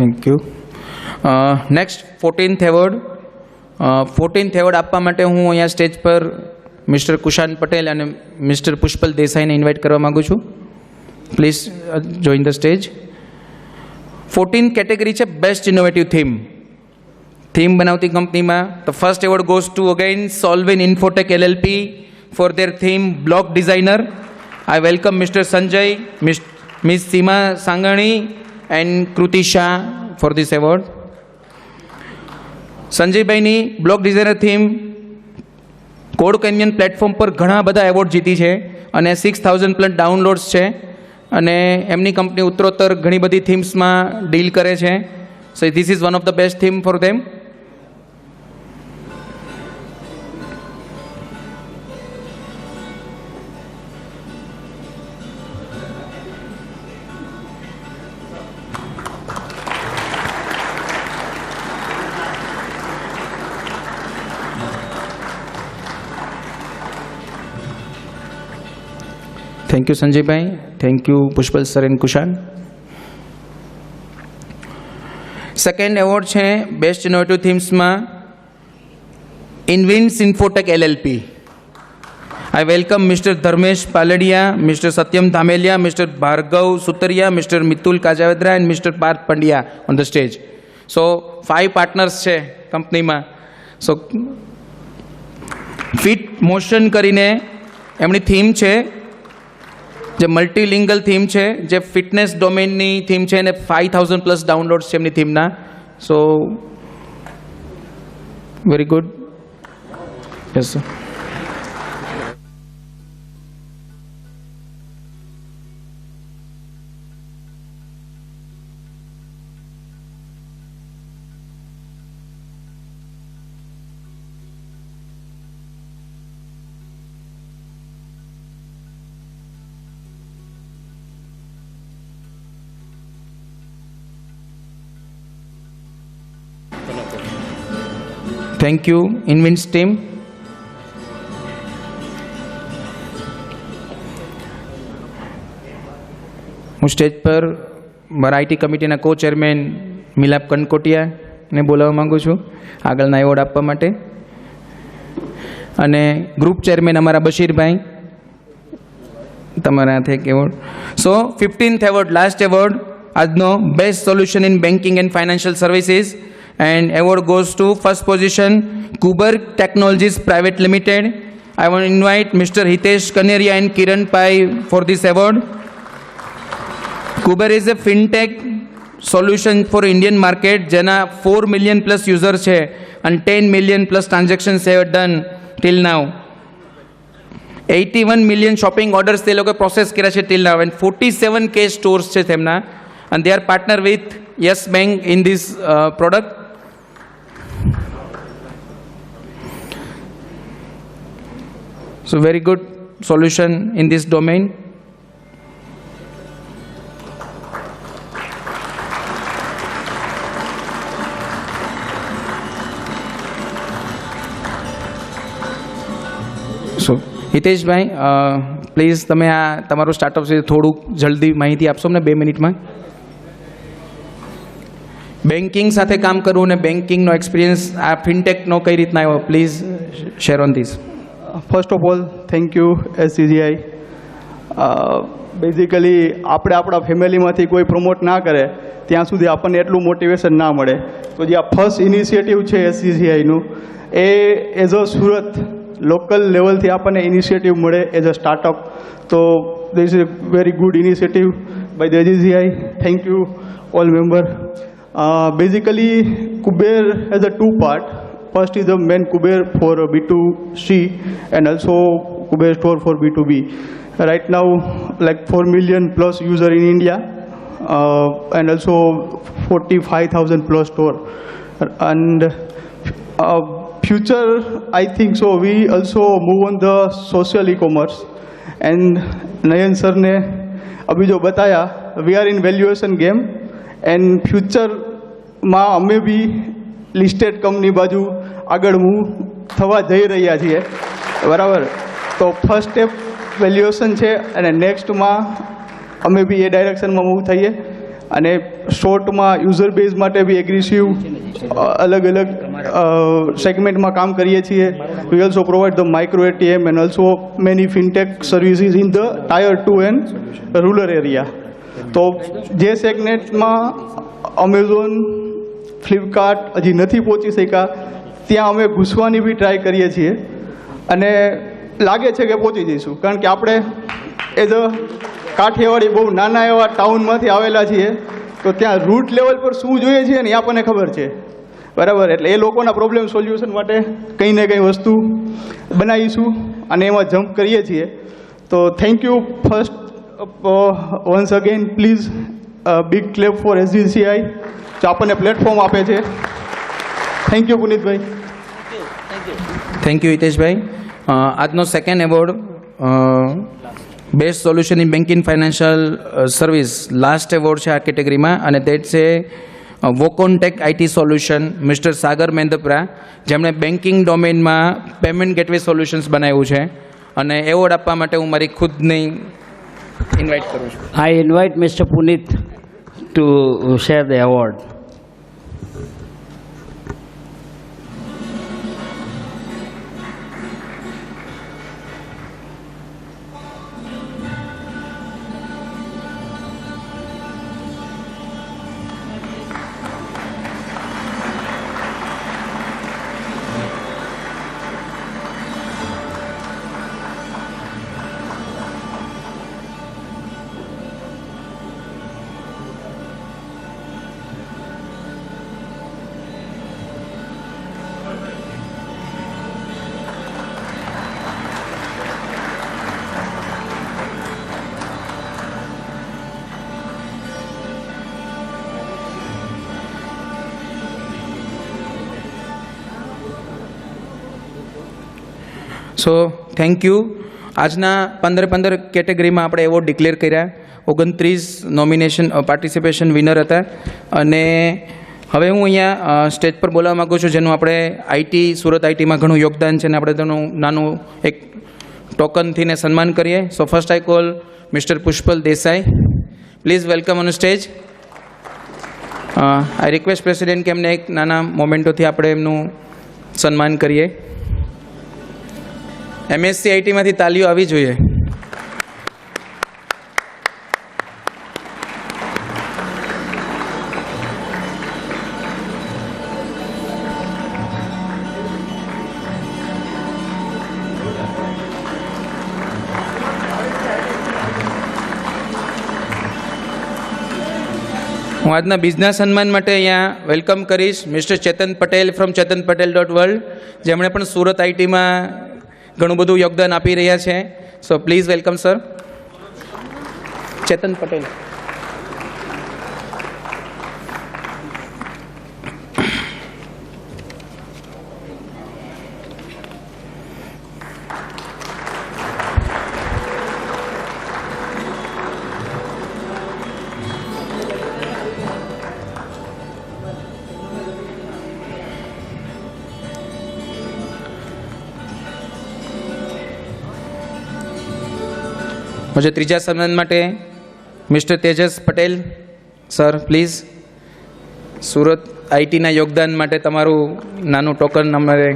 Thank you. Next 14th award. 14th award આપવા માટે હું અહીંયા સ્ટેજ પર મિસ્ટર કુશાન પટેલ અને મિસ્ટર પુષ્પલ દેસાઈને ઇન્વાઇટ કરવા માગું છું. Please join the stage. 14th category છે બેસ્ટ ઇનોવેટિવ થીમ બનાવતી કંપનીમાં. The first award goes to again Solvin infotech LLP for their theme block designer. I welcome mister Sanjay, miss Seema Sangani and Kruti Shah for this award. સંજયભાઈની block designer theme CodeCanyon platform પર ઘણા બધા award જીતી છે અને 6000+ downloads છે. અને એમની કંપની ઉત્તરોત્તર ઘણી બધી થીમ્સમાં ડીલ કરે છે. So this is one of the best theme for them. Thank you સંજયભાઈ. Thank you Pushpal sir and Kushan. Second award છે બેસ્ટ ઇનોવેટિવ થીમ્સમાં Invince infotech LLP. I welcome mister Dharmesh Paldiya, mister Satyam Dhameliya, mister Bhargav Sutariya, mister Mitul Kajavedra and mister Parth Pandya on the stage. So 5 partners છે કંપનીમાં. સો fit motion કરીને એમની theme છે, જે મલ્ટીલિંગલ theme છે, જે ફિટનેસ ડોમેનની થીમ છે અને 5000+ ડાઉનલોડ્સ છે એમની થીમના. So very good. Yes sir. Thank you Invince team. હું સ્ટેજ પર મારા આઈટી કમિટીના કો ચેરમેન મિલાપ કનકોટિયાને બોલાવવા માગું છું આગળના એવોર્ડ આપવા માટે, અને ગ્રુપ ચેરમેન અમારા બશીરભાઈ, તમારા હાથે એક એવોર્ડ. So 15th award, last award આજનો, best solution in banking and financial services, and award goes to first position Kuber technologies private limited. I want to invite Mr. Hitesh Kaneria and Kiran Pai for this award. Kuber is a fintech solution for Indian market જેના 4 million plus users છે and 10 million plus transactions have done till now. 81 million shopping orders તે લોકો process કર્યા છે till now, and 47k stores છે તેમના, and they are partner with Yes Bank in this product. So very good solution in this domain. So Hiteshbhai please તમે આ તમારું startup છે થોડુંક જલ્દી માહિતી આપશો ને 2 મિનિટમાં. બેન્કિંગ સાથે કામ કરવું ને બેન્કિંગનો એક્સપિરિયન્સ આ ફિનટેકનો કઈ રીતના આવ્યો, please share on this. First of all thank you SCGI. Basically આપણે આપણા ફેમિલીમાંથી કોઈ પ્રમોટ ના કરે ત્યાં સુધી આપણને એટલું મોટિવેશન ના મળે. તો જે આ ફર્સ્ટ ઇનિશિયેટિવ છે SCGIનું એ એઝ અ સુરત લોકલ લેવલથી આપણને ઇનિશિયેટિવ મળે એઝ અ સ્ટાર્ટઅપ. તો this is a very good initiative by the SCGI. Thank you all member. Basically Kuber has a two part. First is the main Kuber for B2C and also Kuber store for B2B. Right now like 4 million plus user in India and also 45,000 plus store, and future I think so we also move on the social e-commerce. And Nayan sir ने अभी जो बताया we are in valuation game and future માં અમે બી listed company બાજુ આગળ move થવા જઈ રહ્યા છીએ, બરાબર. તો ફર્સ્ટ સ્ટેપ વેલ્યુએશન છે અને નેક્સ્ટમાં અમે બી એ ડાયરેક્શનમાં મૂવ થઈએ, અને શોર્ટમાં યુઝર બેઝ માટે બી એગ્રેસિવ અલગ અલગ સેગમેન્ટમાં કામ કરીએ છીએ. We also provide the micro ATM and also many fintech services in the tier 2 and rural area. તો જે સેગમેન્ટમાં અમેઝોન, ફ્લિપકાર્ટ હજી નથી પહોંચી શક્યા ત્યાં અમે ઘૂસવાની બી ટ્રાય કરીએ છીએ, અને લાગે છે કે પહોંચી જઈશું, કારણ કે આપણે એઝ અ કાઠિયાવાડી બહુ નાના એવા ટાઉનમાંથી આવેલા છીએ, તો ત્યાં રૂટ લેવલ પર શું જોઈએ છે ને એ આપણને ખબર છે, બરાબર. એટલે એ લોકોના પ્રોબ્લેમ સોલ્યુશન માટે કંઈ ને કંઈ વસ્તુ બનાવીશું અને એમાં જમ્પ કરીએ છીએ. તો thank you first once again. Please big clap for SCGI જો આપણને પ્લેટફોર્મ આપે છે. થેન્ક યુ પુનિતભાઈ. થેન્ક યુ હિતેશભાઈ. આજનો second award best solution in banking financial service, last award છે આ કેટેગરીમાં, અને દેટ છે Vocontech IT solution mister Sagar Mendapara, જેમણે બેન્કિંગ ડોમેનમાં પેમેન્ટ ગેટવે સોલ્યુશન્સ બનાવ્યું છે, અને એવોર્ડ આપવા માટે હું મારી ખુદની ઇન્વાઇટ કરું છું. I invite Mr. Puneet to share the award. So thank you. આજના 15 કેટેગરીમાં આપણે એવોર્ડ ડિક્લેર કર્યા. 29 નોમિનેશન પાર્ટિસિપેશન વિનર હતા, અને હવે હું અહીંયા સ્ટેજ પર બોલાવવા માગું છું જેનું આપણે આઈટી સુરત આઈટીમાં ઘણું યોગદાન છે અને આપણે તેનું નાનું એક ટોકનથી ને સન્માન કરીએ. So first I call mister Pushpal Desai. Please welcome on stage. I request president કે એમને એક નાના મોમેન્ટોથી આપણે એમનું સન્માન કરીએ. એમએસસી આઈટીમાંથી તાલીઓ આવી જોઈએ. હું આજના બિઝનેસ સન્માન માટે અહીંયા વેલકમ કરીશ mister Chetan Patel from chetanpatel.world, જેમણે પણ સુરત આઈટીમાં ઘણું બધું યોગદાન આપી રહ્યા છે. So please welcome sir Chetan Patel. मुझे ત્રીજા સન્માન માટે mister Tejas Patel sir please Surat આઈટીના યોગદાન માટે તમારું નાનું ટોકન અમારે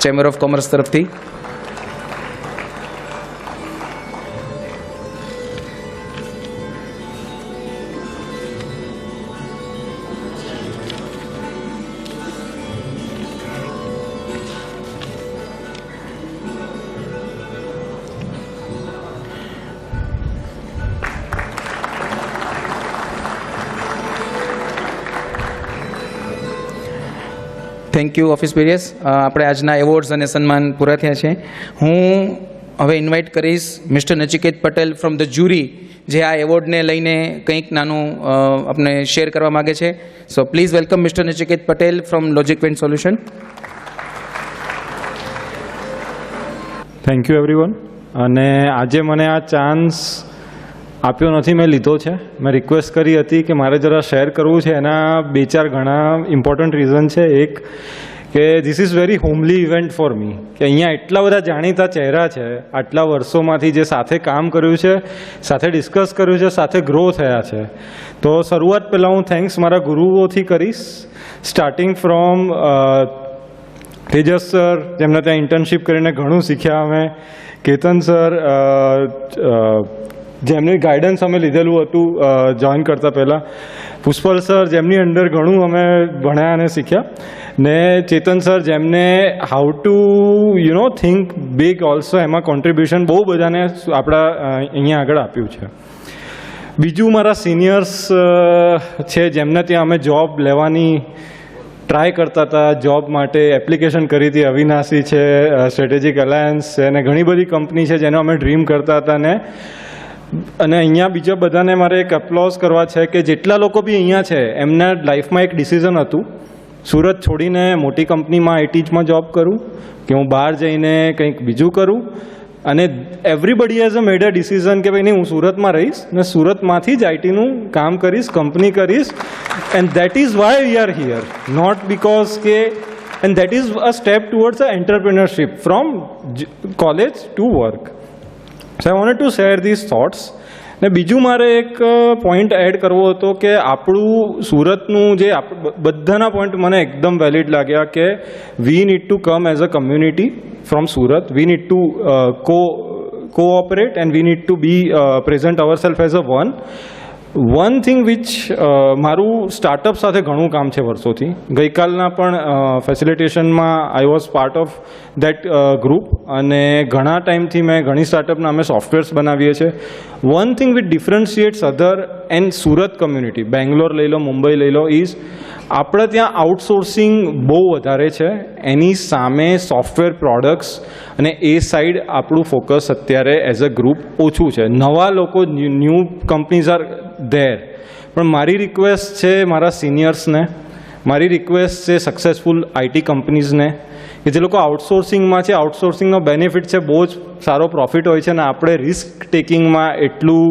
ચેમ્બર ઓફ કોમર્સ તરફથી. Thank you office bearers. આપણે આજના એવોર્ડ્સ અને સન્માન પૂરા થયા છે. હું હવે ઇન્વાઇટ કરીશ mister Nachiket Patel from the jury, જે આ એવોર્ડને લઈને કંઈક નાનું આપણે શેર કરવા માગે છે. So please welcome mister Nachiket Patel from logic vent solution. Thank you everyone. અને આજે મને આ ચાન્સ આપ્યો નથી, મેં લીધો છે. મેં રિક્વેસ્ટ કરી હતી કે મારે જરા શેર કરવું છે. એના બે ચાર ઘણા ઇમ્પોર્ટન્ટ રીઝન છે. એક કે this is very homely event for me, કે અહીંયા એટલા બધા જાણીતા ચહેરા છે આટલા વર્ષોમાંથી જે સાથે કામ કર્યું છે, સાથે ડિસ્કસ કર્યું છે, સાથે ગ્રો થયા છે. તો શરૂઆત પહેલાં હું થેન્ક્સ મારા ગુરુઓથી કરીશ, સ્ટાર્ટિંગ ફ્રોમ તેજસ સર, જેમને ત્યાં ઇન્ટર્નશીપ કરીને ઘણું શીખ્યા અમે, કેતન સર, જેમની ગાઈડન્સ અમે લીધેલું હતું જોઈન કરતાં પહેલાં, પુષ્પલ સર, જેમની અંડર ઘણું અમે ભણ્યા અને શીખ્યા, ને ચેતન સર, જેમને how to think big also, એમાં કોન્ટ્રીબ્યુશન બહુ બધાને આપણા અહીંયા આગળ આપ્યું છે. બીજું મારા સિનિયર્સ છે, જેમને ત્યાં અમે જોબ લેવાની ટ્રાય કરતા હતા, જોબ માટે એપ્લિકેશન કરી હતી. અવિનાશી છે, સ્ટ્રેટેજિક અલાયન્સ છે, અને ઘણી બધી કંપની છે જેનો અમે ડ્રીમ કરતા હતા. અને અહીંયા બીજા બધાને મારે એક એપ્લોઝ કરવા છે કે જેટલા લોકો બી અહીંયા છે એમના લાઈફમાં એક ડિસિઝન હતું, સુરત છોડીને મોટી કંપનીમાં આઈટીમાં જોબ કરું કે હું બહાર જઈને કંઈક બીજું કરું. અને everybody has a made a decision કે ભાઈ નહીં, હું સુરતમાં રહીશ ને સુરતમાંથી જ આઈટીનું કામ કરીશ, કંપની કરીશ. And that is why we are here, not because કે, and that is a step towards a entrepreneurship from college to work. So I wanted to share this thoughts. ને બીજું મારે એક પોઈન્ટ એડ કરવો હતો કે આપણું સુરતનું જે બધાના પોઈન્ટ મને એકદમ વેલિડ લાગ્યા કે we need to come as a community from Surat, we need to cooperate and we need to be present our self as a one thing which મારું સ્ટાર્ટઅપ સાથે ઘણું કામ છે વર્ષોથી. ગઈકાલના પણ ફેસિલિટેશનમાં I was part of that group, અને ઘણા ટાઈમથી મેં ઘણી સ્ટાર્ટઅપના અમે સોફ્ટવેર્સ બનાવીએ છીએ. One thing which differentiates other and Surat community, Bangalore લઈ લો, મુંબઈ લઈ લો, ઇઝ આપણે ત્યાં આઉટસોર્સિંગ બહુ વધારે છે, એની સામે સોફ્ટવેર પ્રોડક્ટ્સ અને એ સાઈડ આપણું ફોકસ અત્યારે એઝ અ ગ્રુપ ઓછું છે. નવા લોકો, ન્યૂ કંપનીઝ આર ધેર. પણ મારી રિક્વેસ્ટ છે મારા સિનિયર્સને, મારી રિક્વેસ્ટ છે સક્સેસફુલ આઈટી કંપનીઝને કે જે લોકો આઉટસોર્સિંગમાં છે, આઉટસોર્સિંગનો બેનિફિટ છે, બહુ જ સારો પ્રોફિટ હોય છે અને આપણે રિસ્ક ટેકિંગમાં એટલું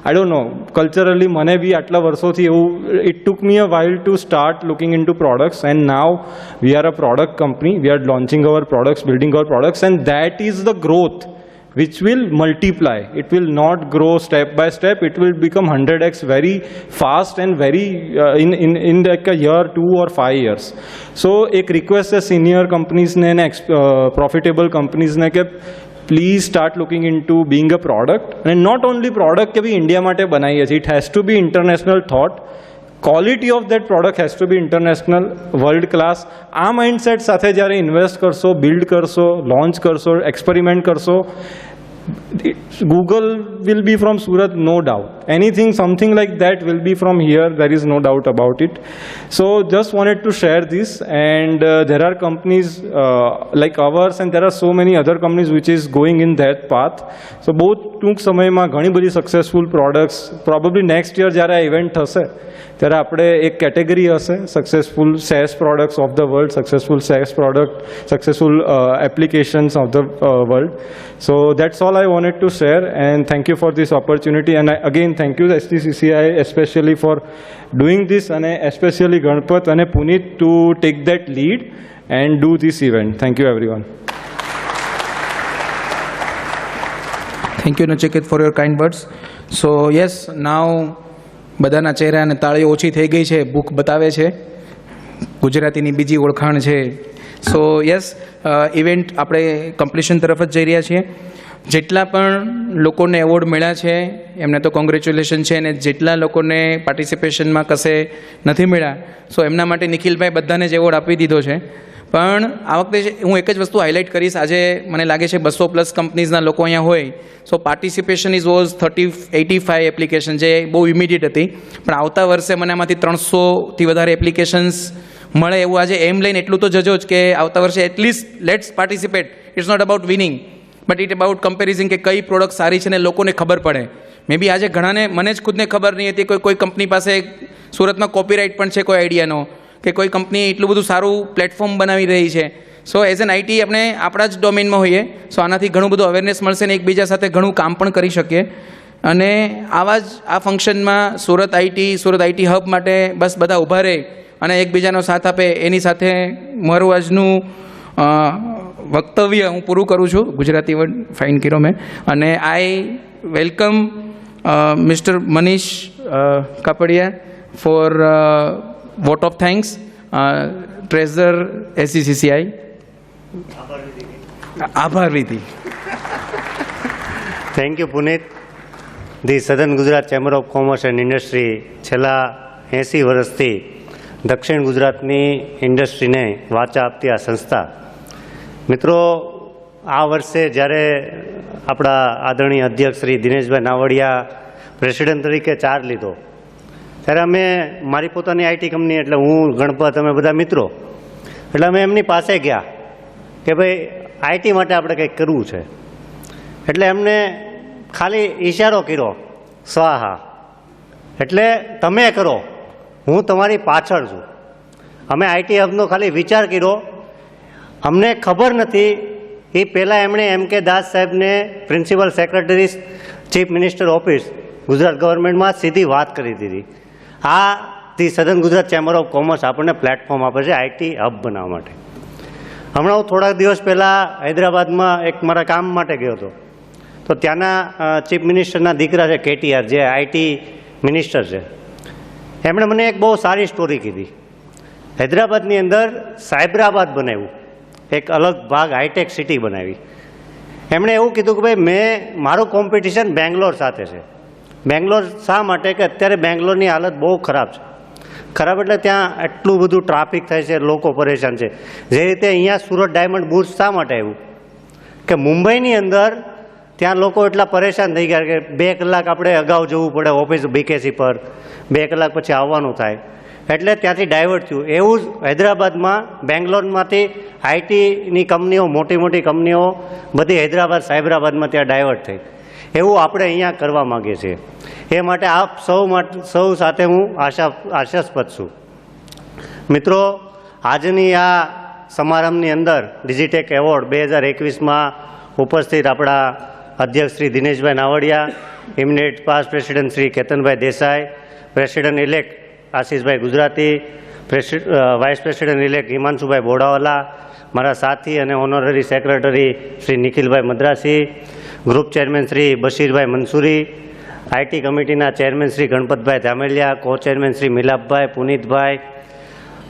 આઈ ડોન્ટ નો કલ્ચરલી મને બી આટલા વર્ષોથી એવું it took me a while to start looking into products and now we are a product company, we are launching our products, building our products and that is the growth which will multiply. It will not grow step by step. It will become 100x very fast and very in like a year, 2 or 5 years. So एक request है senior companies ने profitable companies ने कि please start looking into being a product and not only product કે भी India માટે બનાવીએ છીએ. It has to be international thought. Quality of that product has to be international, world class. આ mindset સાથે જ્યારે ઇન્વેસ્ટ કરશો, બિલ્ડ કરશો, લોન્ચ કરશો, એક્સપેરિમેન્ટ કરશો, Google will be from Surat, no doubt. Anything, something like that will be from here. There is no doubt about it. So just wanted to share this. And there are companies like ours, and there are so many other companies which is going in that path. So both ટૂંક સમયમાં ઘણી બધી successful products, probably next year જ્યારે આ event થશે ત્યારે આપણે એક કેટેગરી હશે successful cess products of the world, successful cess product, successful applications of the world. So that's all I wanted to share, and thank you for this opportunity. And again thank you STCCI especially for doing this, and especially Ganpat and Puneet to take that lead and do this event. Thank you everyone. Thank you Nachiket for your kind words. So yes, now બધાના ચહેરા અને તાળીઓ ઓછી થઈ ગઈ છે, ભૂખ બતાવે છે, ગુજરાતીની બીજી ઓળખાણ છે. સો યસ, ઇવેન્ટ આપણે કમ્પ્લીશન તરફ જ જઈ રહ્યા છીએ. જેટલા પણ લોકોને એવોર્ડ મળ્યા છે એમને તો કોંગ્રેચ્યુલેશન છે, અને જેટલા લોકોને પાર્ટિસિપેશનમાં કશે નથી મળ્યા, સો એમના માટે નિખિલભાઈ બધાને જ એવોર્ડ આપી દીધો છે. પણ આ વખતે હું એક જ વસ્તુ હાઇલાઇટ કરીશ. આજે મને લાગે છે 200+ કંપનીઝના લોકો અહીંયા હોય, સો પાર્ટિસિપેશન ઇઝ વોઝ 85 એપ્લિકેશન, જે બહુ ઇમિડિયેટ હતી. પણ આવતા વર્ષે મને આમાંથી 300થી વધારે એપ્લિકેશન્સ મળે એવું આજે એમ લઈને એટલું તો જજો જ કે આવતા વર્ષે at least let's participate. It's not about winning but it about comparison, કે કઈ પ્રોડક્ટ સારી છે ને લોકોને ખબર પડે. મે બી આજે ઘણાને, મને જ ખુદને ખબર નહીં હતી કોઈ કંપની પાસે સુરતમાં કોપીરાઇટ પણ છે કોઈ આઈડિયાનો, કે કોઈ કંપની એટલું બધું સારું પ્લેટફોર્મ બનાવી રહી છે. સો એઝ એન આઈટી આપણે આપણા જ ડોમેનમાં હોઈએ, સો આનાથી ઘણું બધું અવેરનેસ મળશે ને એકબીજા સાથે ઘણું કામ પણ કરી શકીએ. અને આવા જ આ ફંક્શનમાં સુરત આઈટી હબ માટે બસ બધા ઊભા રહે અને એકબીજાનો સાથ આપે, એની સાથે મારું આજનું વક્તવ્ય હું પૂરું કરું છું. ગુજરાતી વર્ડ ફાઇન કર્યો મેં. અને I welcome mister Manish Kapadia for vote of thanks, treasurer SCCI. આભાર વિધિ. Thank you Punit. The southern Gujarat chamber of commerce and industry છેલ્લા 80 વર્ષથી દક્ષિણ ગુજરાતની ઇન્ડસ્ટ્રીને વાચા આપતી આ સંસ્થા. મિત્રો, આ વર્ષે જ્યારે આપણા આદરણીય અધ્યક્ષ શ્રી દિનેશભાઈ નાવડિયા પ્રેસિડેન્ટ તરીકે ચાર્જ લીધો, ત્યારે અમે મારી પોતાની આઈટી કંપની, એટલે હું, ગણપત, અમે બધા મિત્રો, એટલે અમે એમની પાસે ગયા કે ભાઈ આઈટી માટે આપણે કંઈક કરવું છે. એટલે એમને ખાલી ઈશારો કર્યો, સ્વાહા, એટલે તમે કરો, હું તમારી પાછળ છું. અમે આઈટી હબનો ખાલી વિચાર કર્યો. અમને ખબર નથી એ પહેલાં એમણે M.K. દાસ સાહેબને principal secretary chief minister office Gujarat ગવર્મેન્ટમાં સીધી વાત કરી દીધી. આ the southern Gujarat chamber of commerce આપણને પ્લેટફોર્મ આપે છે આઈટી હબ બનાવવા માટે. હમણાં હું થોડાક દિવસ પહેલાં હૈદરાબાદમાં એક મારા કામ માટે ગયો હતો, તો ત્યાંના ચીફ મિનિસ્ટરના દીકરા છે KTR, જે આઈટી મિનિસ્ટર છે, એમણે મને એક બહુ સારી સ્ટોરી કીધી. હૈદરાબાદની અંદર સાયબરાબાદ બનાવ્યું, એક અલગ ભાગ હાઈટેક સિટી બનાવી. એમણે એવું કીધું કે ભાઈ મારું કોમ્પિટિશન બેંગ્લોર સાથે છે. બેંગ્લોર શા માટે? કે અત્યારે બેંગ્લોરની હાલત બહુ ખરાબ છે. ખરાબ એટલે ત્યાં એટલું બધું ટ્રાફિક થાય છે, લોકો પરેશાન છે. જે રીતે અહીંયા સુરત ડાયમંડ બુર્સ શા માટે આવ્યું? કે મુંબઈની અંદર ત્યાં લોકો એટલા પરેશાન થઈ ગયા કે 2 કલાક આપણે અગાઉ જવું પડે ઓફિસ BKC પર, 2 કલાક પછી આવવાનું થાય, એટલે ત્યાંથી ડાયવર્ટ થયું. એવું જ હૈદરાબાદમાં, બેંગ્લોરમાંથી આઈટીની કંપનીઓ, મોટી મોટી કંપનીઓ બધી હૈદરાબાદ, સાયબરાબાદમાં ત્યાં ડાયવર્ટ થઈ. એવું આપણે અહીંયા કરવા માગીએ છીએ. એ માટે આપ સૌ સાથે હું આશાસ્પદ છું. મિત્રો, આજની આ સમારંભની અંદર ડિજિટેક એવોર્ડ 2021માં ઉપસ્થિત આપણા અધ્યક્ષ Shri Dineshbhai Navadiya, eminent past president Shri Ketanbhai Desai, president elect Ashishbhai Gujarati, vice president elect Himanshubhai Bodawala, મારા સાથી અને honorary secretary Shri Nikhilbhai Madrasi, group chairman Shri Bashirbhai Mansuri, IT કમિટીના chairman Shri Ganpatbhai Dhameliya, co chairman Shri મિલાપભાઈ, Punitbhai,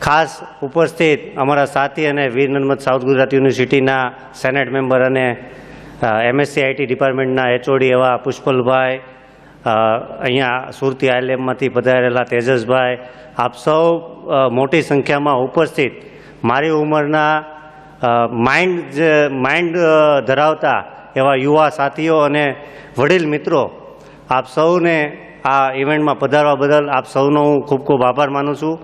ખાસ ઉપસ્થિત અમારા સાથી અને વીર નર્મદ સાઉથ ગુજરાત યુનિવર્સિટીના સેનેટ મેમ્બર અને એમએસસી આઈટી ડિપાર્ટમેન્ટના એચઓડી એવા પુષ્પલભાઈ, અહીંયા સુરતી આઈલેબમાંથી પધારેલા તેજસભાઈ, આપ સૌ મોટી સંખ્યામાં ઉપસ્થિત મારી ઉંમરના માઇન્ડ ધરાવતા એવા યુવા સાથીઓ અને વડીલ મિત્રો, આપ સૌને આ ઇવેન્ટમાં પધારવા બદલ આપ સૌનો હું ખૂબ ખૂબ આભાર માનું છું.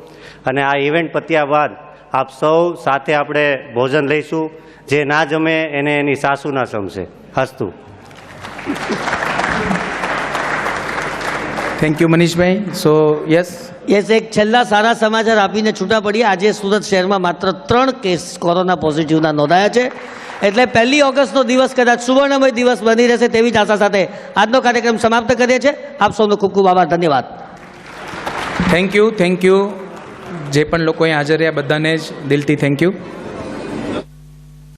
અને આ ઇવેન્ટ પત્યા બાદ આપ સૌ સાથે આપણે ભોજન લઈશું. જે ના જમે એને એની સાસુ ના સમશે. અસ્તુ. Thank you Manishbhai. So yes એક છેલ્લા સારા સમાચાર આપીને છૂટા પડીએ. આજે સુરત શહેરમાં માત્ર 3 કેસ કોરોના પોઝિટિવના નોંધાયા છે. એટલે 1 ઓગસ્ટનો દિવસ કદાચ સુવર્ણમય દિવસ બની રહેશે તેવી જ આશા સાથે આજનો કાર્યક્રમ સમાપ્ત કરીએ છીએ. આપ સૌનો ખૂબ ખૂબ આભાર. ધન્યવાદ. Thank you. જે પણ લોકો અહીં હાજર રહ્યા બધાને જ દિલથી થેન્ક યુ.